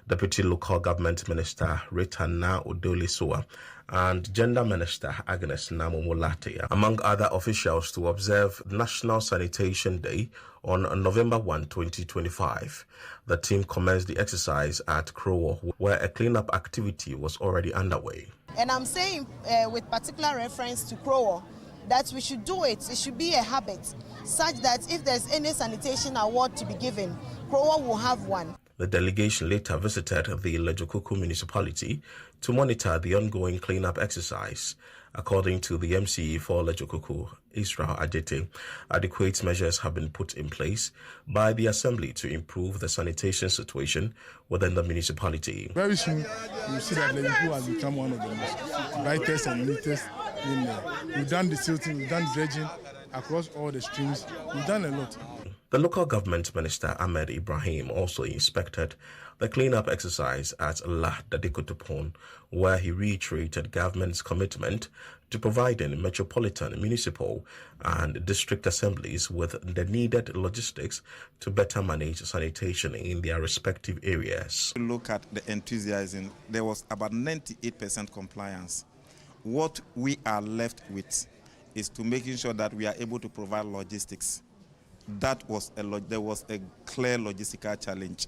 Deputy Local Government Minister Retana Odole-Soa, and Gender Minister Agnes Namomolate, among other officials, to observe National Sanitation Day on November 1, 2025. The team commenced the exercise at Krowo, where a cleanup activity was already underway. And I'm saying with particular reference to Krowo that we should do it. It should be a habit such that if there's any sanitation award to be given, Krowo will have one. The delegation later visited the Lejokuku municipality to monitor the ongoing cleanup exercise. According to the MCE for Lejokuku, Israel Adjete, adequate measures have been put in place by the assembly to improve the sanitation situation within the municipality. Very soon, you see that Lejokuku has become one of the most brightest and neatest in there. We've done the silting, we've done dredging across all the streams. We've done a lot. The local government minister Ahmed Ibrahim also inspected the cleanup exercise at La Dadikotopon, where he reiterated government's commitment to providing metropolitan, municipal and district assemblies with the needed logistics to better manage sanitation in their respective areas. Look at the enthusiasm. There was about 98% compliance. What we are left with is to making sure that we are able to provide logistics. There was a clear logistical challenge.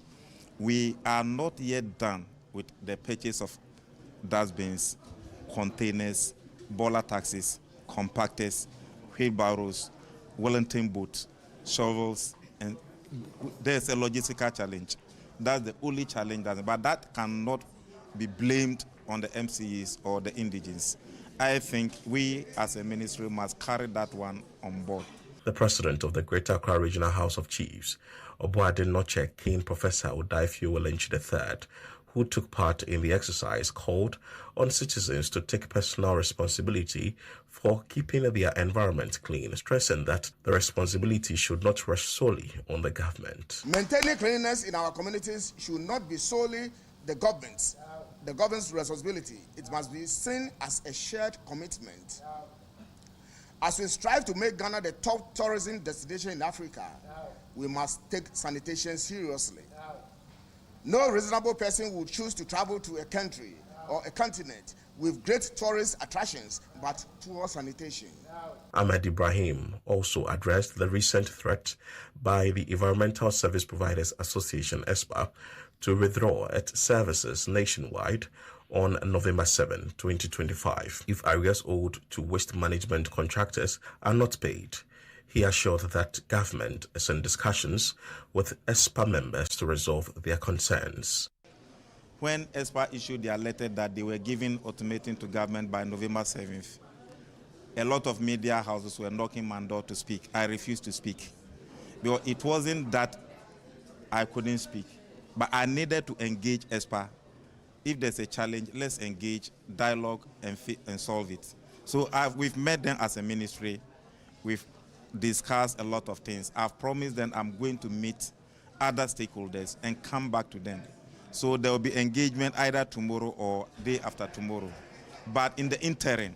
We are not yet done with the purchase of dustbins, containers, boiler taxis, compactors, wheelbarrows, Wellington boots, shovels, and there's a logistical challenge. That's the only challenge, but that cannot be blamed on the MCEs or the indigenes. I think we as a ministry must carry that one on board. The president of the Greater Accra Regional House of Chiefs, Obuade Noche King Professor Odaifio Welenchi III, who took part in the exercise, called on citizens to take personal responsibility for keeping their environment clean, stressing that the responsibility should not rest solely on the government. Maintaining cleanliness in our communities should not be solely the government's responsibility. It must be seen as a shared commitment. As we strive to make Ghana the top tourism destination in Africa, we must take sanitation seriously. No reasonable person would choose to travel to a country or a continent with great tourist attractions but poor sanitation. Ahmed Ibrahim also addressed the recent threat by the Environmental Service Providers Association, ESPA, to withdraw its services nationwide on November 7, 2025, if areas owed to waste management contractors are not paid. He assured that government is in discussions with ESPA members to resolve their concerns. When ESPA issued their letter that they were giving ultimatum to government by November 7th, a lot of media houses were knocking my door to speak. I refused to speak. Because it wasn't that I couldn't speak, but I needed to engage ESPA. If there's a challenge, let's engage, dialogue, and solve it. So we've met them as a ministry. We've discussed a lot of things. I've promised them I'm going to meet other stakeholders and come back to them. So there will be engagement either tomorrow or day after tomorrow. But in the interim,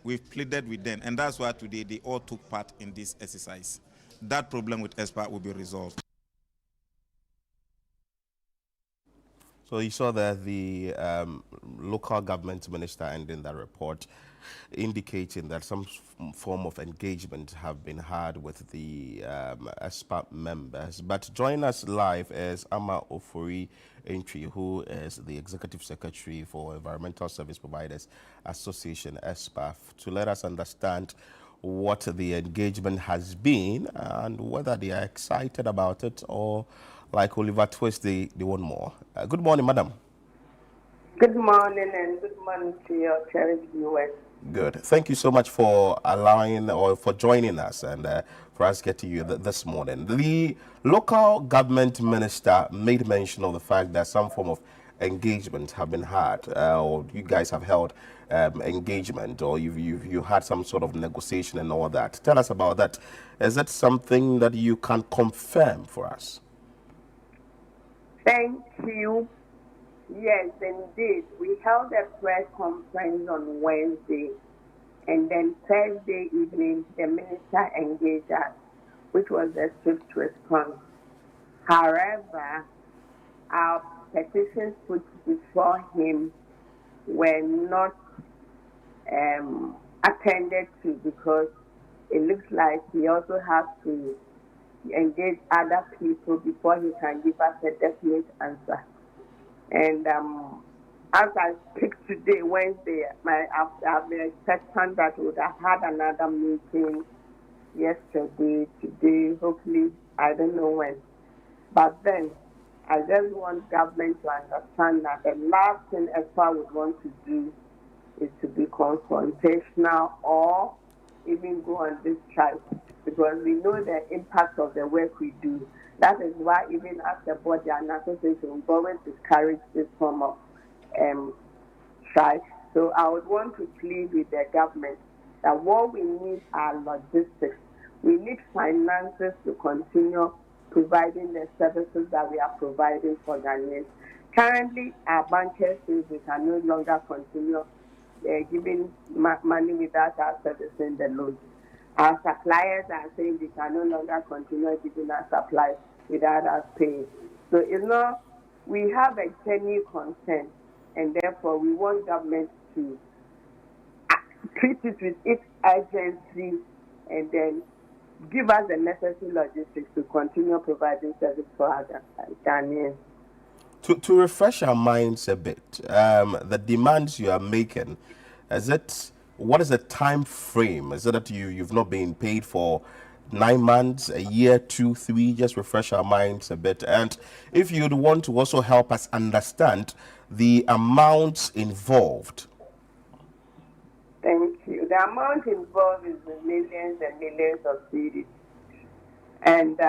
we've pleaded with them, and that's why today they all took part in this exercise. That problem with ESPA will be resolved. So you saw that the local government minister ending that report, indicating that some form of engagement have been had with the ESPA members. But join us live is Ama Ofori Entry, who is the Executive Secretary for Environmental Service Providers Association, ESPA, to let us understand what the engagement has been and whether they are excited about it or, like Oliver Twist, they want more. Good morning, madam. Good morning, and good morning to your cherished viewers. Good. Thank you so much for allowing or for joining us and for us getting you this morning. The local government minister made mention of the fact that some form of engagement have been had, or you guys have held engagement, or you had some sort of negotiation and all that. Tell us about that. Is that something that you can confirm for us? Thank you. Yes, indeed. We held a press conference on Wednesday, and then Thursday evening, the minister engaged us, which was a swift response. However, our petitions put before him were not attended to because it looks like he also has to engage other people before he can give us a definite answer. And as I speak today, Wednesday, I've been expecting that we would have had another meeting yesterday, today, hopefully, I don't know when. But then, I just want government to understand that the last thing ESPA would want to do is to be confrontational or even go on this strike, because we know the impact of the work we do. That is why even as a body and association, we always discourage this form of strike. So I would want to plead with the government that what we need are logistics. We need finances to continue providing the services that we are providing for Ghanaians. Currently, our bankers say we can no longer continue giving money without us servicing the loans. Our suppliers are saying we can no longer continue giving our supplies without us paying. So it's not, we have a genuine concern, and therefore we want government to treat it with its urgency and then give us the necessary logistics to continue providing service for our Ghanaians. To refresh our minds a bit, the demands you are making, what is the time frame? Is it that you've not been paid for 9 months, a year, 2, 3? Just refresh our minds a bit. And if you'd want to also help us understand the amounts involved. Thank you. The amount involved is in millions and millions of cedis. And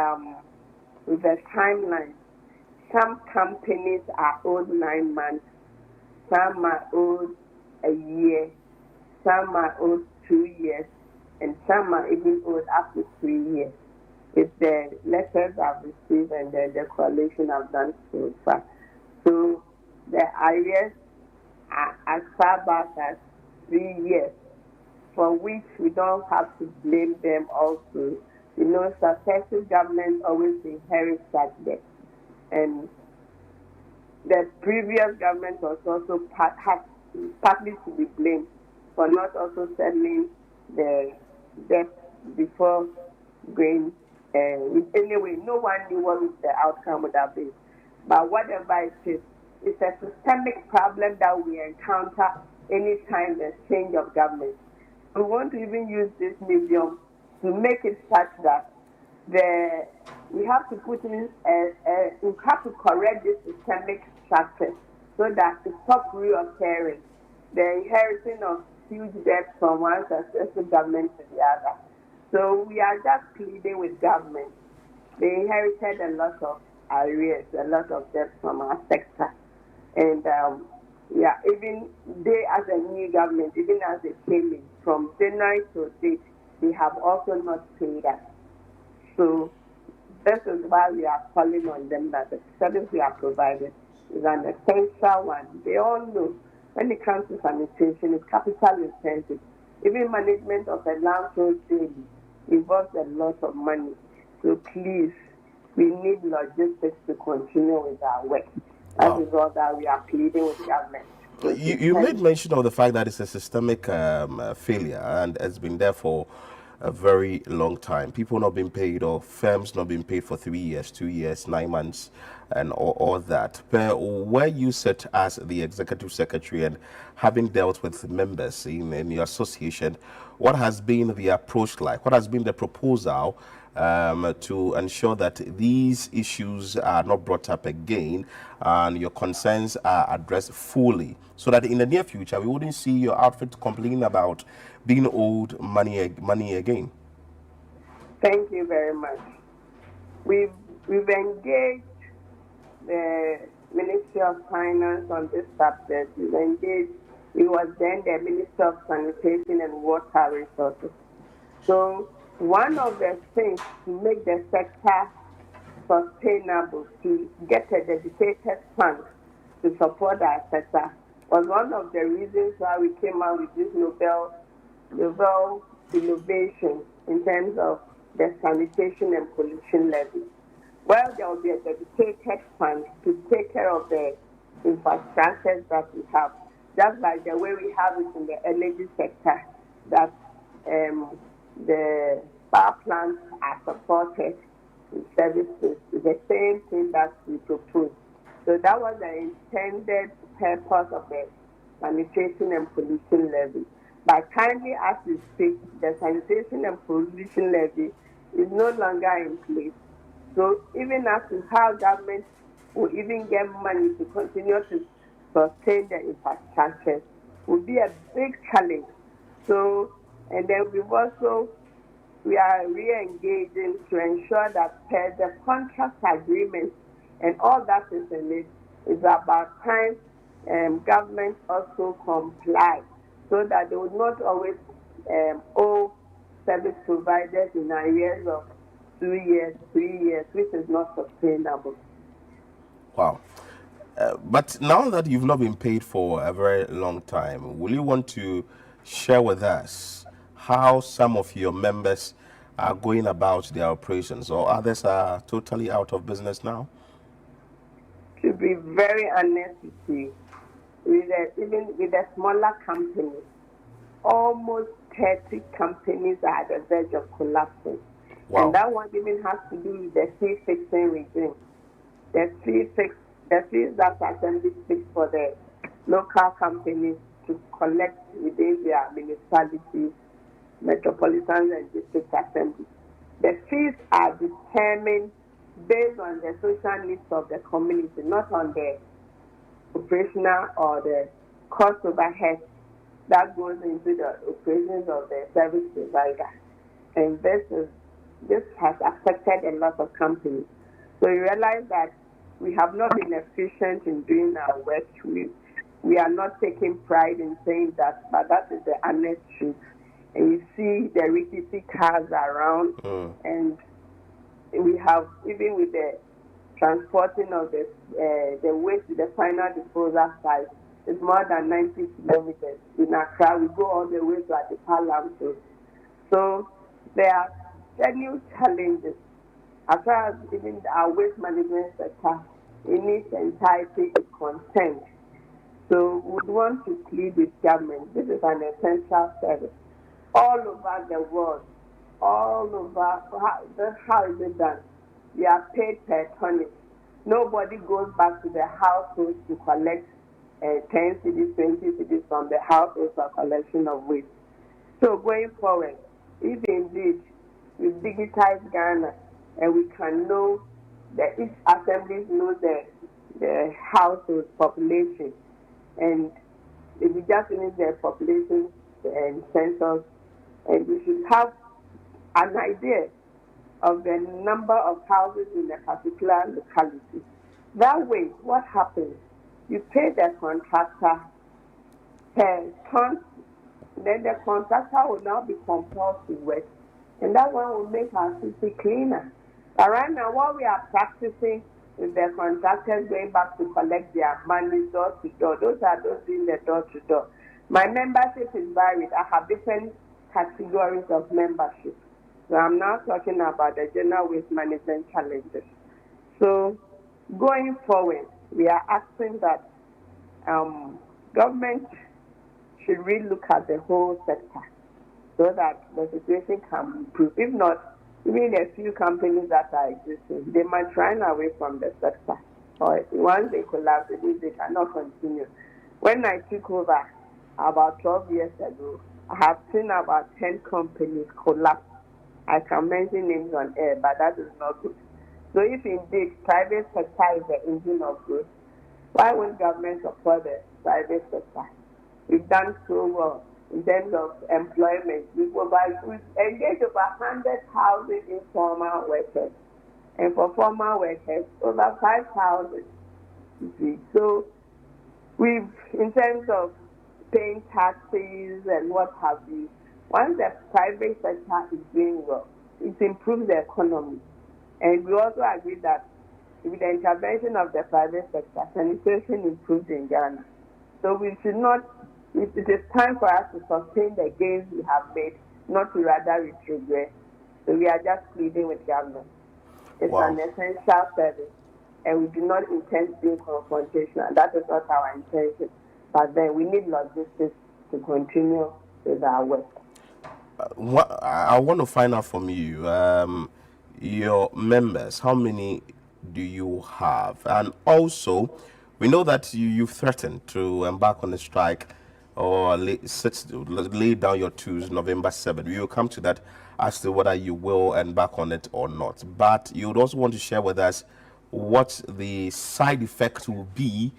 with the timeline, some companies are owed 9 months, some are owed a year, some are owed 2 years, and some are even owed up to 3 years. If the letters I've received and the coalition have done so far. So the arrears are as far back as 3 years, for which we don't have to blame them also. You know, successive governments always inherit such debt. And the previous government was also partly to be blamed for not also settling the debt before going. Anyway, no one knew what the outcome would have been. But whatever it is, it's a systemic problem that we encounter anytime there's change of government. We want to even use this medium to make it such that we have to put in we have to correct this systemic structure so that it stops reoccurring, the inheriting of huge debts from one successive government to the other. So we are just pleading with government. They inherited a lot of arrears, a lot of debts from our sector. And even they as a new government, even as they came in, from January to date, they have also not paid us. So this is why we are calling on them that the service we are provided is an essential one. They all know when it comes to sanitation, it's capital intensive. Even management of a landfill daily involves a lot of money. So please, we need logistics to continue with our work. That is all that we are pleading with government. You made mention of the fact that it's a systemic failure and has been there for a very long time. People not being paid, or firms not being paid for 3 years, 2 years, 9 months, and all that. But where you sit as the executive secretary and having dealt with members in your association, what has been the approach like? What has been the proposal to ensure that these issues are not brought up again and your concerns are addressed fully, so that in the near future we wouldn't see your outfit complaining about being owed money again? Thank you very much. We've engaged the Ministry of Finance on this subject. We've engaged, it was then the Ministry of Sanitation and Water Resources. So one of the things to make the sector sustainable, to get a dedicated fund to support our sector, was one of the reasons why we came out with this Nobel innovation in terms of the sanitation and pollution levy. Well, there will be a dedicated fund to take care of the infrastructures that we have, just like the way we have it in the energy sector, that the power plants are supported with services. It's the same thing that we propose. So that was the intended purpose of the sanitation and pollution levy. But currently, as we speak, the sanitation and pollution levy is no longer in place. So even as to how government will even get money to continue to sustain the infrastructure will be a big challenge. So, and then we are re-engaging to ensure that the contract agreement and all that is in it is about time government also comply, so that they would not always owe service providers in arrears of 2 years, 3 years, which is not sustainable. Wow. But now that you've not been paid for a very long time, will you want to share with us how some of your members are going about their operations, or others are totally out of business now? To be very honest with you, even with the smaller companies, almost 30 companies are at the verge of collapsing. Wow. And that one even has to do with the fee fixing regime. The fees that Assembly fixed for the local companies to collect within their municipalities, metropolitan and district assemblies. The fees are determined based on the social needs of the community, not on the operational or the cost overhead that goes into the operations of the service provider. And this has affected a lot of companies. So you realize that we have not been efficient in doing our work. We are not taking pride in saying that, but that is the honest truth. And you see the rickety cars around, and we have, even with the transporting of the waste to the final disposal site, it's more than 90 kilometers. In Accra, we go all the way to Adepa landfill. So there are genuine challenges. As far as even our waste management sector, in its entirety is concerned. So we would want to plead with government. This is an essential service. All over the world, all over, how is it done? We are paid per tonnage. Nobody goes back to the households to collect 10 cedis, 20 cedis from the households for collection of waste. So going forward, if indeed we digitize Ghana and we can know that each assembly knows the household population, and if we just finish the population and census, and we should have an idea of the number of houses in a particular locality. That way, what happens? You pay the contractor per ton, then the contractor will now be compelled to work, and that one will make our city cleaner. But right now, what we are practicing is the contractors going back to collect their money door to door. Those are those doing the door to door. My membership is varied. I have different categories of membership. So I'm now talking about the general waste management challenges. So going forward, we are asking that government should really look at the whole sector so that the situation can improve. If not, even a few companies that are existing, they might run away from the sector. Or once they collapse, they cannot continue. When I took over about 12 years ago, I have seen about 10 companies collapse. I can mention names on air, but that is not good. So if indeed private sector is the engine of growth, why won't government support the private sector? We've done so well in terms of employment. We've engaged over 100,000 informal workers, and for formal workers, over 5,000. So we've, in terms of paying taxes and what have you, once the private sector is doing well, it improves the economy. And we also agree that with the intervention of the private sector, sanitation improves in Ghana. So we should not, it is time for us to sustain the gains we have made, not to rather retrogress. So we are just pleading with government. It's an essential service, and we do not intend to be confrontational. That is not our intention. But then we need logistics to continue with our work. I want to find out from you, your members, how many do you have? And also, we know that you've threatened to embark on a strike or lay down your tools November 7th. We will come to that as to whether you will embark on it or not. But you would also want to share with us what the side effect will be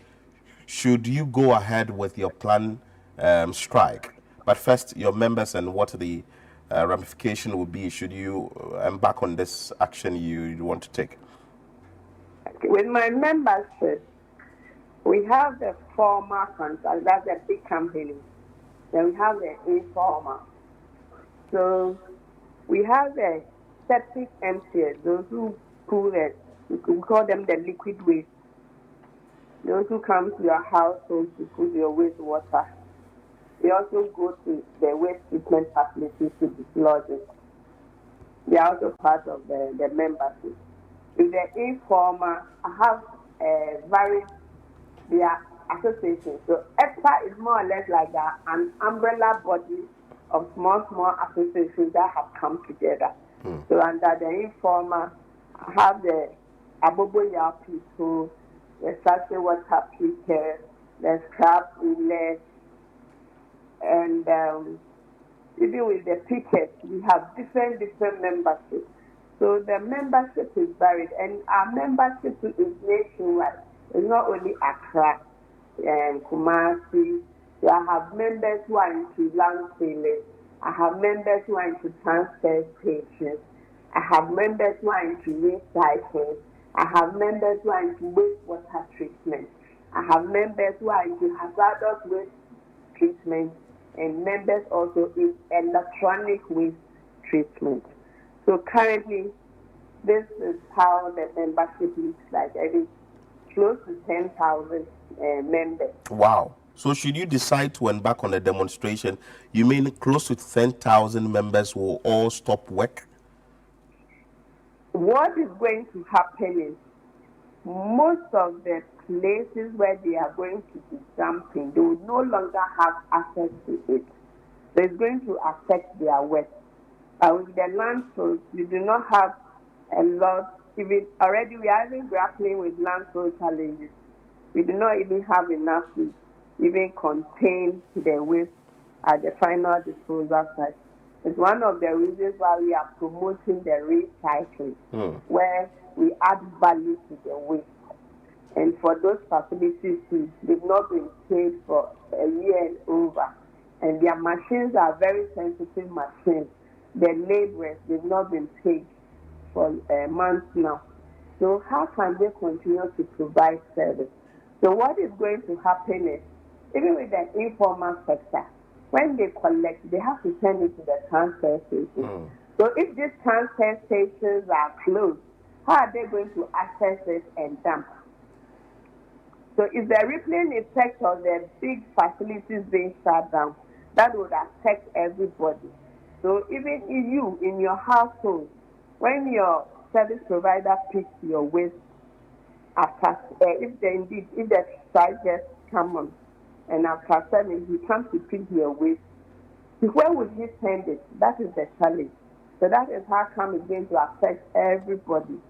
should you go ahead with your planned strike. But first, your members and what the ramification will be should you embark on this action you want to take. With my membership, we have the formal contract, that's a big company. Then we have the informal. So we have the septic MCS, those who pull it, we call them the liquid waste. Those who come to your household to put your wastewater, they also go to the waste treatment facilities to dislodge it. They are also part of the membership. With the informal, I have various their associations. So EPA is more or less like an umbrella body of small associations that have come together. So under the informal, I have the Aboboya people, the Sachet Water people, the Scrap Village, and even with the pickets, we have different memberships. So the membership is varied, and our membership is nationwide. It's not only Accra and Kumasi. So I have members who are into land filling. I have members who are into transfer stations. I have members who are into recycling. I have members who are into wastewater treatment. I have members who are into hazardous waste treatment, and members also in electronic waste treatment. So currently, this is how the membership looks like. It is close to 10,000 members. Wow. So should you decide to embark on a demonstration, you mean close to 10,000 members will all stop work? What is going to happen is most of the places where they are going to be dumping, they will no longer have access to it. So it's going to affect their work. With the landfills, we do not have a lot. Even already, we are even grappling with landfill challenges. We do not even have enough to even contain the waste at the final disposal site. It's one of the reasons why we are promoting the recycling, where we add value to the waste. And for those facilities too, they've not been paid for a year and over. And their machines are very sensitive machines. The laborers, they've not been paid for months now. So how can they continue to provide service? So what is going to happen is, even with the informal sector, when they collect, they have to send it to the transfer station. So if these transfer stations are closed, how are they going to access it and dump? So it's the rippling effect of the big facilities being shut down that would affect everybody. So even if you, in your household, when your service provider picks your waste, if the strike just come on, and after 7, he comes to pick your waste, where would he send it? That is the challenge. So that is how come it's going to affect everybody.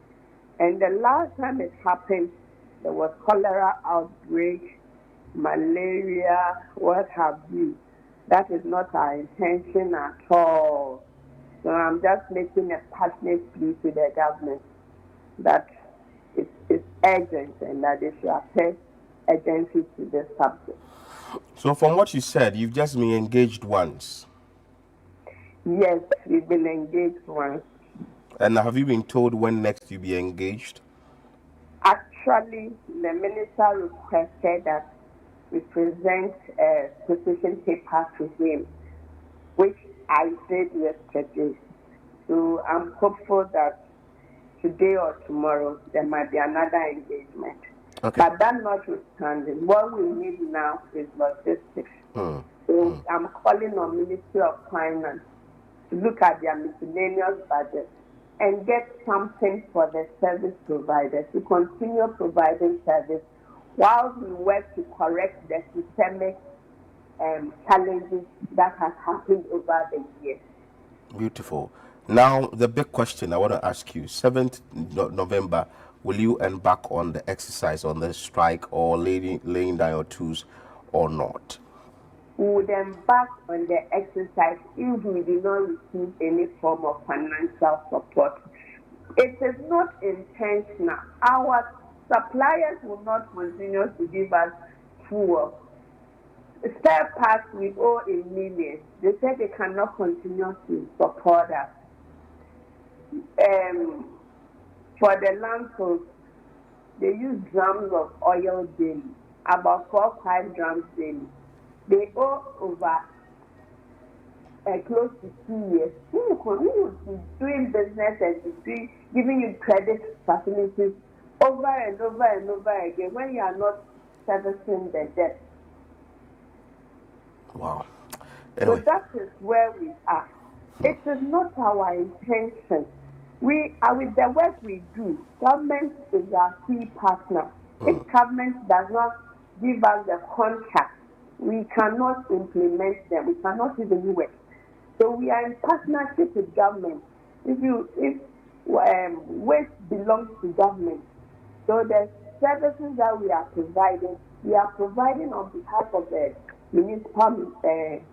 And the last time it happened, there was cholera outbreak, malaria, what have you. That is not our intention at all. So I'm just making a passionate plea to the government that it's urgent and that they should attend urgency to this subject. So from what you said, you've just been engaged once. Yes, we've been engaged once. And have you been told when next you'll be engaged? Actually, the minister requested that we present a position paper to him, which I did yesterday. So I'm hopeful that today or tomorrow there might be another engagement. Okay. But that notwithstanding, what we need now is logistics. So I'm calling on Ministry of Finance to look at their miscellaneous budget and get something for the service providers to continue providing service while we work to correct the systemic challenges that have happened over the years. Beautiful. Now, the big question I want to ask you, 7th November, will you embark on the exercise, on the strike, or laying down your tools or not? We would embark on the exercise if we do not receive any form of financial support. It is not intentional. Our suppliers will not continue to give us fuel. Spare parts we owe in millions. They said they cannot continue to support us. For the landfills, they use drums of oil daily, about 4 or 5 drums daily. They owe over close to 2 years. We would be doing business and be giving you credit facilities over and over and over again when you are not servicing the debt. Wow. So that is where we are. It is not our intention. We are with the work we do. Government is our key partner. If government does not give us the contract, we cannot implement them. We cannot even work. So we are in partnership with government. If waste belongs to government, so the services that we are providing on behalf of the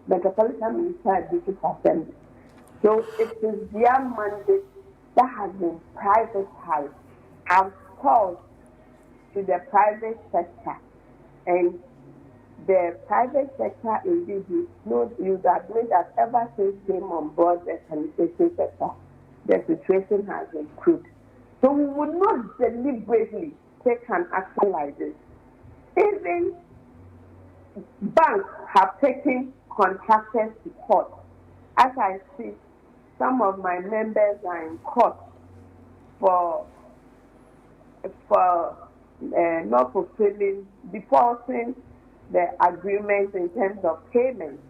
Metropolitan Municipal District Assembly. So it is their mandate that has been privatized and called to the private sector. And the private sector, indeed, you admit that ever since came on board the sanitation sector, the situation has improved. So we would not deliberately take an action like this. Even banks have taken contractors to court. As I see, some of my members are in court for not fulfilling, defaulting the agreements in terms of payments.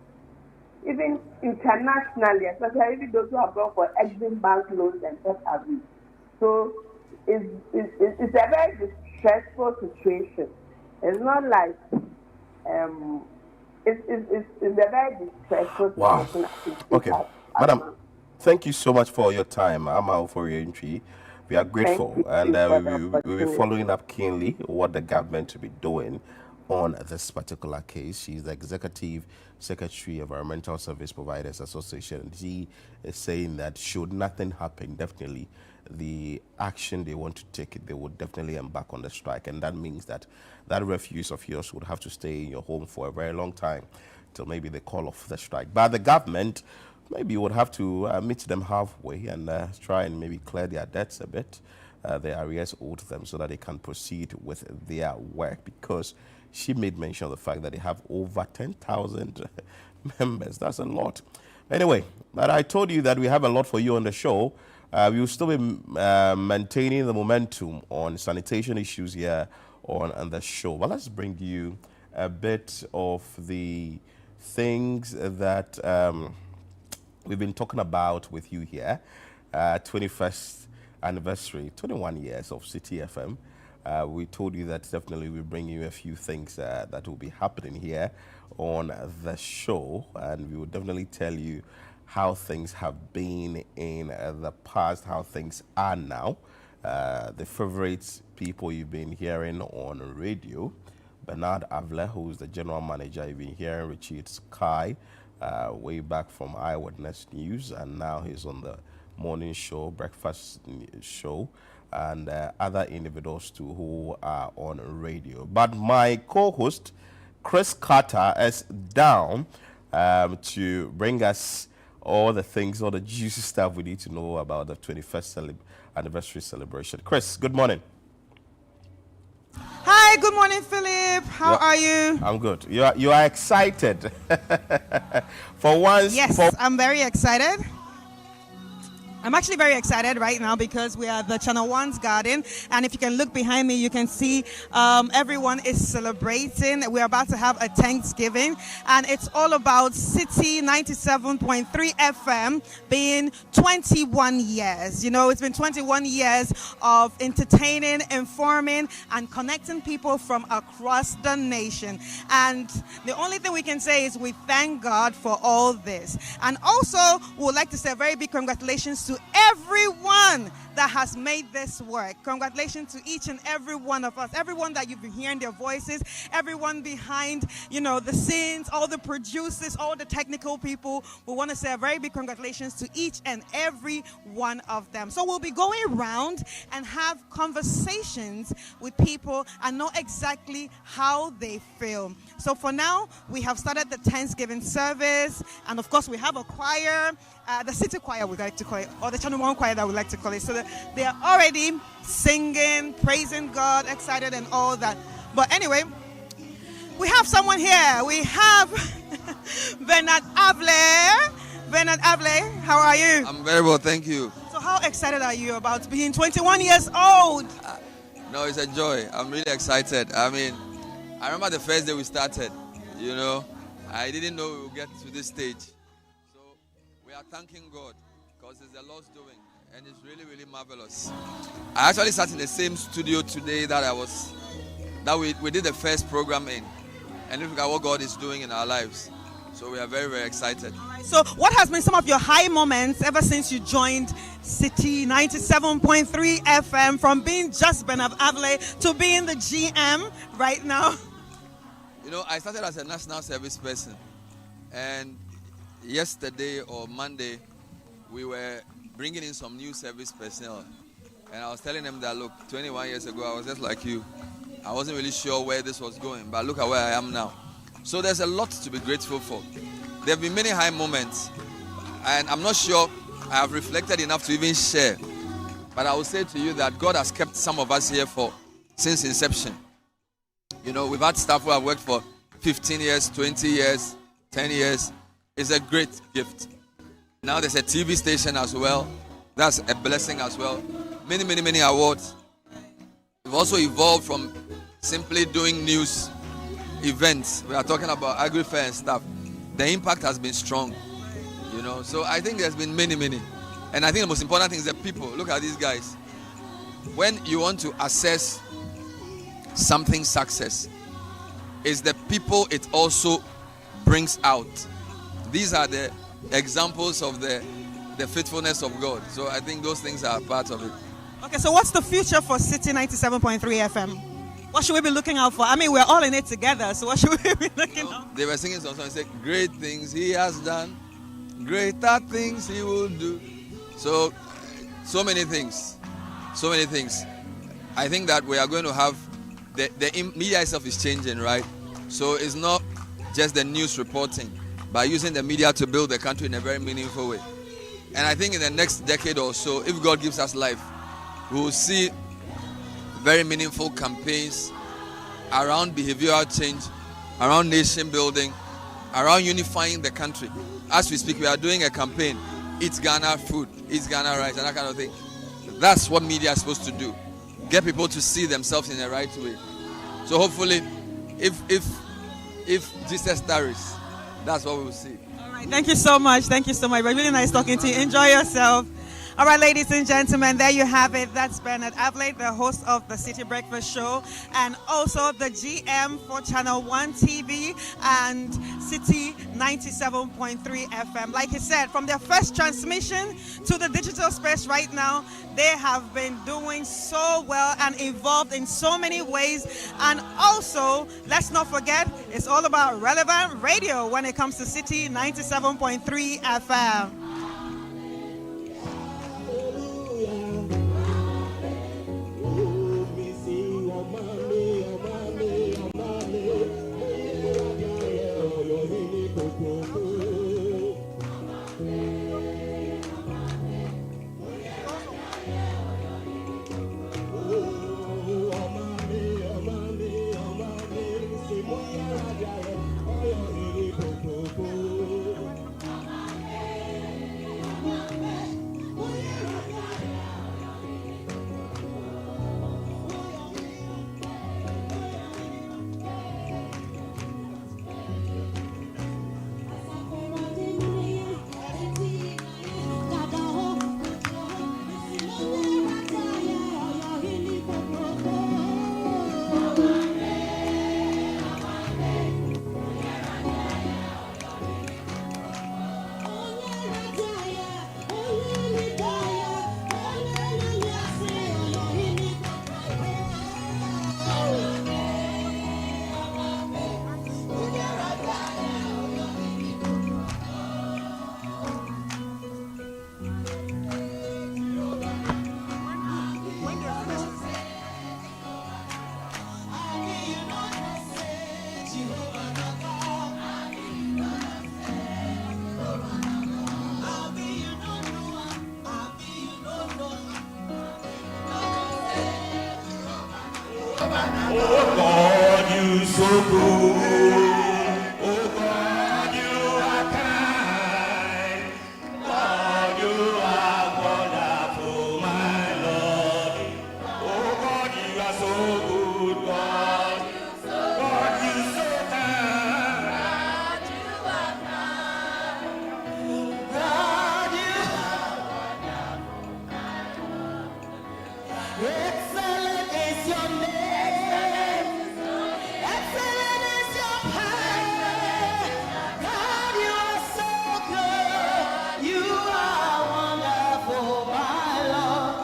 Even internationally, especially those who have gone for Exim Bank loans and such abuse. So it's a very stressful situation. It's not like it's a very distressful situation. Okay, Madam, thank you so much for your time. I'm out for your entry. We are grateful, and we'll be following up keenly what the government will be doing on this particular case. She's the Executive Secretary of Environmental Service Providers Association. She is saying that should nothing happen, definitely the action they want to take, they would definitely embark on the strike. And that means that that refuse of yours would have to stay in your home for a very long time till maybe they call off the strike. But the government maybe would have to meet them halfway and try and maybe clear their debts a bit, their arrears owed to them, so that they can proceed with their work, because she made mention of the fact that they have over 10,000 members. That's a lot. Anyway, but I told you that we have a lot for you on the show. We will still be maintaining the momentum on sanitation issues here on the show. But let's bring you a bit of the things that we've been talking about with you here. 21st anniversary, 21 years of City FM. We told you that definitely we'll bring you a few things that will be happening here on the show, and we will definitely tell you how things have been in the past, how things are now. The favorite people you've been hearing on radio, Bernard Avler, who's the general manager. You've been hearing Richard Sky way back from Eyewitness News, and now he's on the morning show, breakfast show, and other individuals too who are on radio. But my co-host, Chris Carter, is down to bring us all the things, all the juicy stuff we need to know about the 21st anniversary celebration. Chris, good morning. Hi, good morning, Philip. How are you? I'm good. You are excited. For once. Yes, I'm very excited. I'm actually very excited right now because we are at the Channel One's garden, and if you can look behind me, you can see everyone is celebrating. We're about to have a Thanksgiving, and it's all about City 97.3 FM being 21 years. You know, it's been 21 years of entertaining, informing, and connecting people from across the nation. And the only thing we can say is we thank God for all this. And also, we would like to say a very big congratulations to everyone that has made this work. Congratulations to each and every one of us, everyone that you've been hearing their voices, everyone behind, you know, the scenes, all the producers, all the technical people. We want to say a very big congratulations to each and every one of them. So we'll be going around and have conversations with people and know exactly how they feel. So for now, we have started the Thanksgiving service, and of course we have a choir, the City Choir we like to call it, or the Channel One Choir that we like to call it. So they are already singing, praising God, excited and all that. But anyway, we have someone here. We have Bernard Avler. Bernard Avler, how are you? I'm very well, thank you. So how excited are you about being 21 years old? No, it's a joy. I'm really excited. I mean, I remember the first day we started, you know, I didn't know we would get to this stage. So we are thanking God because it's the Lord's doing and it's really, really marvelous. I actually sat in the same studio today that we did the first program in. And look at what God is doing in our lives. So we are very, very excited. So what has been some of your high moments ever since you joined City 97.3 FM, from being just Bernard Avley to being the GM right now? You know, I started as a national service person. And yesterday or Monday, we were bringing in some new service personnel. And I was telling them that, look, 21 years ago, I was just like you. I wasn't really sure where this was going, but look at where I am now. So there's a lot to be grateful for. There have been many high moments, and I'm not sure I have reflected enough to even share. But I will say to you that God has kept some of us here since inception. You know, we've had staff who have worked for 15 years, 20 years, 10 years. It's a great gift. Now there's a TV station as well. That's a blessing as well. Many, many, many awards. We've also evolved from simply doing news events. We are talking about agri-fair and stuff. The impact has been strong, you know. So I think there's been many, many. And I think the most important thing is the people. Look at these guys. When you want to assess something success, it's the people it also brings out. These are the examples of the faithfulness of God. So I think those things are part of it. Okay, so what's the future for City 97.3 FM? What should we be looking out for? I mean, we're all in it together, so what should we be looking out for? They were singing some song and said, great things he has done, greater things he will do. So many things. So many things. I think that we are going to have, the media itself is changing, right? So it's not just the news reporting, but using the media to build the country in a very meaningful way. And I think in the next decade or so, if God gives us life, we will see very meaningful campaigns around behavioral change, around nation building, around unifying the country. As we speak, we are doing a campaign, Eat Ghana food, Eat Ghana rice, and that kind of thing. That's what media is supposed to do. Get people to see themselves in the right way. So hopefully, if Jesus tarries, that's what we will see. All right, thank you so much. Thank you so much. Really nice talking to you. Enjoy yourself. All right, ladies and gentlemen, there you have it. That's Bernard Avley, the host of the City Breakfast Show, and also the GM for Channel 1 TV and City 97.3 FM. Like he said, from their first transmission to the digital space right now, they have been doing so well and evolved in so many ways. And also, let's not forget, it's all about relevant radio when it comes to City 97.3 FM. Oh God, you so good. Oh God, you are kind. God, you are wonderful, my Lord. Oh God, you are so good, God. God,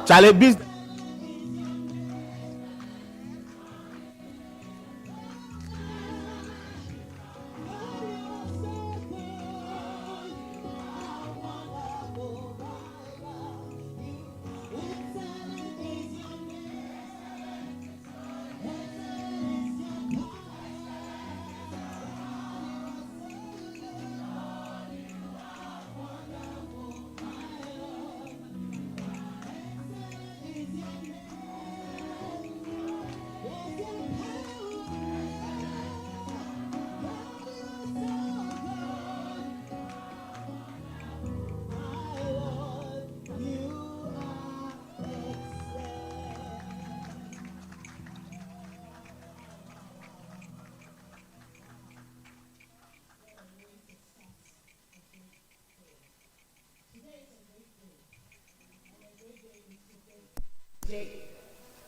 Charlie, business.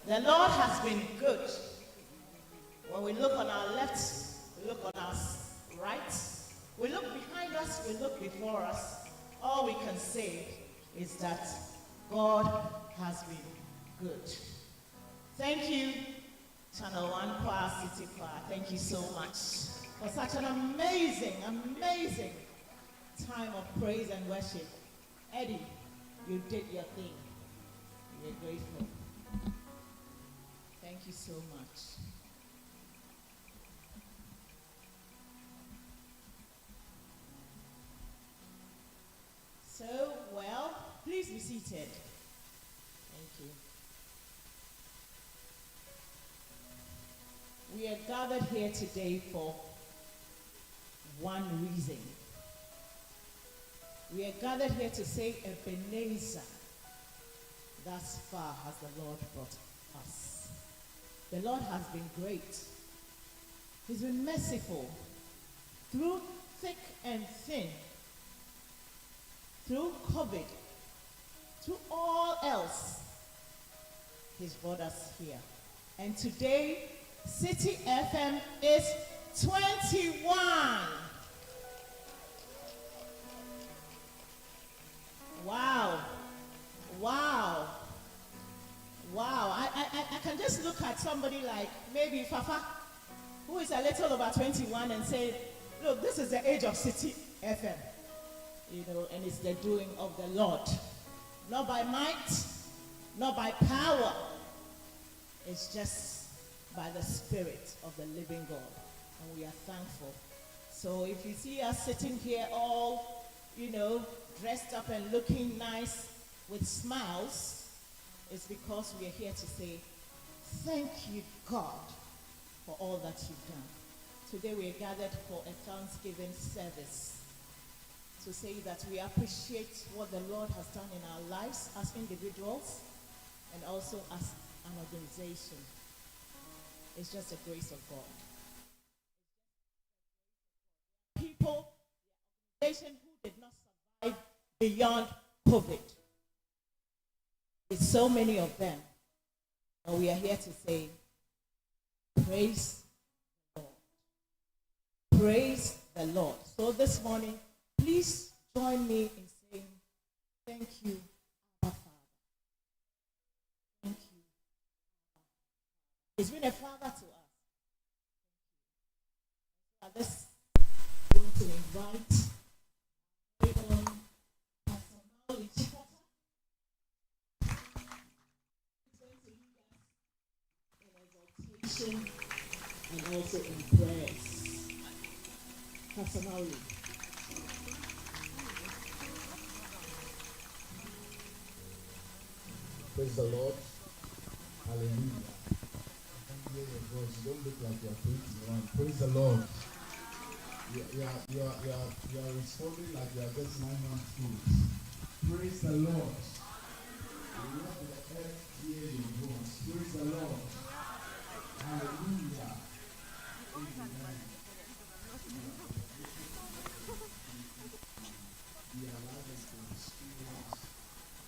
The Lord has been good. When we look on our left, we look on our right, we look behind us, we look before us, all we can say is that God has been good. Thank you, Channel 1 Choir, City Choir. Thank you so much for such an amazing, amazing time of praise and worship. Eddie, you did your thing. We're grateful. Thank you so much. So, well, please be seated. Thank you. We are gathered here today for one reason. We are gathered here to say Ebenezer. Thus far has the Lord brought us. The Lord has been great. He's been merciful. Through thick and thin, through COVID, through all else, He's brought us here. And today, City FM is 21. Wow. Wow. Wow. I can just look at somebody like maybe Fafa, who is a little over 21, and say, look, this is the age of City FM. You know, and it's the doing of the Lord. Not by might, not by power. It's just by the Spirit of the living God. And we are thankful. So if you see us sitting here all, you know, dressed up and looking nice with smiles, it's because we are here to say, thank you, God, for all that you've done. Today we are gathered for a Thanksgiving service to say that we appreciate what the Lord has done in our lives as individuals and also as an organization. It's just the grace of God. People, the organization who did not survive beyond COVID. There's so many of them. And we are here to say, praise the Lord. Praise the Lord. So this morning, please join me in saying, thank you, Abba Father. Thank you. He's been a father to us. At this, I want to invite my own Pastor Maui Chikota. He's going to lead us in exaltation and also in prayers. Pastor Maui. Praise the Lord. Hallelujah. I can hear your voice. You don't look like you're preaching one. Praise the Lord. You are responding like you are just 9 months old. Praise the Lord. You let the earth hear your voice. Praise the Lord. Hallelujah. Amen. We are allowed to experience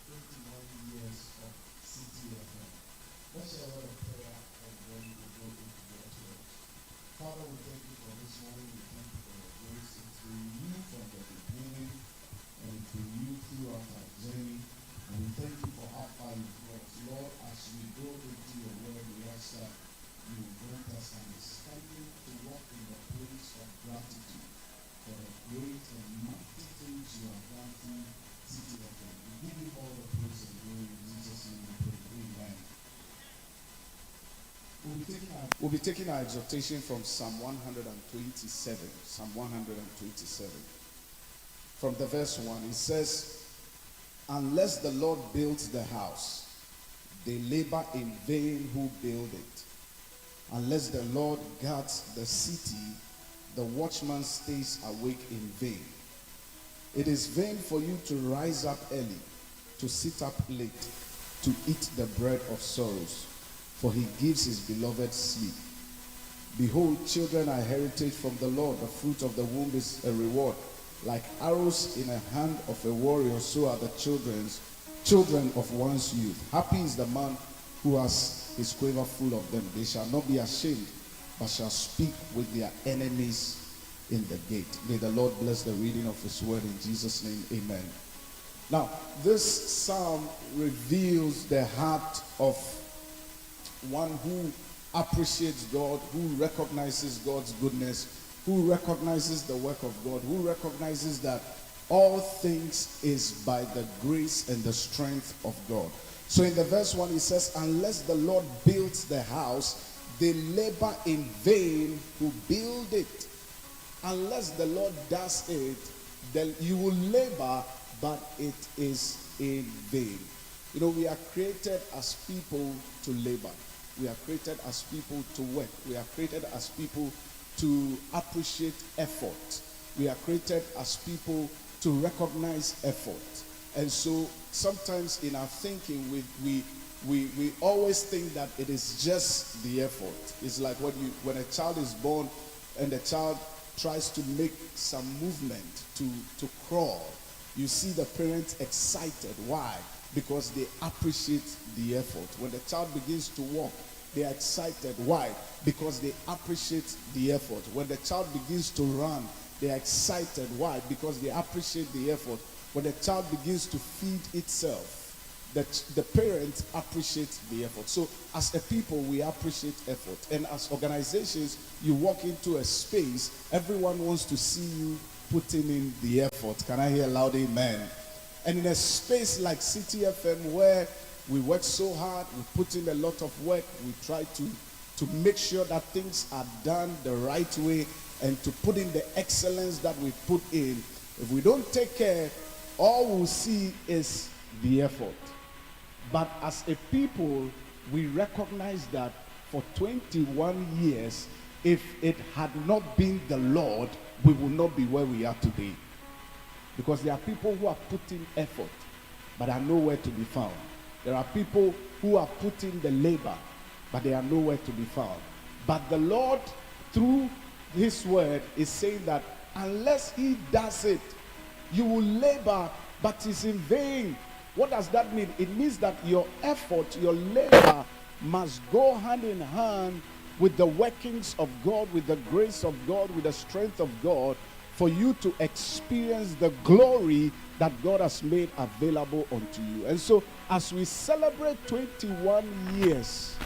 21 years of CTFM. Let's share a word of prayer and then we go into the church. Father, we thank you for this morning. We thank you for your grace. It's to you from the beginning and to you throughout our journey. And we thank you for how far you've brought City FM. We give you all the praise and glory in Jesus' name we pray. Amen. We'll be taking our exhortation from Psalm 127. Psalm 127. From the verse 1, it says, unless the Lord builds the house, they labor in vain who build it. Unless the Lord guards the city, the watchman stays awake in vain. It is vain for you to rise up early, to sit up late, to eat the bread of sorrows, for he gives his beloved sleep. Behold, children are heritage from the Lord. The fruit of the womb is a reward. Like arrows in a hand of a warrior, so are the children of one's youth. Happy is the man who has his quiver full of them. They shall not be ashamed, but shall speak with their enemies in the gate. May the Lord bless the reading of his word in Jesus' name. Amen. Now, this psalm reveals the heart of one who appreciates God, who recognizes God's goodness, who recognizes the work of God, who recognizes that all things is by the grace and the strength of God. So in the verse 1 it says, unless the Lord builds the house, they labor in vain who build it. Unless the Lord does it, then you will labor, but it is in vain. You know, we are created as people to labor. We are created as people to work. We are created as people to appreciate effort. We are created as people to recognize effort. And so sometimes in our thinking, we always think that it is just the effort. It's like when a child is born and the child tries to make some movement to crawl, you see the parents excited. Why? Because they appreciate the effort. When the child begins to walk, they are excited. Why? Because they appreciate the effort. When the child begins to run, they are excited. Why? Because they appreciate the effort. When the child begins to feed itself, the parents appreciate the effort. So as a people, we appreciate effort. And as organizations, you walk into a space, everyone wants to see you putting in the effort. Can I hear a loud amen? And in a space like City FM, where we work so hard, we put in a lot of work, we try to make sure that things are done the right way and to put in the excellence that we put in. If we don't take care, all we'll see is the effort. But as a people, we recognize that for 21 years, if it had not been the Lord, we would not be where we are today. Because there are people who have put in effort, but are nowhere to be found. There are people who have put in the labor, but they are nowhere to be found. But the Lord, through his word, is saying that unless he does it, you will labor, but it's in vain. What does that mean? It means that your effort, your labor must go hand in hand with the workings of God, with the grace of God, with the strength of God, for you to experience the glory that God has made available unto you. And so as we celebrate 21 years,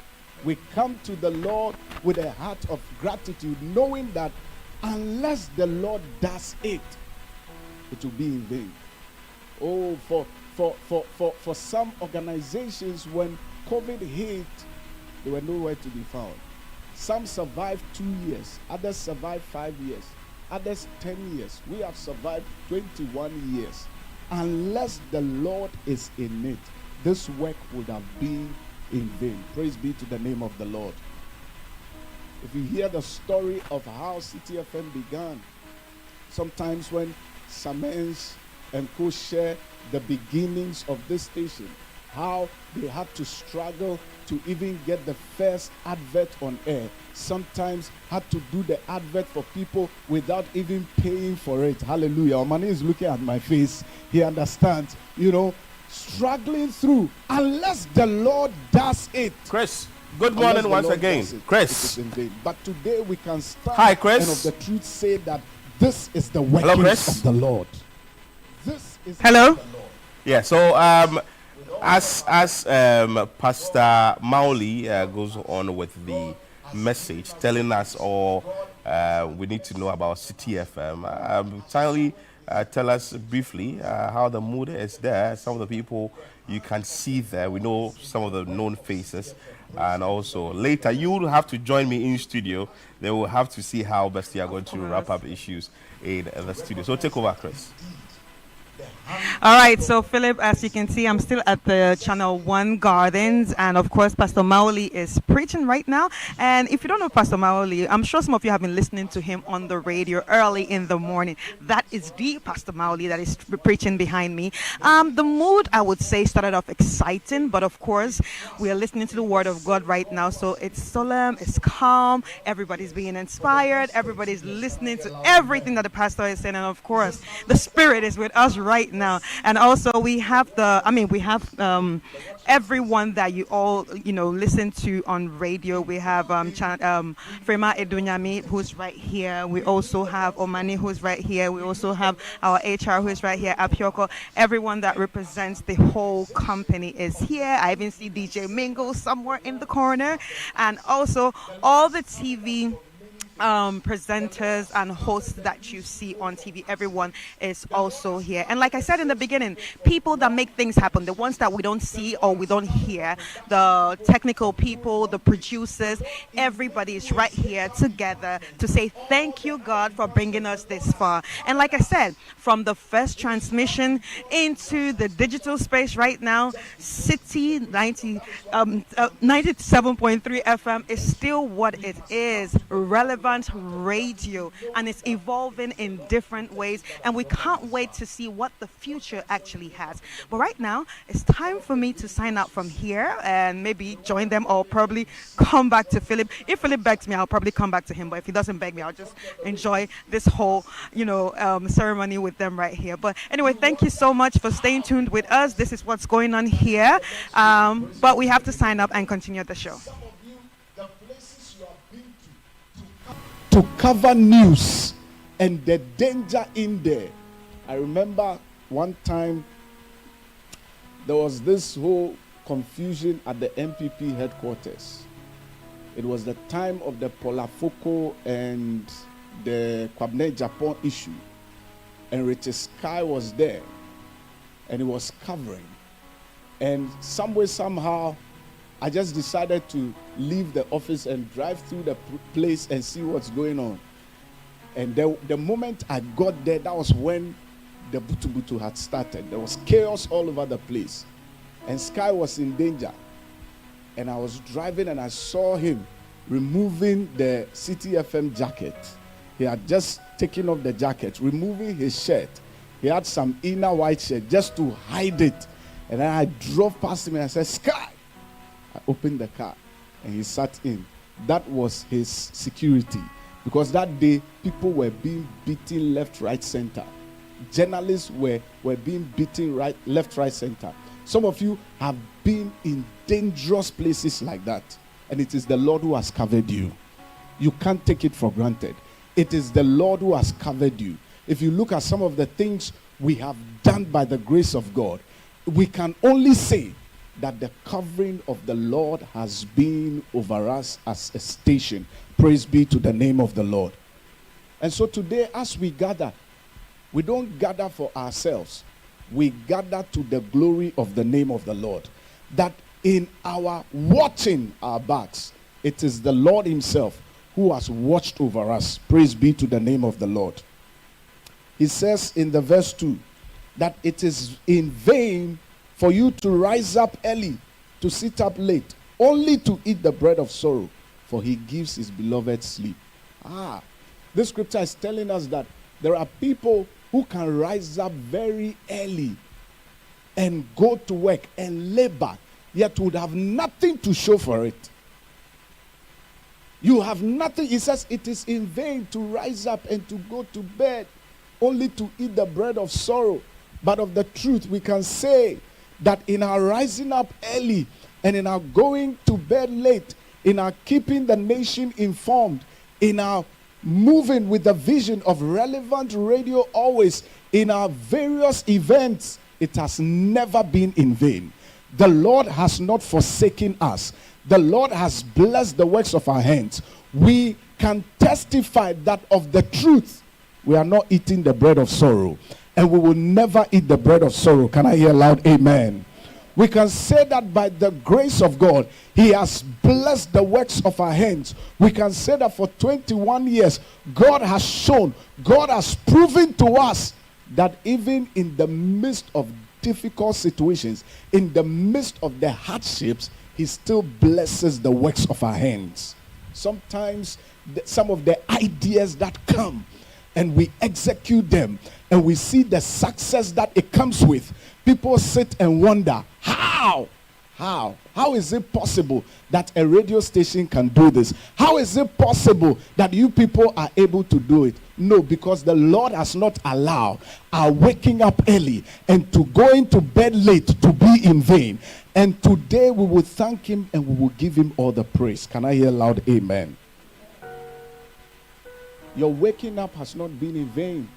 we come to the Lord with a heart of gratitude, knowing that unless the Lord does it, it will be in vain. Oh, for some organizations, when COVID hit, they were nowhere to be found. Some survived 2 years, others survived 5 years, others 10 years. We have survived 21 years. Unless the Lord is in it, this work would have been in vain. Praise be to the name of the Lord. If you hear the story of how City FM began, sometimes when Samens and co share the beginnings of this station, how they had to struggle to even get the first advert on air. Sometimes had to do the advert for people without even paying for it. Hallelujah. Omani is looking at my face. He understands, struggling through. Unless the Lord does it. Chris, good morning once again. Chris. But today we can stand Hi, Chris. and of the truth say that this is the workings of the Lord. This is Hello. the Lord. Yeah, so as Pastor Mauli goes on with the message, telling us all we need to know about City FM, I'm finally tell us briefly how the mood is there. Some of the people you can see there. We know some of the known faces. And also later, you will have to join me in studio. They will have to see how best you are going to wrap up issues in the studio. So take over, Chris. All right, so Philip, as you can see, I'm still at the Channel 1 Gardens, and of course, Pastor Maoli is preaching right now. And if you don't know Pastor Maoli, I'm sure some of you have been listening to him on the radio early in the morning. That is the Pastor Maoli that is preaching behind me. The mood, I would say, started off exciting, but of course, we are listening to the Word of God right now, so it's solemn, it's calm, everybody's being inspired, everybody's listening to everything that the pastor is saying, and of course, the Spirit is with us right now. And also we have everyone that you all listen to on radio. We have Frema Edunyami, who's right here. We also have Omani, who's right here. We also have our HR, who is right here, Apioko. Everyone that represents the whole company is here. I even see DJ Mingo somewhere in the corner, and also all the TV presenters and hosts that you see on TV. Everyone is also here. And like I said in the beginning, people that make things happen, the ones that we don't see or we don't hear, the technical people, the producers, everybody is right here together to say thank you, God, for bringing us this far. And like I said, from the first transmission into the digital space right now, City 97.3 FM is still what it is, relevant radio, and it's evolving in different ways, and we can't wait to see what the future actually has. But right now, it's time for me to sign out from here and maybe join them, or probably come back to Philip. If Philip begs me, I'll probably come back to him, but if he doesn't beg me, I'll just enjoy this whole ceremony with them right here. But anyway, thank you so much for staying tuned with us. This is what's going on here, but we have to sign up and continue the show. To cover news and the danger in there. I remember one time there was this whole confusion at the MPP headquarters. It was the time of the Polafoko and the Kwabene Japan issue, and Richard Sky was there and he was covering, and somehow I just decided to leave the office and drive through the place and see what's going on. And the moment I got there, that was when the Butu had started. There was chaos all over the place, and Sky was in danger. And I was driving and I saw him removing the City FM jacket. He had just taken off the jacket, removing his shirt. He had some inner white shirt just to hide it. And then I drove past him and I said, "Sky!" I opened the car and he sat in. That was his security, because that day people were being beaten left, right, center. Journalists were being beaten left, right, center. Some of you have been in dangerous places like that, and it is the Lord who has covered you. You can't take it for granted. It is the Lord who has covered you. If you look at some of the things we have done by the grace of God, we can only say that the covering of the Lord has been over us as a station. Praise be to the name of the Lord. And so today, as we gather, we don't gather for ourselves. We gather to the glory of the name of the Lord. That in our watching our backs, it is the Lord himself who has watched over us. Praise be to the name of the Lord. He says in the verse 2 that it is in vain for you to rise up early, to sit up late, only to eat the bread of sorrow, for he gives his beloved sleep. This scripture is telling us that there are people who can rise up very early and go to work and labor, yet would have nothing to show for it. You have nothing. He says it is in vain to rise up and to go to bed, only to eat the bread of sorrow. But of the truth, we can say that in our rising up early and in our going to bed late, in our keeping the nation informed, in our moving with the vision of relevant radio always, in our various events, it has never been in vain. The Lord has not forsaken us. The Lord has blessed the works of our hands. We can testify that of the truth we are not eating the bread of sorrow, and we will never eat the bread of sorrow. Can I hear loud amen? We can say that by the grace of God, he has blessed the works of our hands. We can say that for 21 years, God has shown, God has proven to us that even in the midst of difficult situations, in the midst of the hardships, he still blesses the works of our hands. Sometimes some of the ideas that come and we execute them and we see the success that it comes with, people sit and wonder, how is it possible that a radio station can do this? How is it possible that you people are able to do it? No, because the Lord has not allowed our waking up early and to going to bed late to be in vain. And today we will thank him and we will give him all the praise. Can I hear loud amen? Your waking up has not been in vain.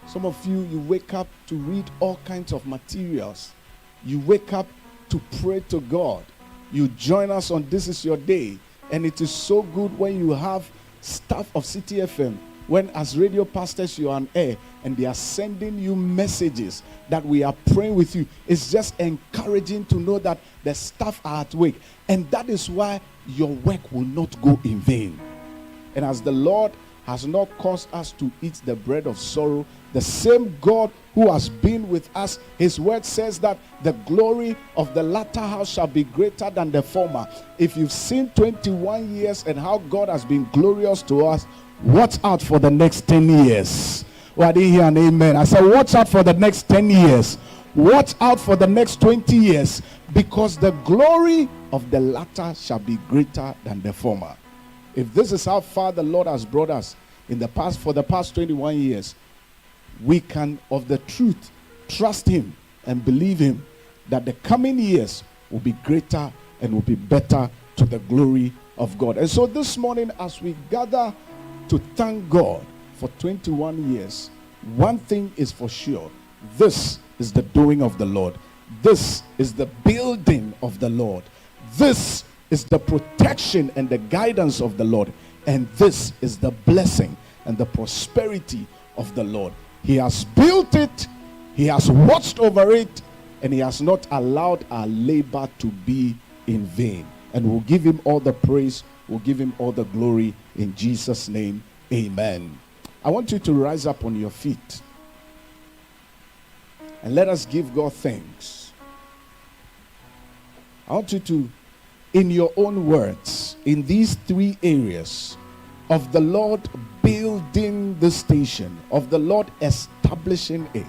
Some of you wake up to read all kinds of materials. You wake up to pray to God. You join us on This Is Your Day. And it is so good when you have staff of City FM, when as radio pastors you are on air and they are sending you messages that we are praying with you. It's just encouraging to know that the staff are at work. And that is why your work will not go in vain. And as the Lord has not caused us to eat the bread of sorrow, the same God who has been with us, his word says that the glory of the latter house shall be greater than the former. If you've seen 21 years and how God has been glorious to us, watch out for the next 10 years. Well, I didn't hear an amen. I said watch out for the next 10 years. Watch out for the next 20 years, because the glory of the latter shall be greater than the former. If this is how far the Lord has brought us in the past, for the past 21 years, we can of the truth trust him and believe him that the coming years will be greater and will be better to the glory of God. And so this morning, as we gather to thank God for 21 years, one thing is for sure: this is the doing of the Lord. This is the building of the Lord. This is the protection and the guidance of the Lord. And this is the blessing and the prosperity of the Lord. He has built it, he has watched over it, and he has not allowed our labor to be in vain. And we'll give him all the praise, we'll give him all the glory in Jesus' name. Amen. I want you to rise up on your feet and let us give God thanks. I want you to, in your own words, in these three areas of the Lord building the station, of the Lord establishing it,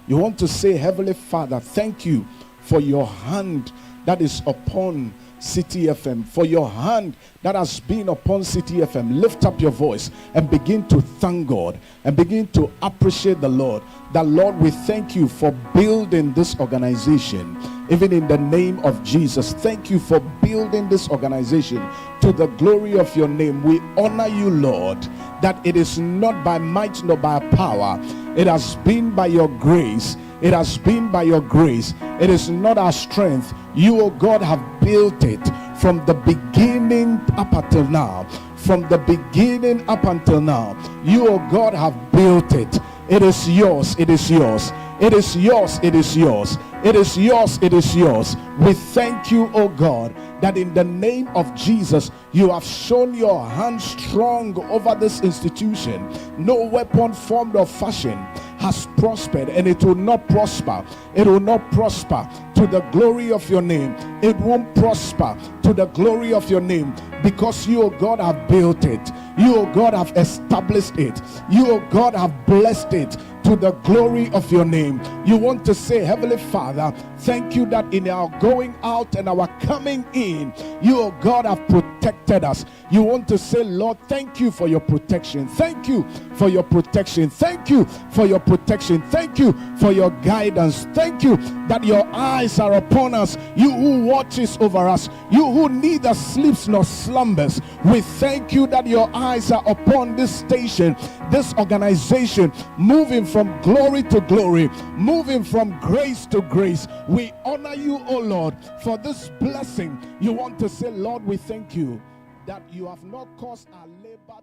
you want to say, Heavenly Father, thank you for your hand that is upon City FM, for your hand that has been upon City FM. Lift up your voice and begin to thank God and begin to appreciate the Lord. That Lord, we thank you for building this organization, even in the name of Jesus. Thank you for building this organization to the glory of your name. We honor you, Lord, that it is not by might nor by power. It has been by your grace. It has been by your grace. It is not our strength. You, O God, have built it from the beginning up until now. From the beginning up until now, you, O God, have built it. It is yours. It is yours. It is yours. It is yours. It is yours. It is yours. We thank you, O God, that in the name of Jesus, you have shown your hand strong over this institution. No weapon formed or fashioned has prospered, and it will not prosper. It will not prosper to the glory of your name. It won't prosper to the glory of your name, because you, O God, have built it. You, O God, have established it. You, O God, have blessed it to the glory of your name. You want to say, Heavenly Father, thank you that in our going out and our coming in, you, O God, have protected us. You want to say, Lord, thank you for your protection. Thank you for your protection. Thank you for your protection. Thank you for your guidance. Thank you that your eyes are upon us. You who watches over us. You who neither sleeps nor slumbers. We thank you that your eyes are upon this station, this organization, moving from glory to glory, moving from grace to grace. We honor you, O Lord, for this blessing. You want to say, Lord, we thank you that you have not caused our labor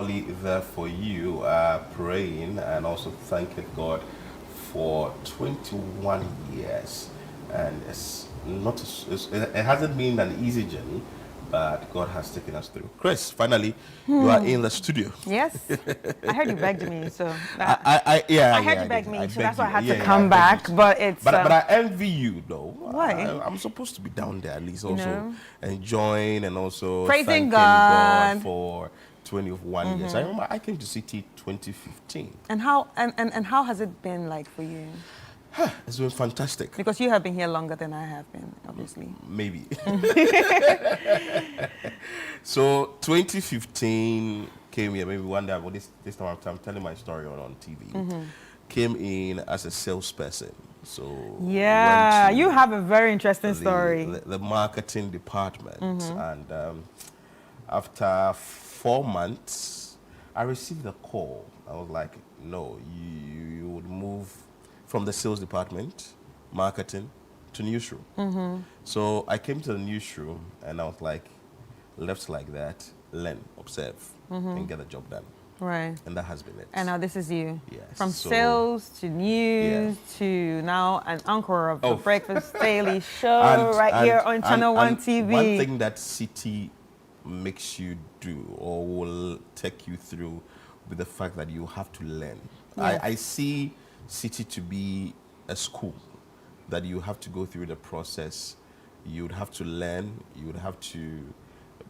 there for you, praying and also thanking God for 21 years. And it's not, it hasn't been an easy journey, but God has taken us through. Chris, finally, you are in the studio. Yes. I heard you begged me, so. I heard you begged me, so that's why I had to come back. But it's. But I envy you, though. Why? I'm supposed to be down there at least, also enjoying and also praising thanking God for 21 years. I remember I came to City 2015. And how has it been like for you? It's been fantastic. Because you have been here longer than I have been, obviously. Maybe. So 2015 came here, maybe one day, but this time I'm telling my story on TV. Came in as a salesperson. So yeah, you have a very interesting story. The marketing department. And after 4 months, I received a call. I was like, no, you would move from the sales department, marketing, to newsroom. So I came to the newsroom and I was like, left like that, learn, observe, and get the job done. Right. And that has been it. And now this is you. Yes. From sales to news to now an anchor of the Breakfast Daily Show here on Channel One TV. One thing that City makes you do or will take you through with the fact that you have to learn. Yes. I see City to be a school that you have to go through the process. You would have to learn, you would have to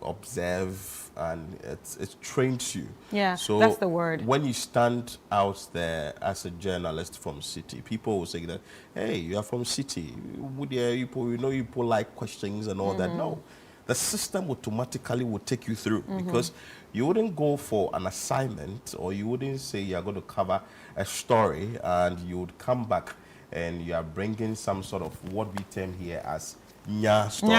observe, and it trains you. Yeah, so that's the word. When you stand out there as a journalist from City, people will say that, hey, you are from City. You know you like questions and all that. No. The system automatically will take you through because you wouldn't go for an assignment or you wouldn't say you're going to cover a story and you would come back and you are bringing some sort of what we term here as nya story,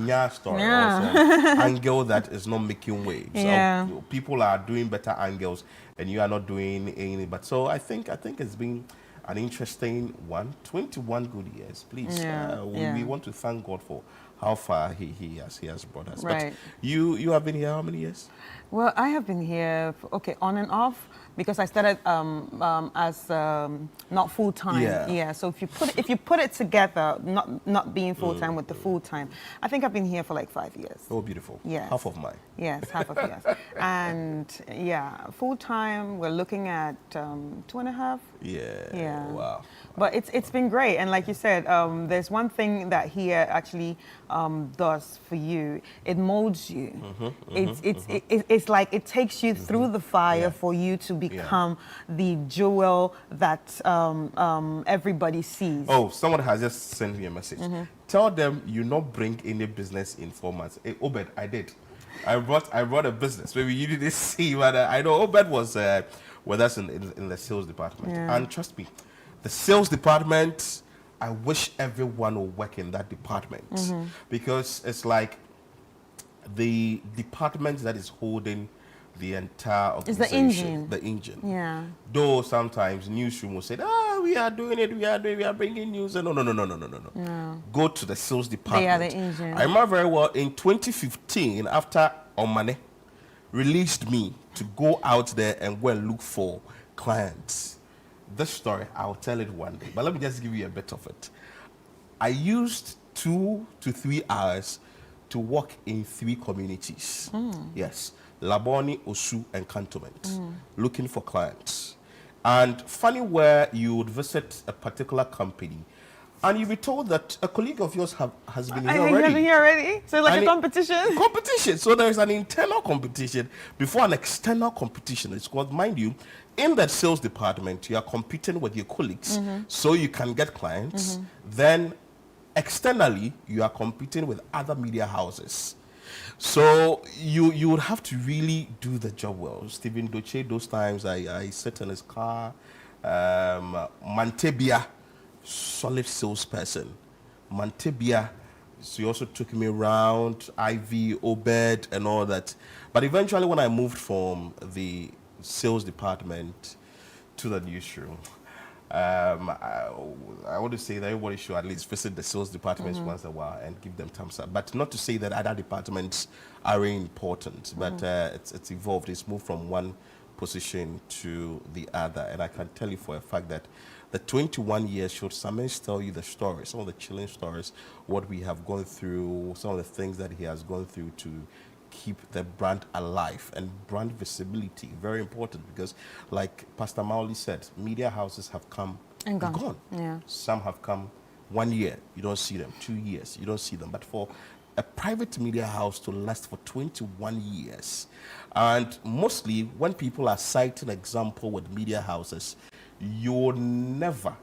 nya story, also angle that is not making waves. So people are doing better angles and you are not doing any. But so I think it's been an interesting one. 21 good years, please. We want to thank God for how far he has brought us. Right. But you have been here how many years? Well, I have been here, on and off, because I started as not full time. Yeah. So if you put it together, not being full time with the full time, I think I've been here for like 5 years. Oh, beautiful. Yes. Half of mine. Yes, half of yours. And full time we're looking at 2.5. Yeah. Wow. But it's been great, and like you said, there's one thing that here actually does for you. It molds you. It's like it takes you through the fire for you to become the jewel that everybody sees. Oh, someone has just sent me a message. Tell them you not bring any business in 4 months. Hey, Obed, I did. I brought a business. Maybe you didn't see, but I know Obed was with us in the sales department. And trust me, the sales department, I wish everyone would work in that department because it's like the department that is holding the entire organization. It's the engine. The engine. Yeah. Though sometimes newsroom will say, we are doing it, we are bringing news. No. Go to the sales department. They are the engine. I remember very well in 2015, after Omane released me to go out there and go and look for clients. This story, I'll tell it one day, but let me just give you a bit of it. I used 2 to 3 hours to walk in 3 communities. Yes. Laboni, Osu, and Cantonment, looking for clients. And funny where you would visit a particular company and you'll be told that a colleague of yours has been here already. Been here already? So like a competition? Competition. So there is an internal competition before an external competition. It's called, mind you, in that sales department, you are competing with your colleagues so you can get clients. Then externally, you are competing with other media houses. So you would have to really do the job well. Stephen Doche, those times I sat in his car. Mantebia, solid salesperson. Mantebia, so he also took me around, Ivy, Obed, and all that. But eventually when I moved from the sales department to the newsroom, I want to say that everybody should at least visit the sales departments once in a while and give them thumbs up. But not to say that other departments are really important, but it's evolved. It's moved from one position to the other. And I can tell you for a fact that the 21 years should sometimes tell you the stories, some of the chilling stories, what we have gone through, some of the things that he has gone through to keep the brand alive. And brand visibility, very important, because like Pastor Mauli said, media houses have come and gone. Yeah. Some have come 1 year, you don't see them. 2 years, you don't see them. But for a private media house to last for 21 years, and mostly when people are citing example with media houses, you'll never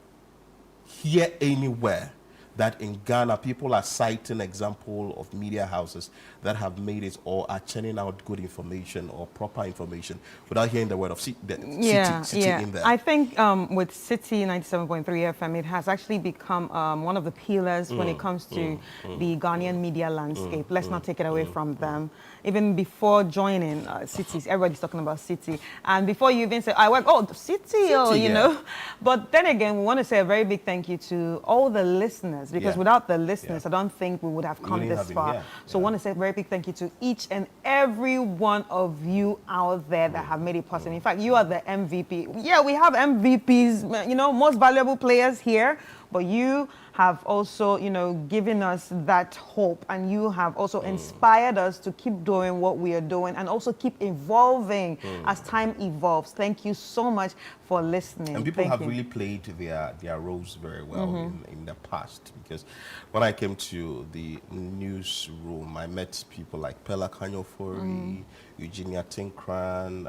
hear anywhere that in Ghana people are citing example of media houses that have made it or are churning out good information or proper information without hearing the word of City in there. I think with City 97.3 FM, it has actually become one of the pillars when it comes to the Ghanaian media landscape. Let's not take it away from them. Even before joining Cities, everybody's talking about City. And before you even say, I work, City, you know. But then again, we want to say a very big thank you to all the listeners, because without the listeners, I don't think we would have come this far. So I want to say a very big thank you to each and every one of you out there that have made it possible. In fact, you are the MVP. Yeah, we have MVPs, you know, most valuable players here, but you have also, you know, given us that hope, and you have also inspired us to keep doing what we are doing and also keep evolving as time evolves. Thank you so much for listening. And people have really played their roles very well in the past, because when I came to the newsroom, I met people like Pella Kanyofori, Eugenia Tinkran,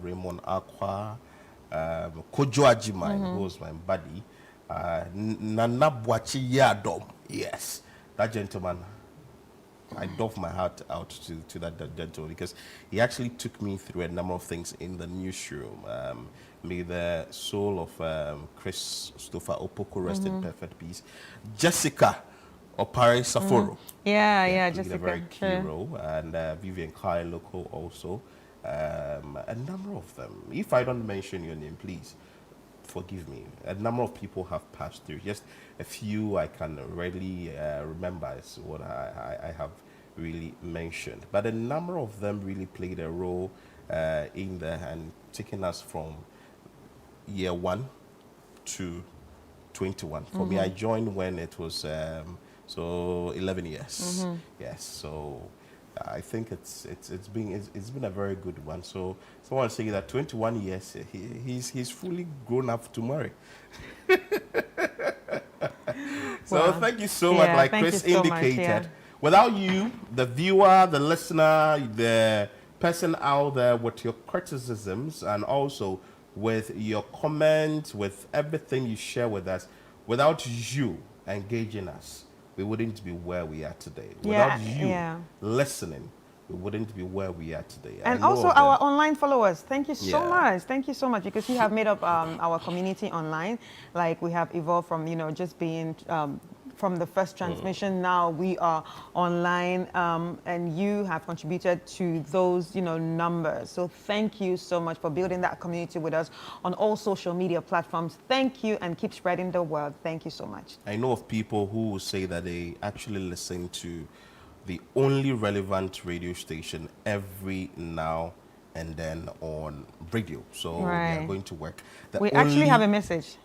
Raymond Aqua, Kojo Ajimai, who was my buddy, Nana Bwachi Yadom. Yes, that gentleman, I doff my heart out to that gentleman, because he actually took me through a number of things in the newsroom. May the soul of Christopher Opoko rest in perfect peace. Jessica Opare Saforo. Jessica. A very key role. And Vivian Kai Loco also. A number of them. If I don't mention your name, please forgive me. A number of people have passed through. Just a few I can readily remember is what I have really mentioned. But a number of them really played a role in there and taking us from year 1 to 21. For me, I joined when it was so 11 years. Yes, so I think it's been a very good one. So someone saying that 21 years, he's fully grown up to marry. So thank you so much. Like Chris indicated, without you, the viewer, the listener, the person out there with your criticisms and also with your comments, with everything you share with us, without you engaging us, we wouldn't be where we are today. Without you listening, we wouldn't be where we are today. And also our online followers, thank you so much. Thank you so much, because you have made up our community online. Like, we have evolved from, you know, just being from the first transmission. Now we are online, and you have contributed to those, you know, numbers. So thank you so much for building that community with us on all social media platforms. Thank you, and keep spreading the word. Thank you so much. I know of people who say that they actually listen to the only relevant radio station every now and then on radio. So we are going to work. We actually have a message.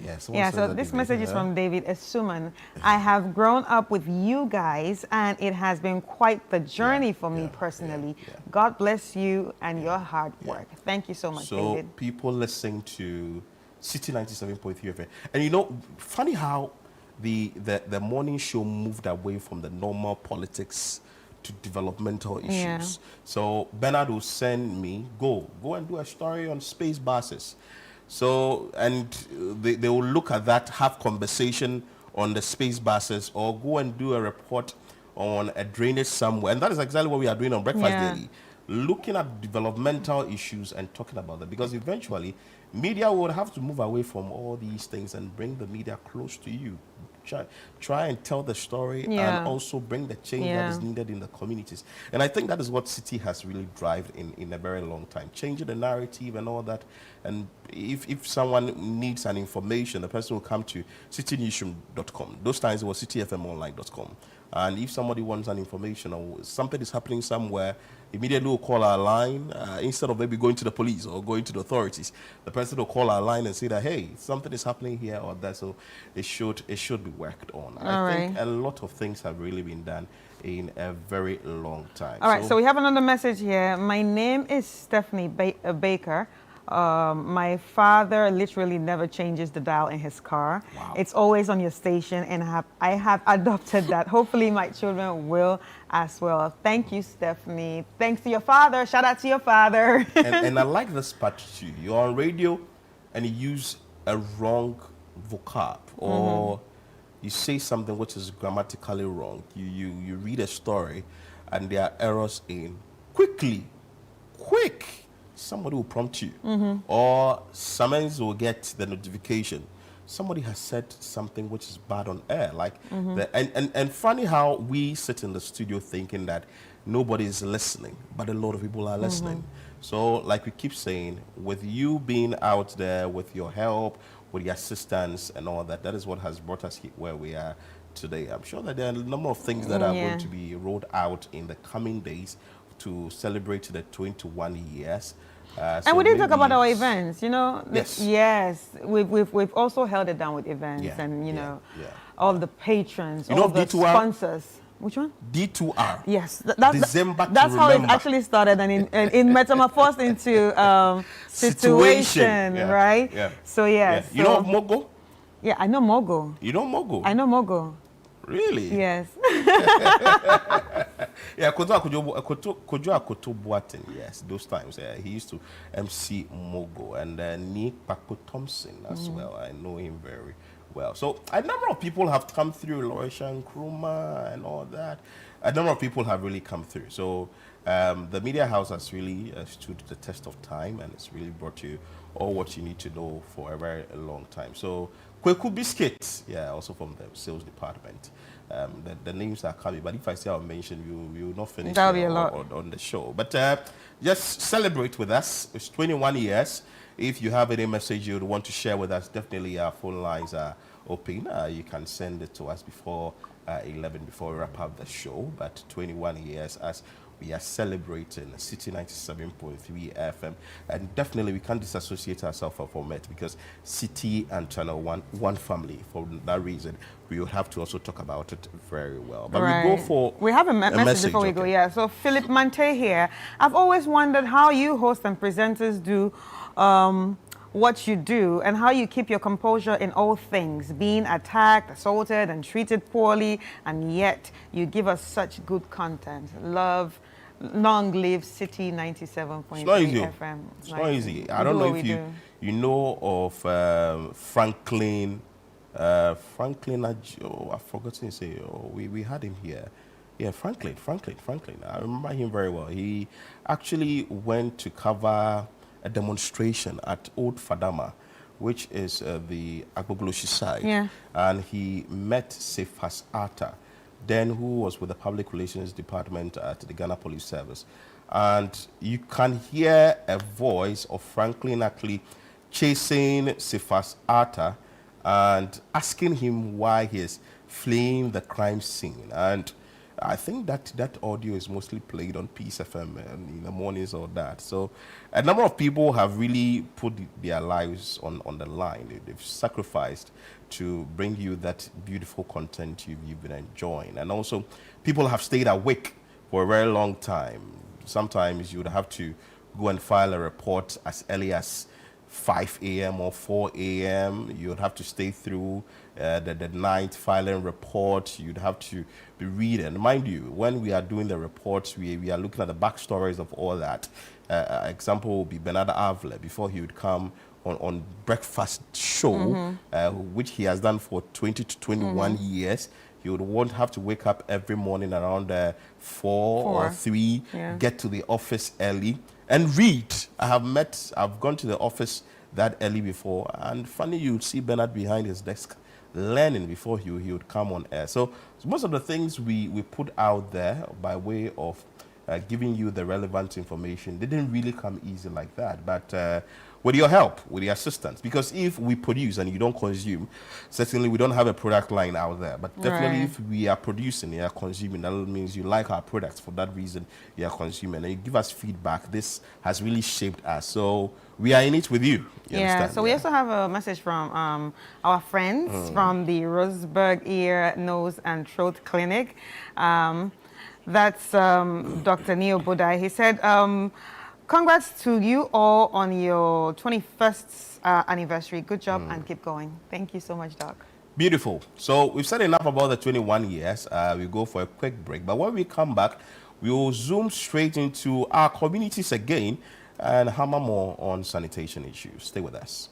Yes. So this message is from David Esuman. I have grown up with you guys, and it has been quite the journey for me personally. God bless you and your hard work. Thank you so much, David. So people listening to City 97.3 FM. And you know, funny how the morning show moved away from the normal politics to developmental issues. So Bernard will send me, go and do a story on space buses. So, and they will look at that, have conversation on the space buses, or go and do a report on a drainage somewhere. And that is exactly what we are doing on Breakfast Daily. Looking at developmental issues and talking about them. Because eventually, media would have to move away from all these things and bring the media close to you. try and tell the story and also bring the change that is needed in the communities. And I think that is what City has really driven in a very long time, changing the narrative and all that. And if someone needs an information, the person will come to citynewsroom.com. Those times it was cityfmonline.com. And if somebody wants an information or something is happening somewhere, immediately we'll call our line. Instead of maybe going to the police or going to the authorities, the person will call our line and say that, hey, something is happening here or that. So it should be worked on. I think a lot of things have really been done in a very long time. All right, so we have another message here. My name is Stephanie Baker. My father literally never changes the dial in his car. Wow. It's always on your station, and I have adopted that. Hopefully my children will as well. Thank you, Stephanie. Thanks to your father. Shout out to your father. and I like this part too. You're on radio and you use a wrong vocab or you say something which is grammatically wrong. You read a story and there are errors in quick. Somebody will prompt you, or someone will get the notification. Somebody has said something which is bad on air, like and funny how we sit in the studio thinking that nobody is listening, but a lot of people are listening. So, like we keep saying, with you being out there, with your help, with your assistance and all that, that is what has brought us here where we are today. I'm sure that there are a number of things that are going to be rolled out in the coming days to celebrate the 21 years. And we didn't talk about our events, you know. Yes. We've also held it down with events and, you know, all the patrons, all the sponsors. Which one? D2R. Yes. December that's how it actually started, and in metamorphosed into situation, right? Yeah. So, yes. You know Mogo? Yeah, I know Mogo. You know Mogo? I know Mogo. Really? Yes. Yeah, Kojo Akoto Boateng, yes, those times. He used to MC Mogo, and Nick Paco Thompson as well. I know him very well. So a number of people have come through, Loisha Nkrumah and all that. A number of people have really come through. So the media house has really stood the test of time, and it's really brought you all what you need to know for a very long time. So Kweku Biscuits, also from the sales department. The names are coming, but if I say I'll mention, we will not finish on the show. But just celebrate with us. It's 21 years. If you have any message you would want to share with us, definitely our phone lines are open. You can send it to us before 11, before we wrap up the show. But 21 years as we are celebrating City 97.3 FM, and definitely we can't disassociate ourselves from it, because City and Channel one family. For that reason, we will have to also talk about it very well. But we have a message before we go. Yeah. So Philip Mante here. I've always wondered how you hosts and presenters do what you do, and how you keep your composure in all things, being attacked, assaulted, and treated poorly, and yet you give us such good content. Long live City 97.3 FM. It's not easy. I don't know if you know of Franklin. I've forgotten to say. We had him here. Yeah, Franklin. I remember him very well. He actually went to cover a demonstration at Old Fadama, which is the Agbogloshi side. Yeah. And he met Cephas Arthur, then who was with the Public Relations Department at the Ghana Police Service. And you can hear a voice of Franklin actually chasing Cephas Arthur and asking him why he is fleeing the crime scene. And I think that audio is mostly played on Peace FM in the mornings or that. So a number of people have really put their lives on the line. They've sacrificed to bring you that beautiful content you've been enjoying. And also, people have stayed awake for a very long time. Sometimes you would have to go and file a report as early as 5 a.m. or 4 a.m. You would have to stay through the night filing report. You'd have to be reading. Mind you, when we are doing the reports, we are looking at the backstories of all that. Example would be Bernard Avle, before he would come on breakfast show, which he has done for 20 to 21 years. He would have to wake up every morning around 4 or 3, get to the office early and read. I've gone to the office that early before, and funny, you'd see Bernard behind his desk learning before he would come on air. So most of the things we put out there by way of giving you the relevant information didn't really come easy like that. But with your help, with your assistance, because if we produce and you don't consume, certainly we don't have a product line out there. But definitely if we are producing, you are consuming, that means you like our products. For that reason, you are consuming. And you give us feedback. This has really shaped us. So we are in it with you. Yeah, so we also have a message from our friends from the Roseburg Ear, Nose and Throat Clinic. That's Dr. Neo Budai. He said, congrats to you all on your 21st anniversary. Good job and keep going. Thank you so much, Doc. Beautiful. So we've said enough about the 21 years. We go for a quick break. But when we come back, we will zoom straight into our communities again and hammer more on sanitation issues. Stay with us.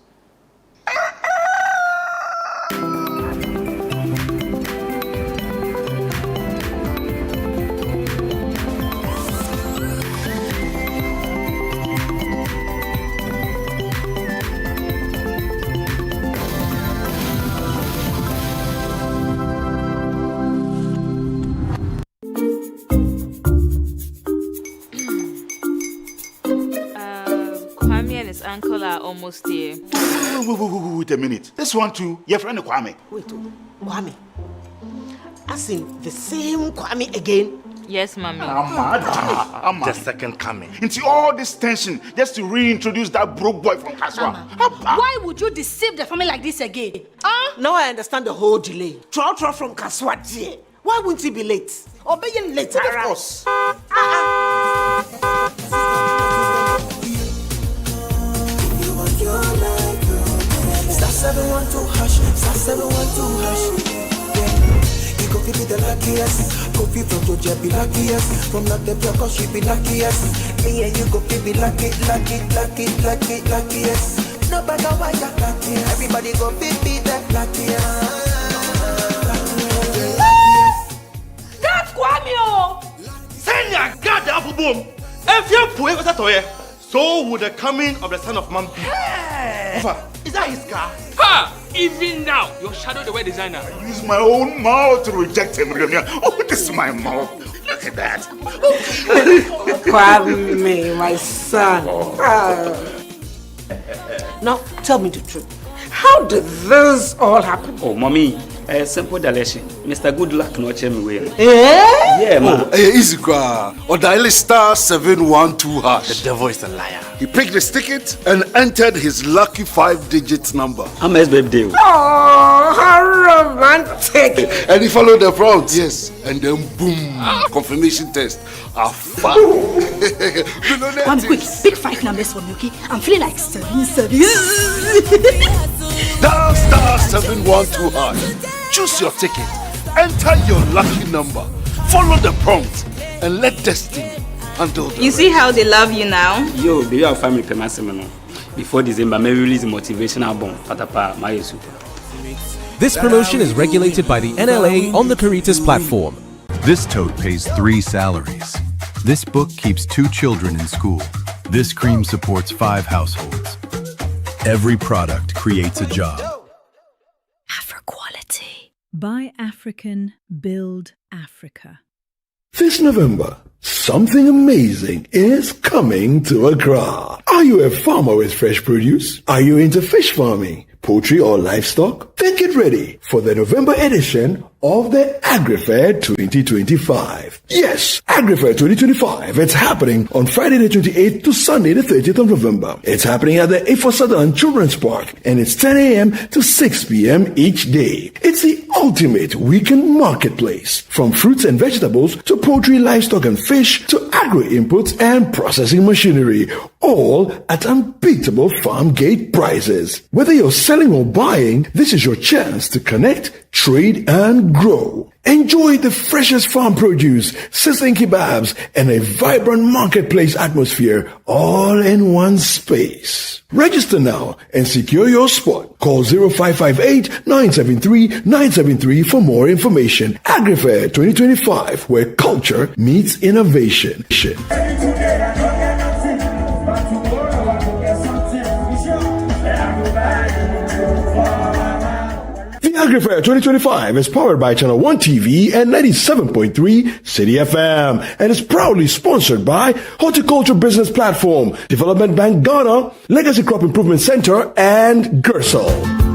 Uncle are almost here. Wait a minute. This one too, your friend Kwame. Wait, Kwame. As in the same Kwame again? Yes, Mommy. The second coming. Into all this tension just to reintroduce that broke boy from Kaswa. Why would you deceive the family like this again? Now I understand the whole delay. Troll from Kaswa. Why wouldn't he be late? Or being late, of course. Star 712 hash, star 712 hash. Yeah, you go be the luckiest. Go be from Georgia, be luckiest. From not the block, she be luckiest. Me and you go be lucky, luckiest. No matter why you're lucky, everybody go be the luckiest. That's Kwame! Send your God the apple boom. If you're poor, what's that? So would the coming of the Son of Man be. Hey. Is that his car? Ha! Even now, your shadow the way designer. I use my own mouth to reject him. Oh, this is my mouth. Look at that. Kwame, my son. Now, tell me the truth. How did this all happen? Oh, Mommy, simple direction. Mr. Good Luck no check me well. Yeah, man. Easy kwa. Or dial star 712 hash. The devil is a liar. He picked his ticket and entered his lucky 5-digit number. How much birthday? Oh, how romantic. And he followed the prompts. Yes. And then boom, confirmation test. One quick, pick 5 numbers for me, okay? I'm feeling like 7. Dial star 712 hash. Choose your ticket. Enter your lucky number. Follow the prompt and let destiny handle the You see how they love you now? Yo, baby, our family permission. Before December, may release a motivational album. Patapa, my super. This promotion is regulated by the NLA on the Caritas platform. This tote pays 3 salaries. This book keeps 2 children in school. This cream supports 5 households. Every product creates a job. AfriQuality. Buy African, build Africa. This November, something amazing is coming to Accra. Are you a farmer with fresh produce? Are you into fish farming, poultry or livestock? Then get ready for the November edition of the AgriFair 2025. Yes, AgriFair 2025. It's happening on Friday the 28th to Sunday the 30th of November. It's happening at the Ifosadan Children's Park and it's 10 a.m. to 6 p.m. each day. It's the ultimate weekend marketplace. From fruits and vegetables to poultry, livestock and fish to agro-inputs and processing machinery. All at unbeatable farm gate prices. Whether you're selling or buying, this is your chance to connect, trade and grow. Enjoy the freshest farm produce, sizzling kebabs, and a vibrant marketplace atmosphere all in one space. Register now and secure your spot. Call 0558-973-973 for more information. AgriFair 2025, where culture meets innovation. The Agrifair 2025 is powered by Channel 1 TV and 97.3 City FM and is proudly sponsored by Horticulture Business Platform, Development Bank Ghana, Legacy Crop Improvement Center, and Gersel.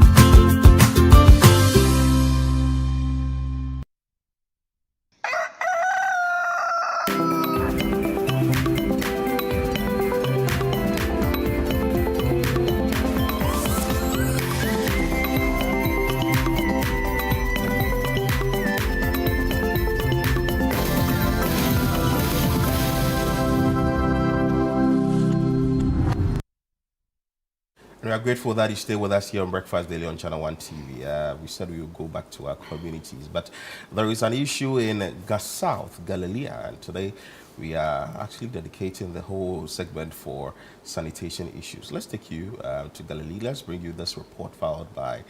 We are grateful that you stay with us here on Breakfast Daily on Channel 1 TV. We said we would go back to our communities, but there is an issue in South Galilee, and today we are actually dedicating the whole segment for sanitation issues. Let's take you to Galilee. Let's bring you this report filed by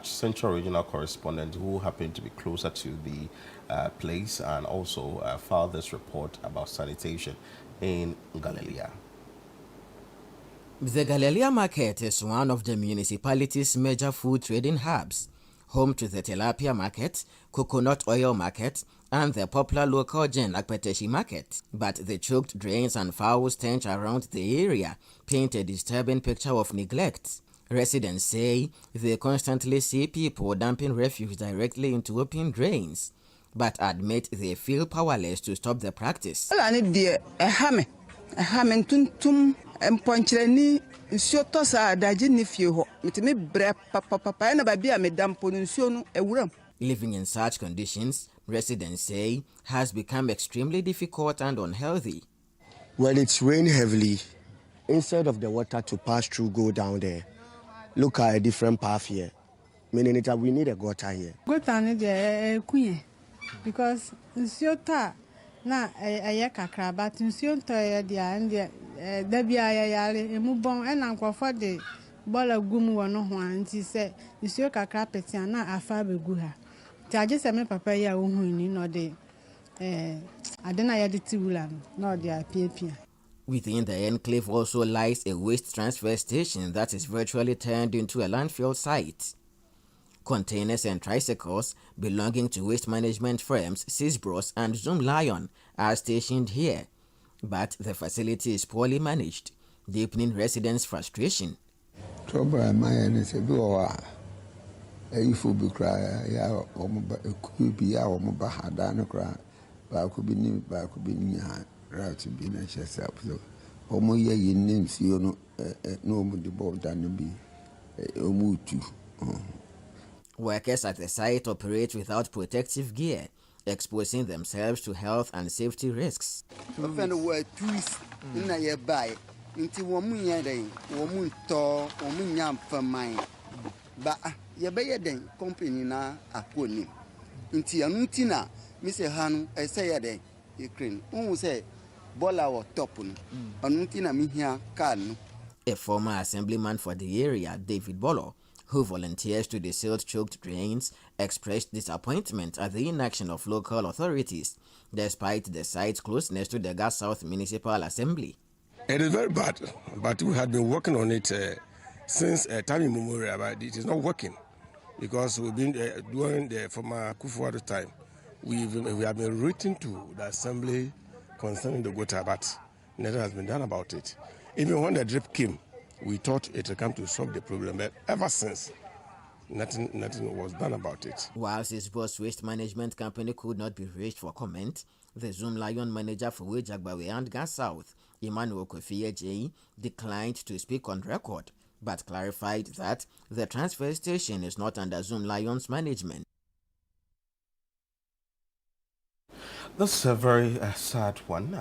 Central Regional Correspondent who happened to be closer to the place and also filed this report about sanitation in Galilee. The Galilea Market is one of the municipality's major food trading hubs, home to the Tilapia Market, Coconut Oil Market, and the popular local Jen Akpeteshi Market. But the choked drains and foul stench around the area paint a disturbing picture of neglect. Residents say they constantly see people dumping refuse directly into open drains, but admit they feel powerless to stop the practice. Mponchirani nsuo tosa adaji ni fie ho mitimi bre papa na babi a medampo nsuo no ewuram. Living in such conditions, residents say, has become extremely difficult and unhealthy. When it's raining heavily, instead of the water to pass through, go down there, look at a different path here. Meaning that we need a gutter here. Gutter ni de kuye because nsuo ta na kakra but nsuo to ya dia and Dabia yale emubon enankofo de bola gumu wono ho anti se nsuo kakra petia na afa begu ha ti age se me papa ya wo hu ni no de adena ya de tiwula no de apiapia. Within the enclave also lies a waste transfer station that is virtually turned into a landfill site. Containers and tricycles belonging to waste management firms Sisbros and Zoom Lion are stationed here. But the facility is poorly managed, deepening residents' frustration. Trouble my and say, "Go if you cry, ya could be our Bahadana cry, but I could be new, but I could be near right to be nice yourself. So, Homo ye names you know, no more the board than be Omutu." Workers at the site operate without protective gear, exposing themselves to health and safety risks. Offend were twist in a year by into one day, woman tall, woman yam for mine. But ye bay then company na a pony. Into a nutina, Mr. Hanu, I say a day, Ukraine, who say, Bola or Topun, a nutina me here, can. A former assemblyman for the area, David Bolo, who volunteers to desilt choked drains, expressed disappointment at the inaction of local authorities, despite the site's closeness to the Gas South Municipal Assembly. It is very bad, but we had been working on it since time immemorial, but it is not working because we've been during the former Kufuor time. We have been written to the Assembly concerning the gutter, but nothing has been done about it. Even when the drip came, we thought it would come to solve the problem, but ever since, nothing was done about it. Whilst his boss waste management company could not be reached for comment, the Zoom Lion manager for Wejagbawe and Gas South, Emmanuel Kofi declined to speak on record, but clarified that the transfer station is not under Zoom Lion's management. This is a very sad one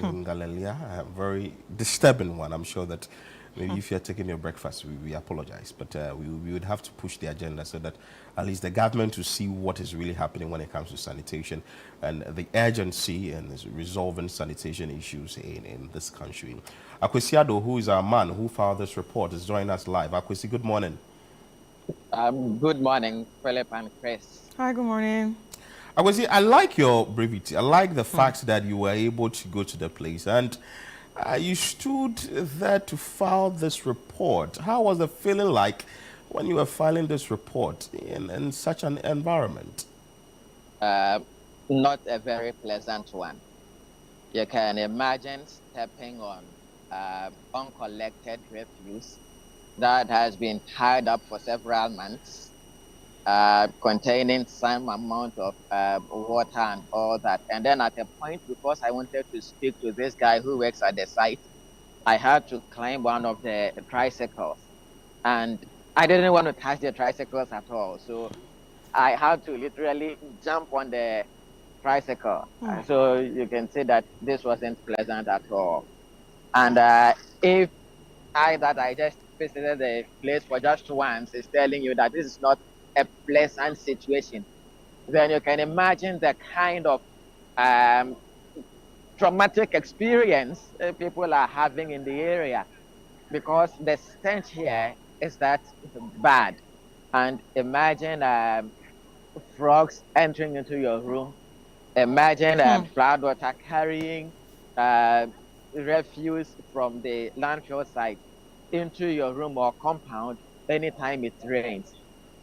in Galilee, a very disturbing one. I'm sure that maybe if you're taking your breakfast, we apologize, but we would have to push the agenda so that at least the government to see what is really happening when it comes to sanitation and the urgency and resolving sanitation issues in this country. Akwesiado, who is our man who filed this report, is joining us live. Akwesi, good morning. Good morning, Philip and Chris. Hi, good morning. Akwesi, I like your brevity. I like the fact that you were able to go to the place and you stood there to file this report. How was the feeling like when you were filing this report in such an environment? Not a very pleasant one. You can imagine stepping on uncollected refuse that has been tied up for several months, containing some amount of water and all that. And then at a point, because I wanted to speak to this guy who works at the site, I had to climb one of the tricycles. And I didn't want to touch the tricycles at all. So I had to literally jump on the tricycle. So you can see that this wasn't pleasant at all. And if I just visited the place for just once is telling you that this is not a pleasant situation, then you can imagine the kind of traumatic experience people are having in the area, because the stench here is that bad. And imagine frogs entering into your room. Imagine floodwater carrying refuse from the landfill site into your room or compound anytime it rains.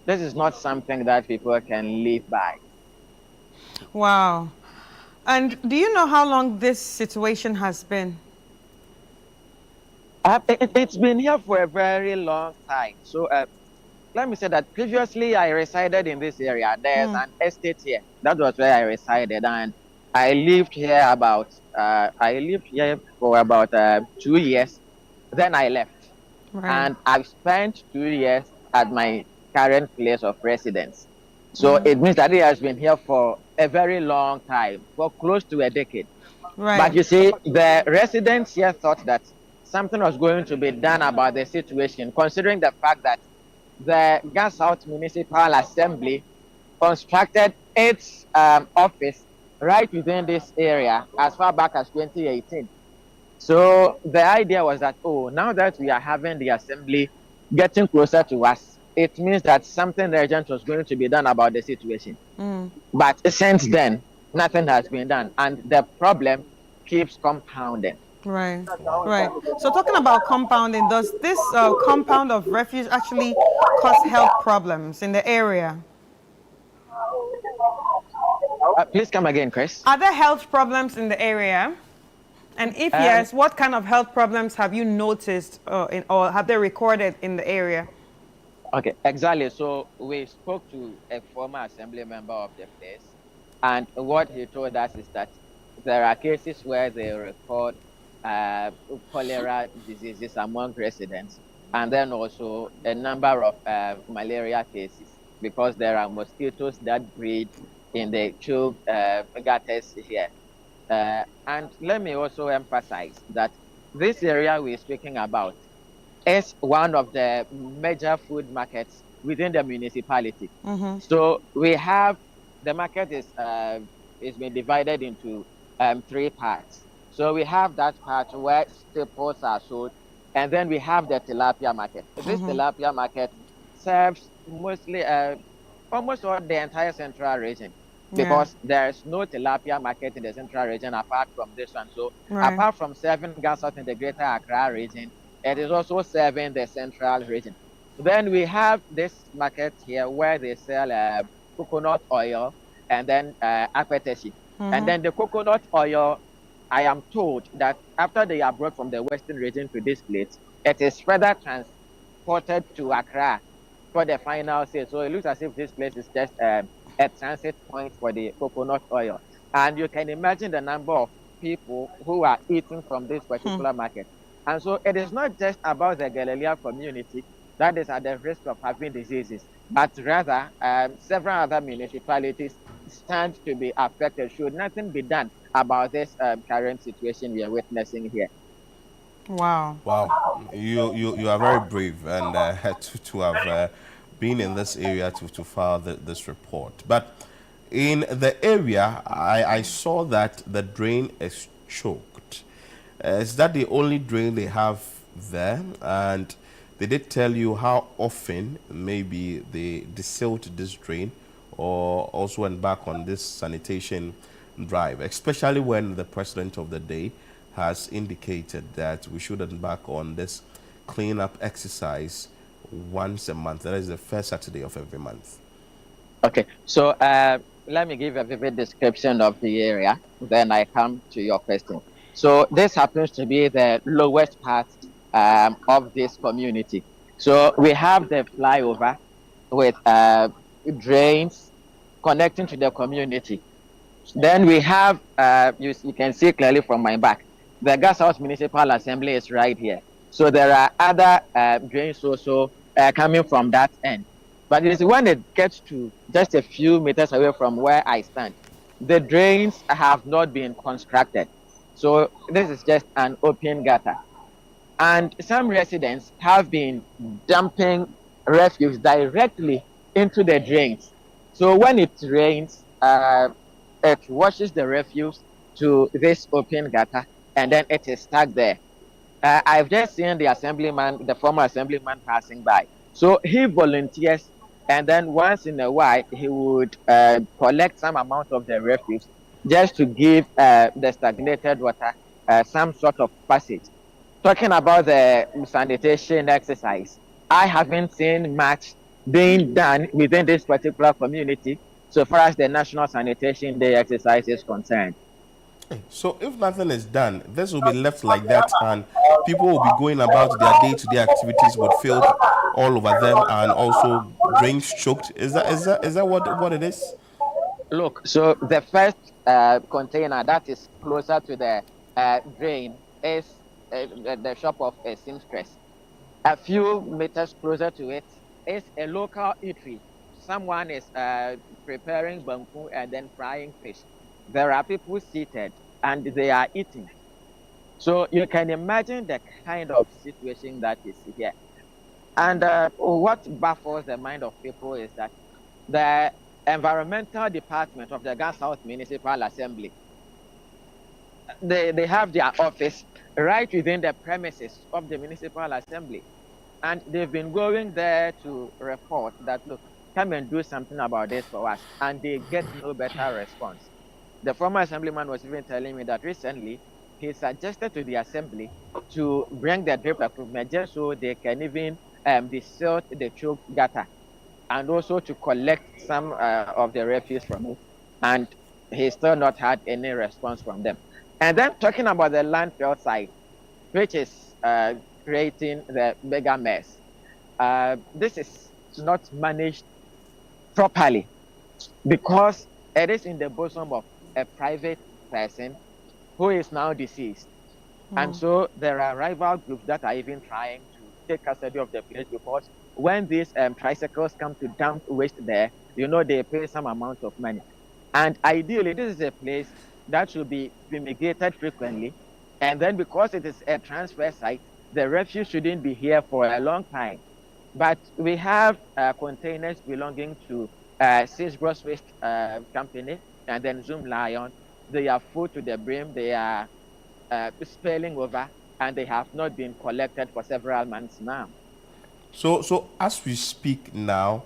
This is not something that people can live by. Wow. And do you know how long this situation has been? It's been here for a very long time. So let me say that previously I resided in this area. There's an estate here. That was where I resided, and I lived here for about 2 years. Then I left, and I've spent 2 years at my current place of residence. So it means that it has been here for a very long time, for close to a decade. But you see, the residents here thought that something was going to be done about the situation, considering the fact that the Gas South Municipal Assembly constructed its office right within this area as far back as 2018. So the idea was that, now that we are having the assembly getting closer to us, it means that something urgent was going to be done about the situation. But since then, nothing has been done, and the problem keeps compounding. Right. So talking about compounding, does this compound of refuse actually cause health problems in the area? Please come again, Chris. Are there health problems in the area? And if yes, what kind of health problems have you noticed or have they recorded in the area? Okay, exactly. So we spoke to a former assembly member of the place, and what he told us is that there are cases where they record cholera diseases among residents, and then also a number of malaria cases, because there are mosquitoes that breed in the tube gutters here. And let me also emphasize that this area we're speaking about is one of the major food markets within the municipality. So we have, the market is been divided into 3 parts. So we have that part where staples are sold, and then we have the tilapia market. This tilapia market serves mostly almost all the entire central region, because there's no tilapia market in the central region apart from this one. So apart from serving Gas South in the greater Accra region, it is also serving the central region. Then we have this market here where they sell coconut oil and then akpeteshi. And then the coconut oil, I am told that after they are brought from the western region to this place, it is further transported to Accra for the final sale. So it looks as if this place is just a transit point for the coconut oil. And you can imagine the number of people who are eating from this particular market. And so it is not just about the Galilea community that is at the risk of having diseases, but rather several other municipalities stand to be affected should nothing be done about this current situation we are witnessing here. Wow. You are very brave and to have been in this area to file this report. But in the area, I saw that the drain is choked. Is that the only drain they have there? And they did tell you how often maybe they desilted this drain or also went back on this sanitation drive, especially when the president of the day has indicated that we should embark on this cleanup exercise once a month. That is the first Saturday of every month. Okay, so let me give a vivid description of the area, then I come to your question. So this happens to be the lowest part of this community. So we have the flyover with drains connecting to the community. Then we have, you can see clearly from my back, the Gashouse Municipal Assembly is right here. So there are other drains also coming from that end. But it is when it gets to just a few meters away from where I stand, the drains have not been constructed. So this is just an open gutter. And some residents have been dumping refuse directly into the drains. So when it rains, it washes the refuse to this open gutter, and then it is stuck there. I've just seen the assemblyman, the former assemblyman, passing by. So he volunteers, and then once in a while, he would collect some amount of the refuse just to give the stagnated water some sort of passage. Talking about the sanitation exercise, I haven't seen much being done within this particular community so far as the National Sanitation Day exercise is concerned. So if nothing is done, this will be left like that, and people will be going about their day-to-day activities with filth all over them, and also drains choked. Is that what it is? Look, so the first container that is closer to the drain is the shop of a seamstress. A few meters closer to it is a local eatery. Someone is preparing banku and then frying fish. There are people seated and they are eating. So you can imagine the kind of situation that is here. And what baffles the mind of people is that the environmental department of the Gashouse Municipal Assembly, they have their office right within the premises of the Municipal Assembly. And they've been going there to report that, look, come and do something about this for us. And they get no better response. The former assemblyman was even telling me that recently he suggested to the assembly to bring the drip equipment just so they can even desilt the choke gutter and also to collect some of the refuse from it. And he still not had any response from them. And then talking about the landfill site, which is creating the bigger mess. This is not managed properly because it is in the bosom of a private person who is now deceased. And so there are rival groups that are even trying to take custody of the place, because when these tricycles come to dump waste there, they pay some amount of money. And ideally, this is a place that should be fumigated frequently. And then because it is a transfer site, the refuse shouldn't be here for a long time. But we have containers belonging to Sis Gross Waste Company and then Zoom Lion. They are full to the brim. They are spilling over, and they have not been collected for several months now. So as we speak now,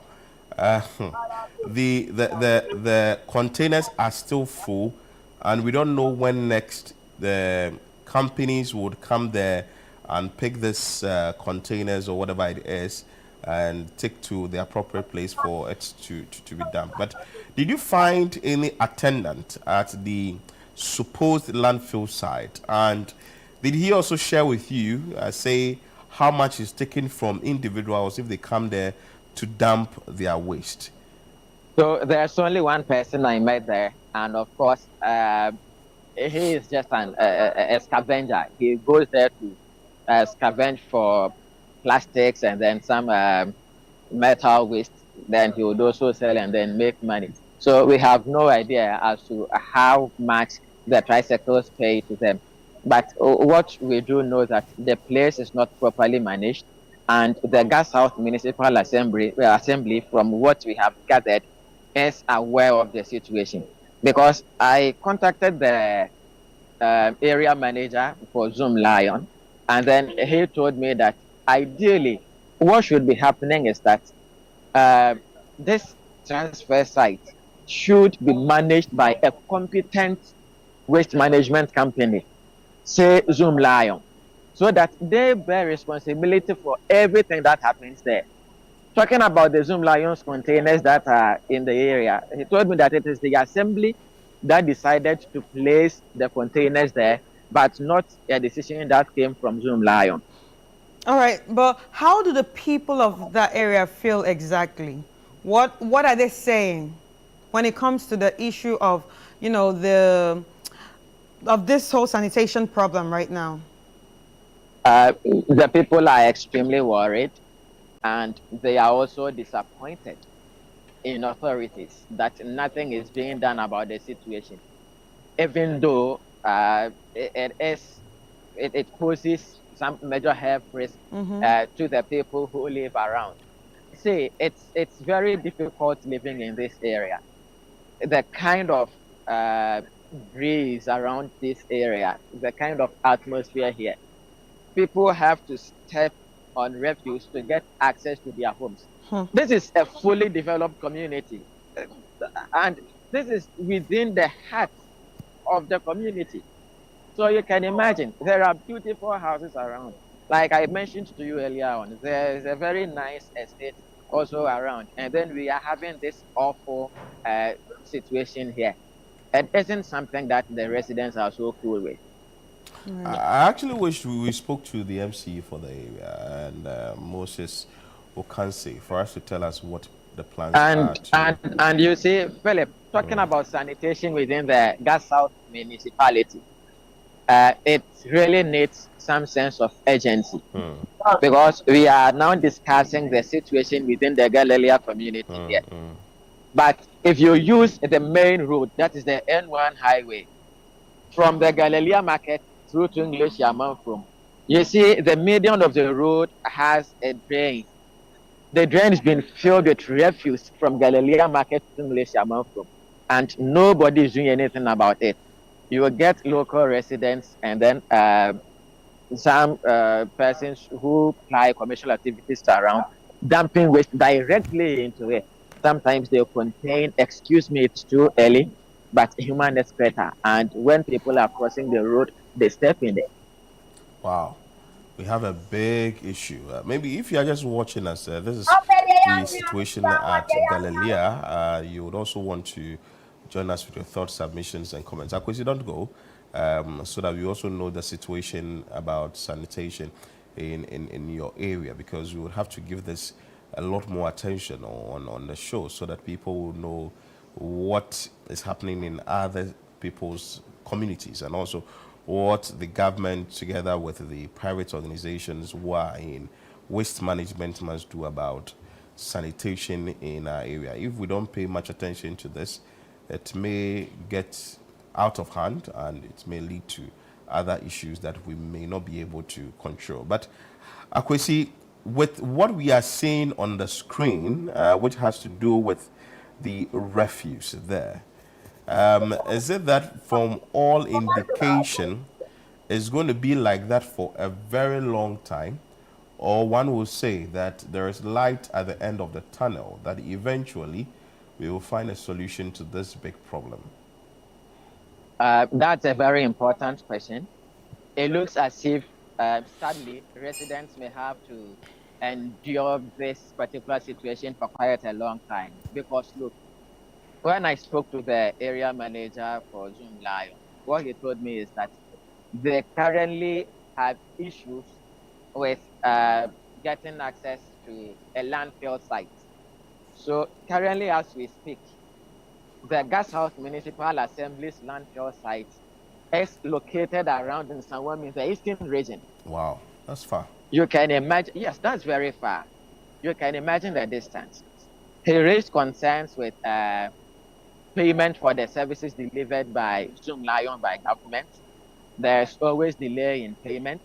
the containers are still full, and we don't know when next the companies would come there and pick this containers or whatever it is and take to the appropriate place for it to be done. But did you find any attendant at the supposed landfill site? And did he also share with you, say, how much is taken from individuals if they come there to dump their waste? So there's only one person I met there, and of course, he is just a scavenger. He goes there to scavenge for plastics and then some metal waste. Then he would also sell and then make money. So we have no idea as to how much the tricycles pay to them. But what we do know that the place is not properly managed, and the Gashouse Municipal Assembly, from what we have gathered, is aware of the situation. Because I contacted the area manager for Zoom Lion, and then he told me that ideally what should be happening is that this transfer site should be managed by a competent waste management company, say Zoom Lion. so that they bear responsibility for everything that happens there. Talking about the Zoom Lions containers that are in the area, he told me that it is the assembly that decided to place the containers there, but not a decision that came from Zoom Lion. All right, but how do the people of that area feel exactly? What are they saying when it comes to the issue of, you know, of this whole sanitation problem right now? The people are extremely worried, and they are also disappointed in authorities that nothing is being done about the situation, even though it poses some major health risk to the people who live around. See, it's very difficult living in this area. The kind of breeze around this area, the kind of atmosphere here, people have to step on refuse to get access to their homes. This is a fully developed community, and this is within the heart of the community. So you can imagine, there are beautiful houses around. Like I mentioned to you earlier on, there is a very nice estate also around. And then we are having this awful situation here. It isn't something that the residents are so cool with. I actually wish we spoke to the MC for the area and Moses Okanse for us to tell us what the plans are. And you see, Philip, talking about sanitation within the Gas South municipality, it really needs some sense of urgency because we are now discussing the situation within the Galilea community here. But if you use the main road, that is the N1 highway, from the Galilea market through to English Yamanfrom, you see the median of the road has a drain. The drain has been filled with refuse from Galilea market to English Yamanfrom, and nobody is doing anything about it. You will get local residents and then some persons who apply commercial activities around dumping waste directly into it. Sometimes they contain, excuse me, it's too early, but human excreta. And when people are crossing the road, they step in it. Wow. We have a big issue. Maybe if you are just watching us, this is the situation at Galilea. You would also want to join us with your thoughts, submissions, and comments. Akwesi, don't go, so that we also know the situation about sanitation in your area, because we would have to give this a lot more attention on the show so that people will know what is happening in other people's communities, and also what the government together with the private organizations who are in waste management must do about sanitation in our area. If we don't pay much attention to this, it may get out of hand and it may lead to other issues that we may not be able to control. But Akwesi, with what we are seeing on the screen, which has to do with the refuse there, is it that from all indication it's going to be like that for a very long time, or one will say that there is light at the end of the tunnel, that eventually we will find a solution to this big problem? That's a very important question. It looks as if, sadly, residents may have to endure this particular situation for quite a long time. Because look, when I spoke to the area manager for Zoom Lion, what he told me is that they currently have issues with getting access to a landfill site. So currently, as we speak, the Gas House Municipal Assembly's landfill site is located around in Sanwami, in the eastern region. Wow, that's far. You can imagine, yes, that's very far. You can imagine the distance. He raised concerns with payment for the services delivered by Zoom Lion by government. There's always delay in payment,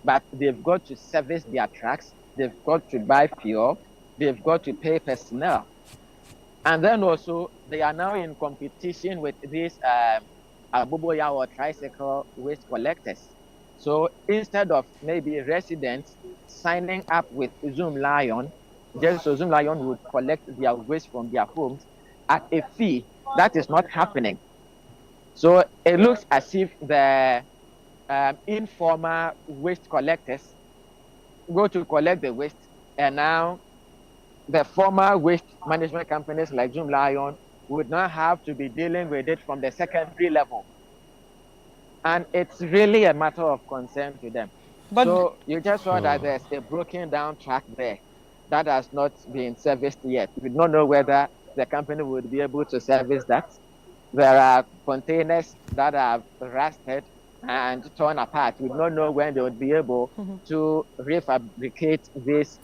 but they've got to service their trucks, they've got to buy fuel, they've got to pay personnel. And then also, they are now in competition with these Abuboya or tricycle waste collectors. So instead of maybe residents signing up with Zoom Lion, just so Zoom Lion would collect their waste from their homes at a fee, that is not happening. So it looks as if the informal waste collectors go to collect the waste, and now the former waste management companies like Zoom Lion would not have to be dealing with it from the secondary level. And it's really a matter of concern to them. But so you just saw that there's a broken down track there that has not been serviced yet. We don't know whether the company would be able to service that. There are containers that are rusted and torn apart. We don't know when they would be able to refabricate these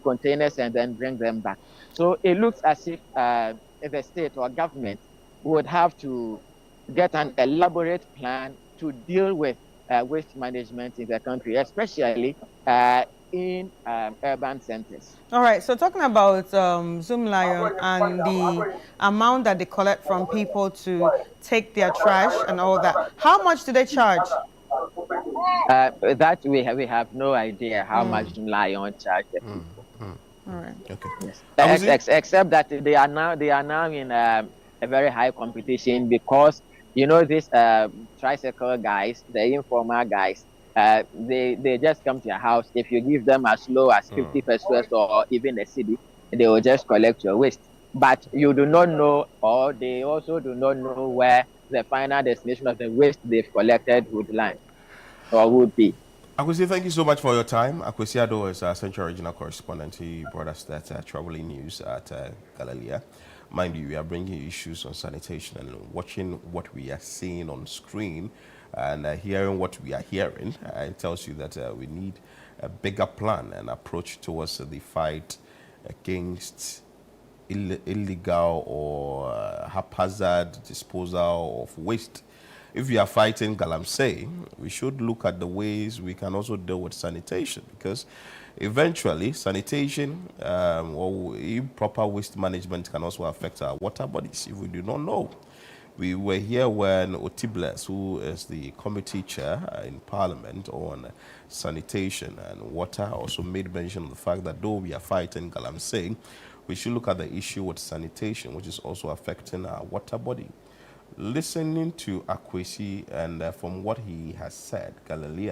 containers and then bring them back. So it looks as if the state or government would have to get an elaborate plan to deal with waste management in the country, especially in urban centers. All right, so talking about Zoom Lion and the amount that they collect from people to take their trash and all that, how much do they charge? That we have no idea how much Zoom Lion charge the people. All right. Okay. Yes. Except that they are now in a very high competition, because you know these tricycle guys, the informal guys, they just come to your house. If you give them as low as 50 pesos or even a cedi, they will just collect your waste. But you do not know, or they also do not know where the final destination of the waste they've collected would land or would be. Akwesi, thank you so much for your time. Akwesi Ado is our Central Regional Correspondent. He brought us that troubling news at Galilee. Mind you, we are bringing you issues on sanitation and watching what we are seeing on screen and hearing what we are hearing. It tells you that we need a bigger plan and approach towards the fight against illegal or haphazard disposal of waste. If we are fighting galamsey, we should look at the ways we can also deal with sanitation, because eventually sanitation or improper waste management can also affect our water bodies if we do not know. We were here when Otibles, who is the committee chair in Parliament on sanitation and water, also made mention of the fact that though we are fighting galamsey, we should look at the issue with sanitation, which is also affecting our water body. Listening to Akwesi and from what he has said, Galilee,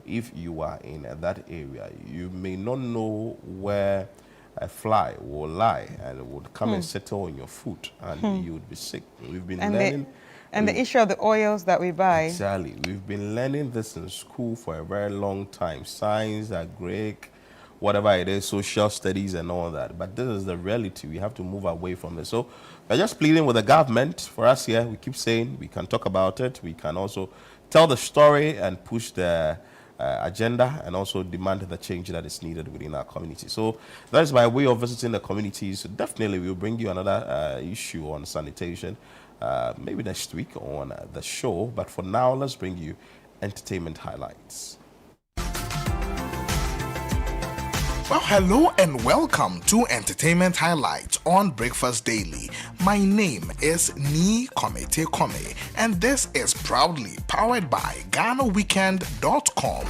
if you are in that area, you may not know where a fly will lie and would come and settle on your foot, and you would be sick. We've been learning. The issue of the oils that we buy. Exactly. We've been learning this in school for a very long time. Science, Greek, whatever it is, social studies and all that. But this is the reality. We have to move away from this. So we're just pleading with the government. For us here, we keep saying we can talk about it. We can also tell the story and push the agenda and also demand the change that is needed within our community. So that is by way of visiting the communities. So definitely we'll bring you another issue on sanitation maybe next week on the show. But for now, let's bring you entertainment highlights. Well, hello and welcome to Entertainment Highlights on Breakfast Daily. My name is Ni Komete Kome, and this is proudly powered by GhanaWeekend.com.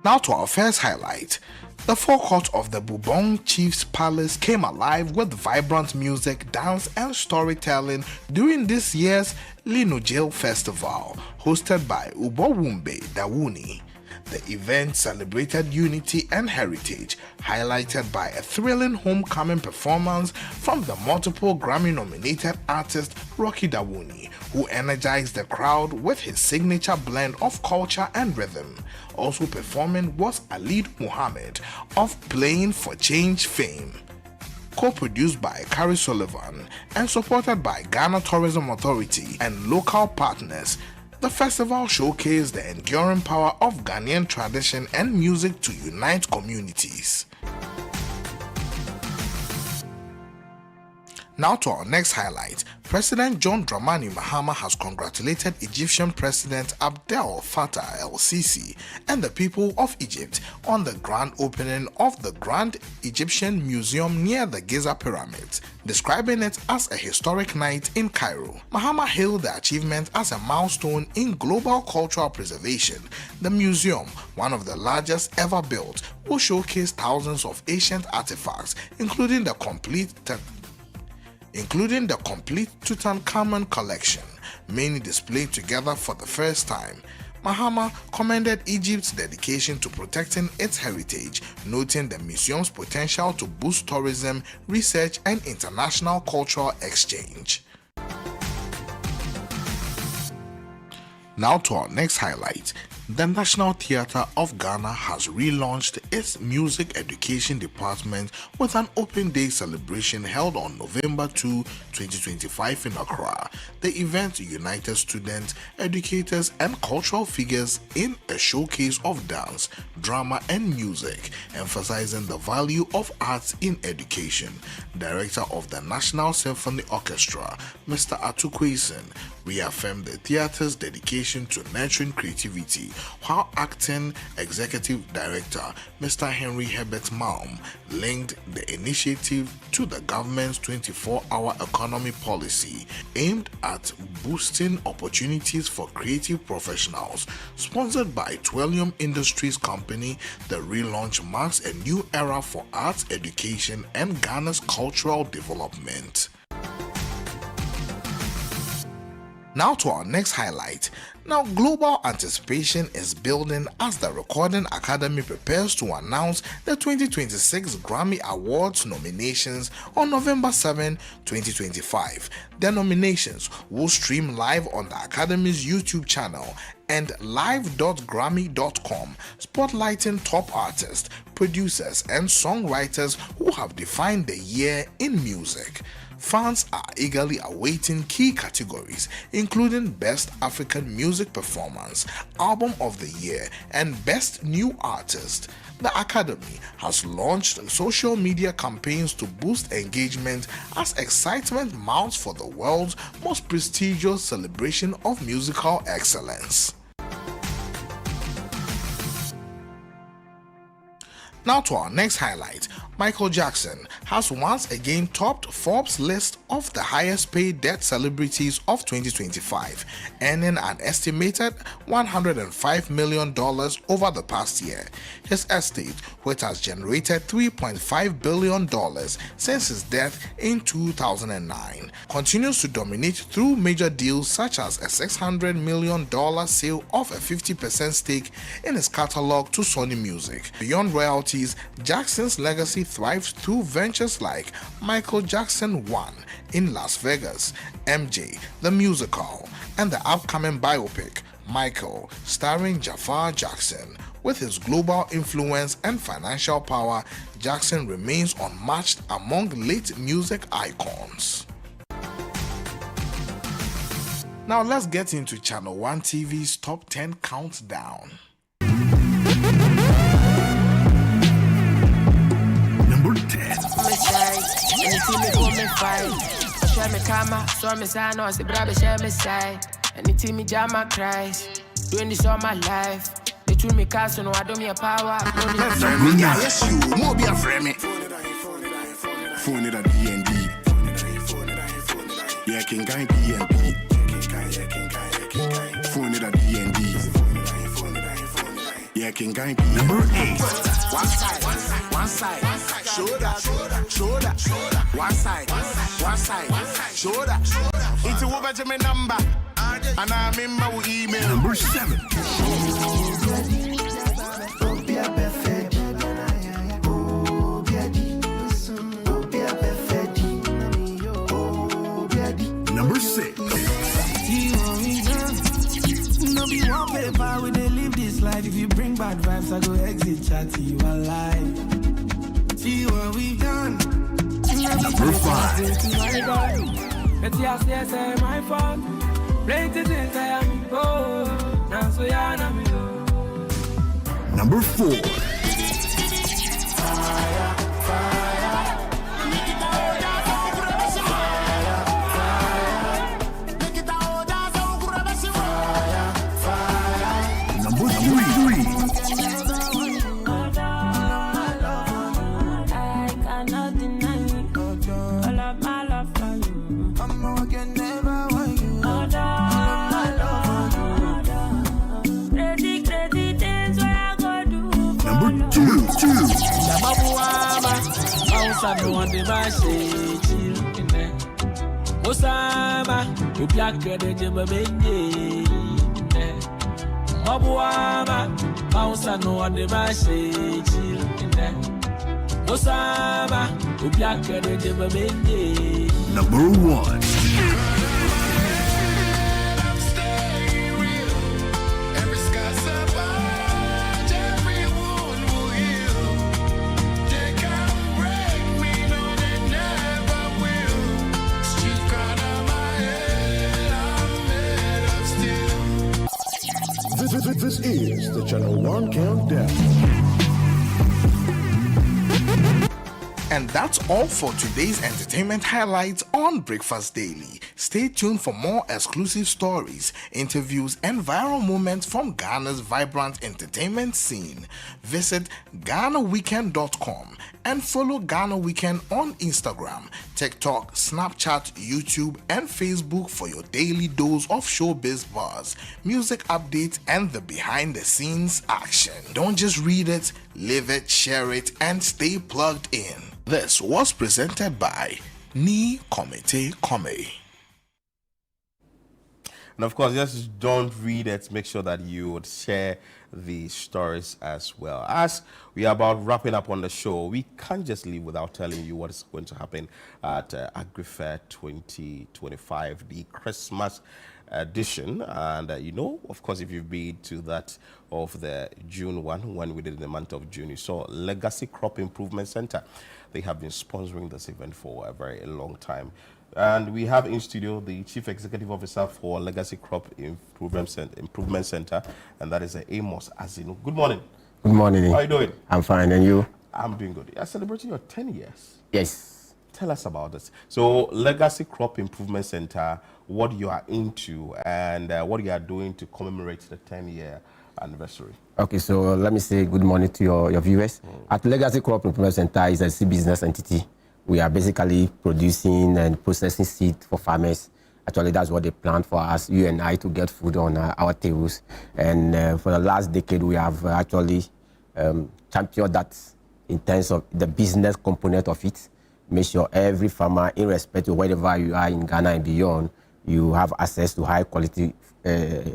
Now to our first highlight. The forecourt of the Bubong Chief's Palace came alive with vibrant music, dance, and storytelling during this year's Linujil Festival, hosted by Ubowumbe Dawuni. The event celebrated unity and heritage, highlighted by a thrilling homecoming performance from the multiple Grammy-nominated artist Rocky Dawuni, who energized the crowd with his signature blend of culture and rhythm. Also performing was Alid Muhammad of Playing for Change fame. Co-produced by Carrie Sullivan and supported by Ghana Tourism Authority and local partners, the festival showcased the enduring power of Ghanaian tradition and music to unite communities. Now to our next highlight. President John Dramani Mahama has congratulated Egyptian President Abdel Fattah el-Sisi and the people of Egypt on the grand opening of the Grand Egyptian Museum near the Giza Pyramids, describing it as a historic night in Cairo. Mahama hailed the achievement as a milestone in global cultural preservation. The museum, one of the largest ever built, will showcase thousands of ancient artifacts, including the complete Tutankhamun collection, many displayed together for the first time. Mahama commended Egypt's dedication to protecting its heritage, noting the museum's potential to boost tourism, research, and international cultural exchange. Now to our next highlight. The National Theatre of Ghana has relaunched its music education department with an open day celebration held on November 2, 2025 in Accra. The event united students, educators, and cultural figures in a showcase of dance, drama, and music, emphasizing the value of arts in education. Director of the National Symphony Orchestra, Mr. Atukweisen, reaffirmed the theatre's dedication to nurturing creativity, while acting executive director Mr. Henry Herbert Malm linked the initiative to the government's 24-hour economy policy aimed at boosting opportunities for creative professionals. Sponsored by Twellium Industries Company, the relaunch marks a new era for arts education and Ghana's cultural development. Now to our next highlight. Now, global anticipation is building as the Recording Academy prepares to announce the 2026 Grammy Awards nominations on November 7, 2025. The nominations will stream live on the Academy's YouTube channel and live.grammy.com, spotlighting top artists, producers, and songwriters who have defined the year in music. Fans are eagerly awaiting key categories, including Best African Music Performance, Album of the Year, and Best New Artist. The Academy has launched social media campaigns to boost engagement as excitement mounts for the world's most prestigious celebration of musical excellence. Now to our next highlight. Michael Jackson has once again topped Forbes' list of the highest paid dead celebrities of 2025, earning an estimated $105 million over the past year. His estate, which has generated $3.5 billion since his death in 2009, continues to dominate through major deals such as a $600 million sale of a 50% stake in his catalog to Sony Music. Beyond royalties, Jackson's legacy thrives through ventures like Michael Jackson 1 in Las Vegas, MJ the Musical, and the upcoming biopic Michael, starring Jafar Jackson. With his global influence and financial power, Jackson remains unmatched among late music icons. Now let's get into Channel One TV's Top 10 Countdown. Number 10. Anything me go me fight. Share me karma, so me say no, say brother share me side. Anything me jam my cries. Doing this all my life. They treat me castle, no I don't me a power. Yes, you more be a friend. Phone it at DND. Yeah, King Guy DNP. Phone it at DND. Yeah, King Guy DNP. Number 8. One side. Shoulder. One side. Shoulder. It's over to my number. And I remember we email. Number 7. Number 6. No be one paper we they live this life. If you bring bad vibes, I go exit chat to you alive. See what we done. Number 5. But yes, say my fault. Plenty things I am go. Now so ya na me go. Number 4. Osama, you black the jibba benye. Obuama, Mausa no one the message. Osama, you black the jibba benye. Number 1. This is the Channel 1 Countdown. And that's all for today's entertainment highlights on Breakfast Daily. Stay tuned for more exclusive stories, interviews, and viral moments from Ghana's vibrant entertainment scene. Visit GhanaWeekend.com and follow Ghana Weekend on Instagram, TikTok, Snapchat, YouTube, and Facebook for your daily dose of showbiz buzz, music updates, and the behind-the-scenes action. Don't just read it, live it, share it, and stay plugged in. This was presented by Ni Komite Kome. And of course, just don't read it. Make sure that you would share the stories as well. As we are about wrapping up on the show, we can't just leave without telling you what is going to happen at AgriFair 2025, the Christmas edition. And you know, of course, if you've been to that of the June one, when we did in the month of June, you saw Legacy Crop Improvement Center. They have been sponsoring this event for a very long time. And we have in studio the Chief Executive Officer for Legacy Crop Improvement Center, and that is Amos Azinu. Good morning. Good morning. How are you doing? I'm fine, and you? I'm doing good. You're celebrating your 10 years. Yes. Tell us about this. So, Legacy Crop Improvement Center, what you are into, and what you are doing to commemorate the 10-year anniversary. Okay, so let me say good morning to your viewers. At Legacy Crop Improvement Center is a seed business entity. We are basically producing and processing seed for farmers. Actually, that's what they planned for us, you and I, to get food on our tables. And for the last decade, we have actually championed that in terms of the business component of it. Make sure every farmer, irrespective of wherever you are in Ghana and beyond, you have access to high quality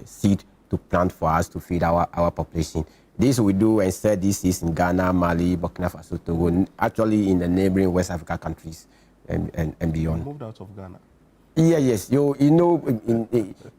seed to plant for us to feed our population. This we do and said this is in Ghana, Mali, Burkina Faso, Togo, actually in the neighboring West Africa countries and beyond. You moved out of Ghana? Yeah, yes. You know,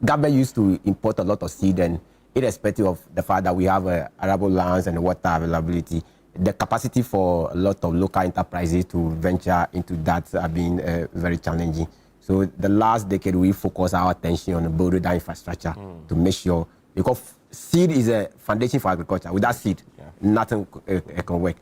Ghana used to import a lot of seed, and irrespective of the fact that we have arable lands and water availability, the capacity for a lot of local enterprises to venture into that have been very challenging. So the last decade, we focus our attention on building that infrastructure to make sure, because seed is a foundation for agriculture. Without seed, nothing can work.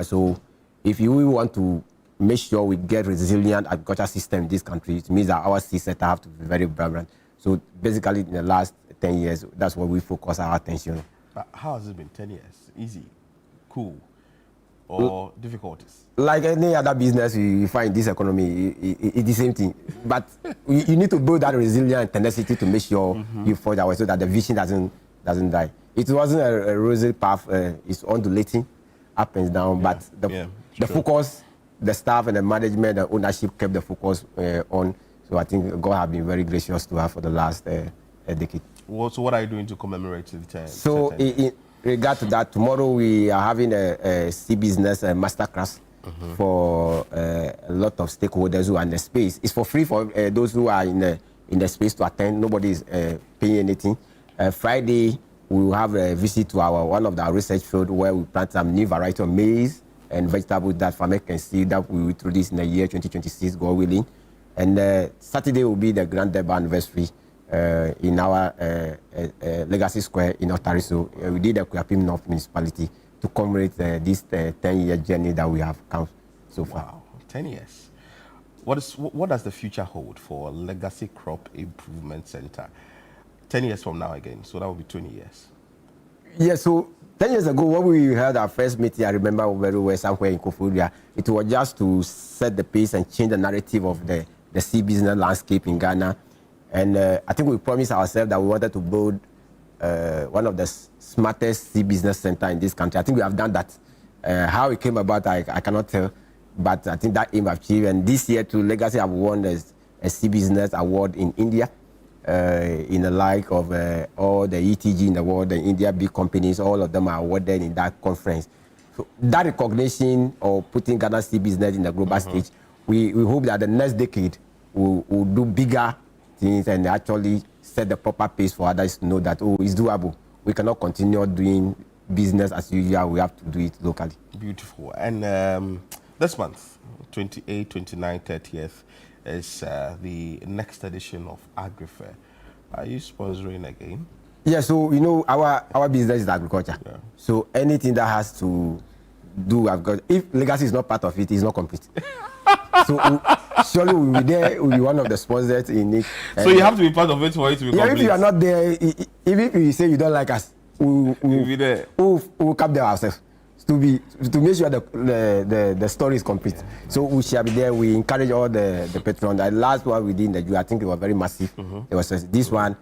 So if you want to make sure we get resilient agriculture system in this country, it means that our seed sector have to be very vibrant. So basically, in the last 10 years, that's what we focus our attention on. How has it been 10 years? Easy, cool, or difficulties? Like any other business you find in this economy, it's the same thing. But you need to build that resilience and tenacity to make sure you forge our way so that the vision doesn't die. It wasn't a rosy path. It's undulating, up and down. But the focus, the staff and the management, the ownership kept the focus on. So I think God has been very gracious to us for the last decade. So what are you doing to commemorate the 10? So in regard to that, tomorrow we are having a sea business masterclass for a lot of stakeholders who are in the space. It's for free for those who are in the space to attend. Nobody is paying anything. Friday, we will have a visit to one of our research field where we plant some new variety of maize and vegetables that farmers can see that we will introduce in the year 2026, God willing. And Saturday will be the Grand Debut anniversary in our Legacy Square in Otariso. We did the Kuyapim North Municipality to commemorate this 10-year journey that we have come so far. Wow, 10 years. What does the future hold for Legacy Crop Improvement Center? 10 years from now again, so that will be 20 years. Yeah, so 10 years ago, when we held our first meeting, I remember very well somewhere in Koforidua, it was just to set the pace and change the narrative of the sea business landscape in Ghana. And I think we promised ourselves that we wanted to build one of the smartest sea business center in this country. I think we have done that. How it came about, I cannot tell, but I think that aim achieved. And this year, too, Legacy have won the a C Business Award in India, in the like of all the ETG in the world, the India big companies, all of them are awarded in that conference. So that recognition of putting Ghana C Business in the global stage, we hope that the next decade will do bigger things and actually set the proper pace for others to know that, oh, it's doable. We cannot continue doing business as usual. We have to do it locally. Beautiful. And this month, 28th, 29th, 30th, is the next edition of AgriFair. Are you sponsoring again? Yeah, so you know our business is agriculture. Yeah. So anything that has to do with agriculture, if legacy is not part of it, it's not complete. So surely we'll be there. We'll be one of the sponsors in it. So you have to be part of it for it to be complete. If you are not there, even if you say you don't like us, we'll be there. We'll come there ourselves to make sure the story is complete. So we shall be there. We encourage all the patrons. The last one we did in the Jew, I think it was very massive. It was this one.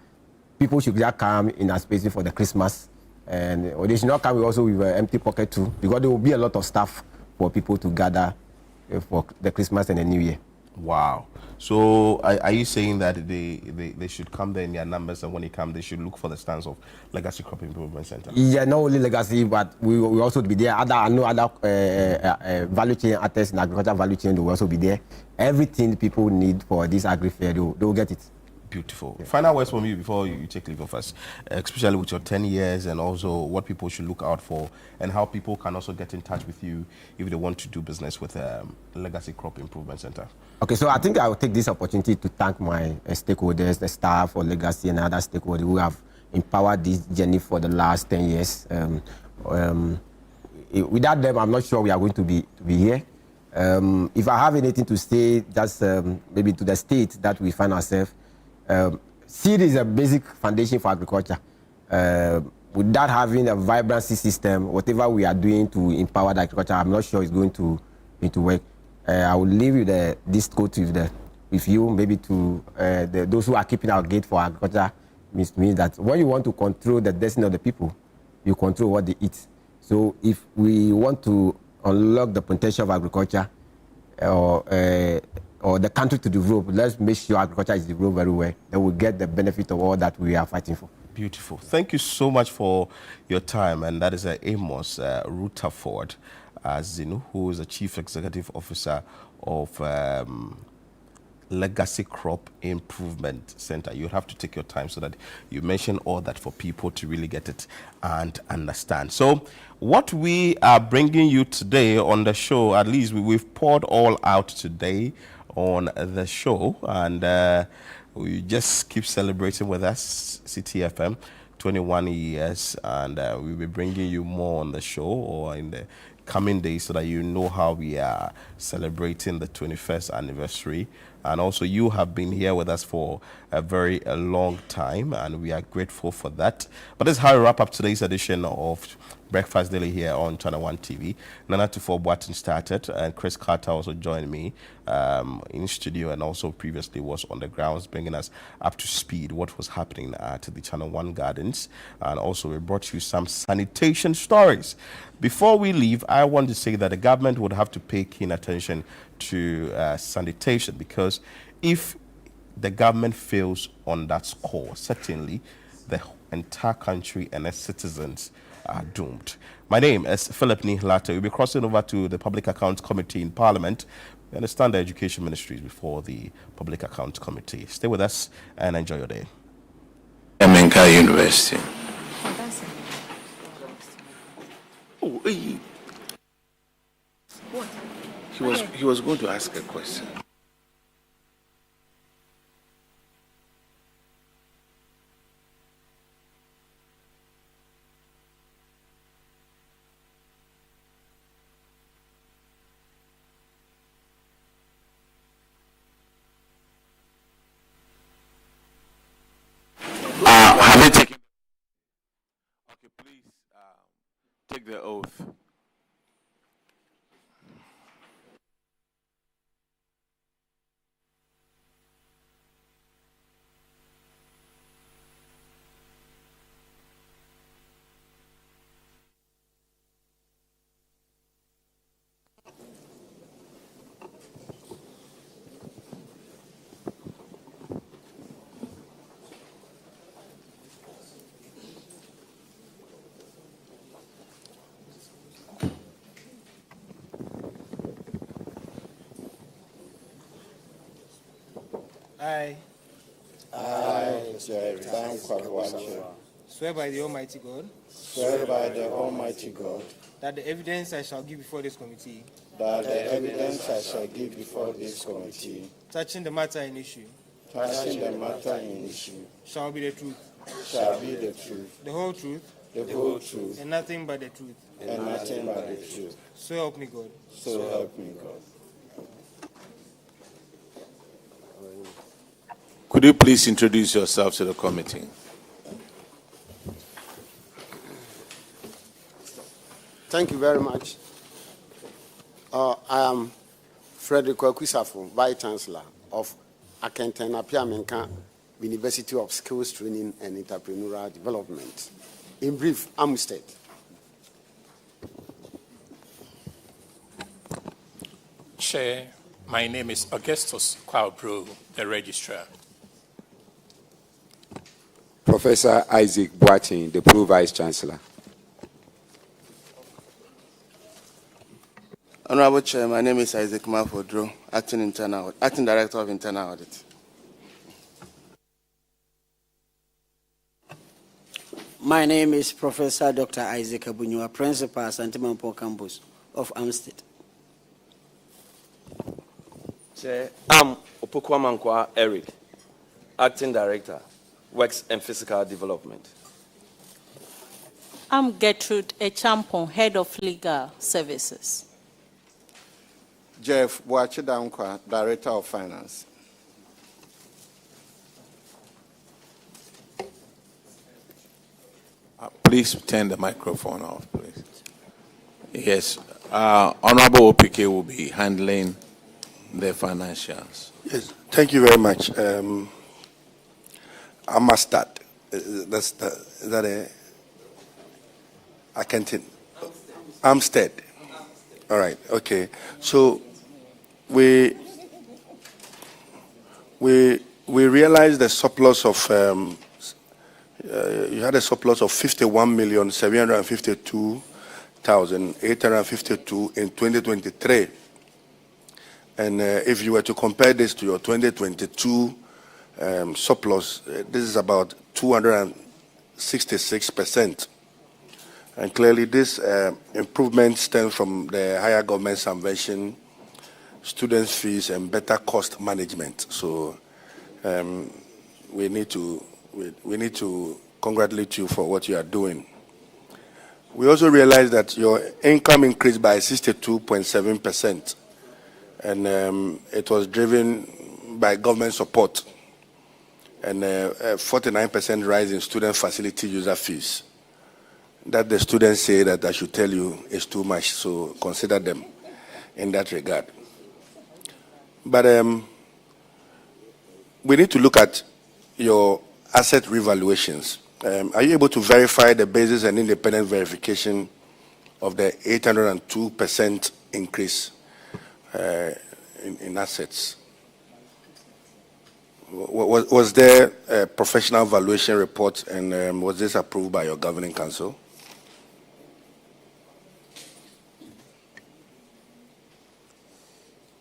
People should just come in a space for the Christmas, and or they should not come also with an empty pocket too, because there will be a lot of stuff for people to gather for the Christmas and the New Year. Wow. So are you saying that they should come there in their numbers, and when they come, they should look for the stands of Legacy Crop Improvement Center? Yeah, not only Legacy, but we will also be there. Other value chain artists in agriculture value chain will also be there. Everything people need for this agri-fair, they will get it. Beautiful. Yeah. Final words from you before you take leave of us, especially with your 10 years and also what people should look out for and how people can also get in touch with you if they want to do business with Legacy Crop Improvement Center. Okay, so I think I will take this opportunity to thank my stakeholders, the staff of Legacy and other stakeholders who have empowered this journey for the last 10 years. Without them, I'm not sure we are going to be here. If I have anything to say, that's maybe to the state that we find ourselves. Seed is a basic foundation for agriculture. Without having a vibrant seed system, whatever we are doing to empower the agriculture, I'm not sure it's going to work. I will leave you this quote with you, maybe to those who are keeping our gate for agriculture. Means that when you want to control the destiny of the people, you control what they eat. So if we want to unlock the potential of agriculture, or the country to develop, let's make sure agriculture is developed very well. Then we'll get the benefit of all that we are fighting for. Beautiful. Thank you so much for your time. And that is Amos Rutherford Zinu, who is the Chief Executive Officer of Legacy Crop Improvement Center. You have to take your time so that you mention all that for people to really get it and understand. So what we are bringing you today on the show, at least we've poured all out today on the show, and we just keep celebrating with us, CTFM 21 years, and we'll be bringing you more on the show or in the coming days so that you know how we are celebrating the 21st anniversary. And also you have been here with us for a very long time, and we are grateful for that. But this is how we wrap up today's edition of Breakfast Daily here on Channel One TV. Nana Tufo Boatin started, and Chris Carter also joined me in studio, and also previously was on the grounds bringing us up to speed what was happening at the Channel One Gardens. And also we brought you some sanitation stories. Before we leave, I want to say that the government would have to pay keen attention to sanitation, because if the government fails on that score, certainly the entire country and its citizens are doomed. My name is Philip Nihlata. We'll be crossing over to the Public Accounts Committee in Parliament. We understand the Education Ministry is before the Public Accounts Committee. Stay with us and enjoy your day. Emenka University. Oh, hey. What? He was going to ask a question. Have you taken? Okay, please take the oath. I Jerry Dankwa, swear by the Almighty God. Swear by the Almighty God. That the evidence I shall give before this committee. That the evidence I shall give before this committee. Touching the matter in issue. Touching the matter in issue. Shall be the truth. Shall be the truth. The whole truth. The whole truth. And nothing but the truth. And nothing but the truth. So help me God. So help me God. Could you please introduce yourself to the committee? Thank you very much. I am Frederick Kwakusafo, Vice Chancellor of Akenten Apiamenka University of Skills Training and Entrepreneurial Development. In brief, Amstead. Chair, my name is Augustus Kwabro, the Registrar. Professor Isaac Boatin, the Pro Vice Chancellor. Honorable Chair, my name is Isaac Mafodro, Acting Director of Internal Audit. My name is Professor Dr. Isaac Abunyua, Principal, Santimampo Campus of Amstead. Chair, I'm Opokwamankwa Eric, Acting Director, Works and Physical Development. I'm Gertrude Echampon, Head of Legal Services. Jeff Boachidankwa, Director of Finance. Please turn the microphone off, please. Yes, Honorable OPK will be handling the financials. Yes, thank you very much. I must start. Is that a? I can't. Amstead. All right. Okay. So we realized the surplus of you had a surplus of 51,752,852 in 2023, and if you were to compare this to your 2022 surplus, this is about 266%. And clearly this improvement stems from the higher government subvention, students' fees, and better cost management. So we need to congratulate you for what you are doing. We also realize that your income increased by 62.7%, and it was driven by government support and a 49% rise in student facility user fees. That the students say that I should tell you is too much, so consider them in that regard. But we need to look at your asset revaluations. Are you able to verify the basis and independent verification of the 802% increase in assets? Was there a professional valuation report, and was this approved by your governing council?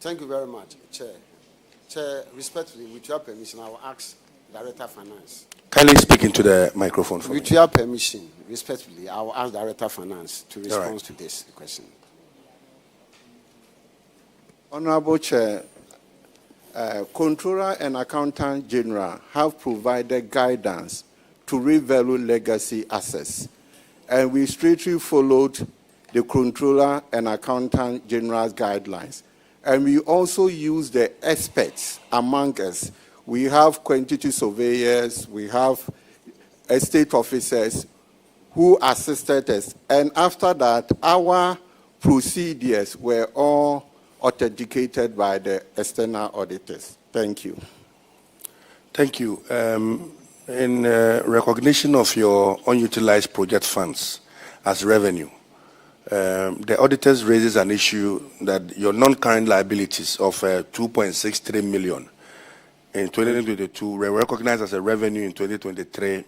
Thank you very much, Chair. Chair, respectfully, with your permission, I will ask Director of Finance. Kindly speak into the microphone for me. With your permission, respectfully, I will ask Director of Finance to respond to this question. Honorable Chair, Controller and Accountant General have provided guidance to revalue legacy assets, and we strictly followed the Controller and Accountant General's guidelines. And we also use the experts among us. We have quantity surveyors, we have estate officers who assisted us. And after that, our procedures were all authenticated by the external auditors. Thank you. Thank you. In recognition of your unutilized project funds as revenue, the auditors raises an issue that your non-current liabilities of 2.63 million in 2022 were recognized as a revenue in 2023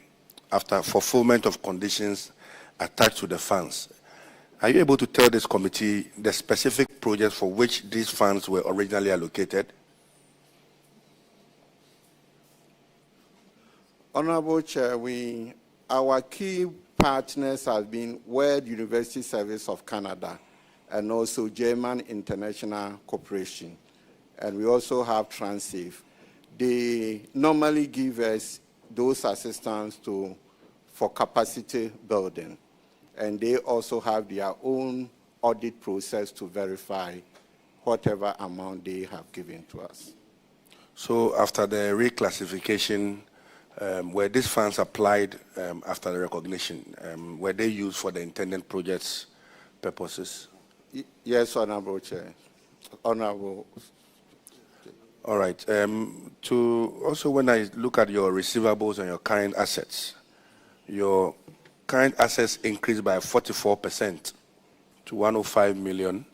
after fulfillment of conditions attached to the funds. Are you able to tell this committee the specific projects for which these funds were originally allocated? Honorable Chair, our key partners have been World University Service of Canada and also German International Corporation. And we also have Transsafe. They normally give us those assistance for capacity building. And they also have their own audit process to verify whatever amount they have given to us. So after the reclassification, were these funds applied after the recognition? Were they used for the intended projects purposes? Yes, Honorable Chair. Honorable. All right. Also, when I look at your receivables and your current assets, your current assets increased by 44% to 105 million,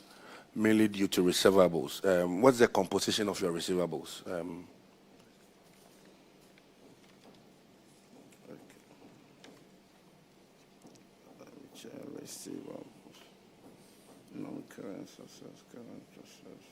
mainly due to receivables. What's the composition of your receivables? Receivables, non-current assets, current assets.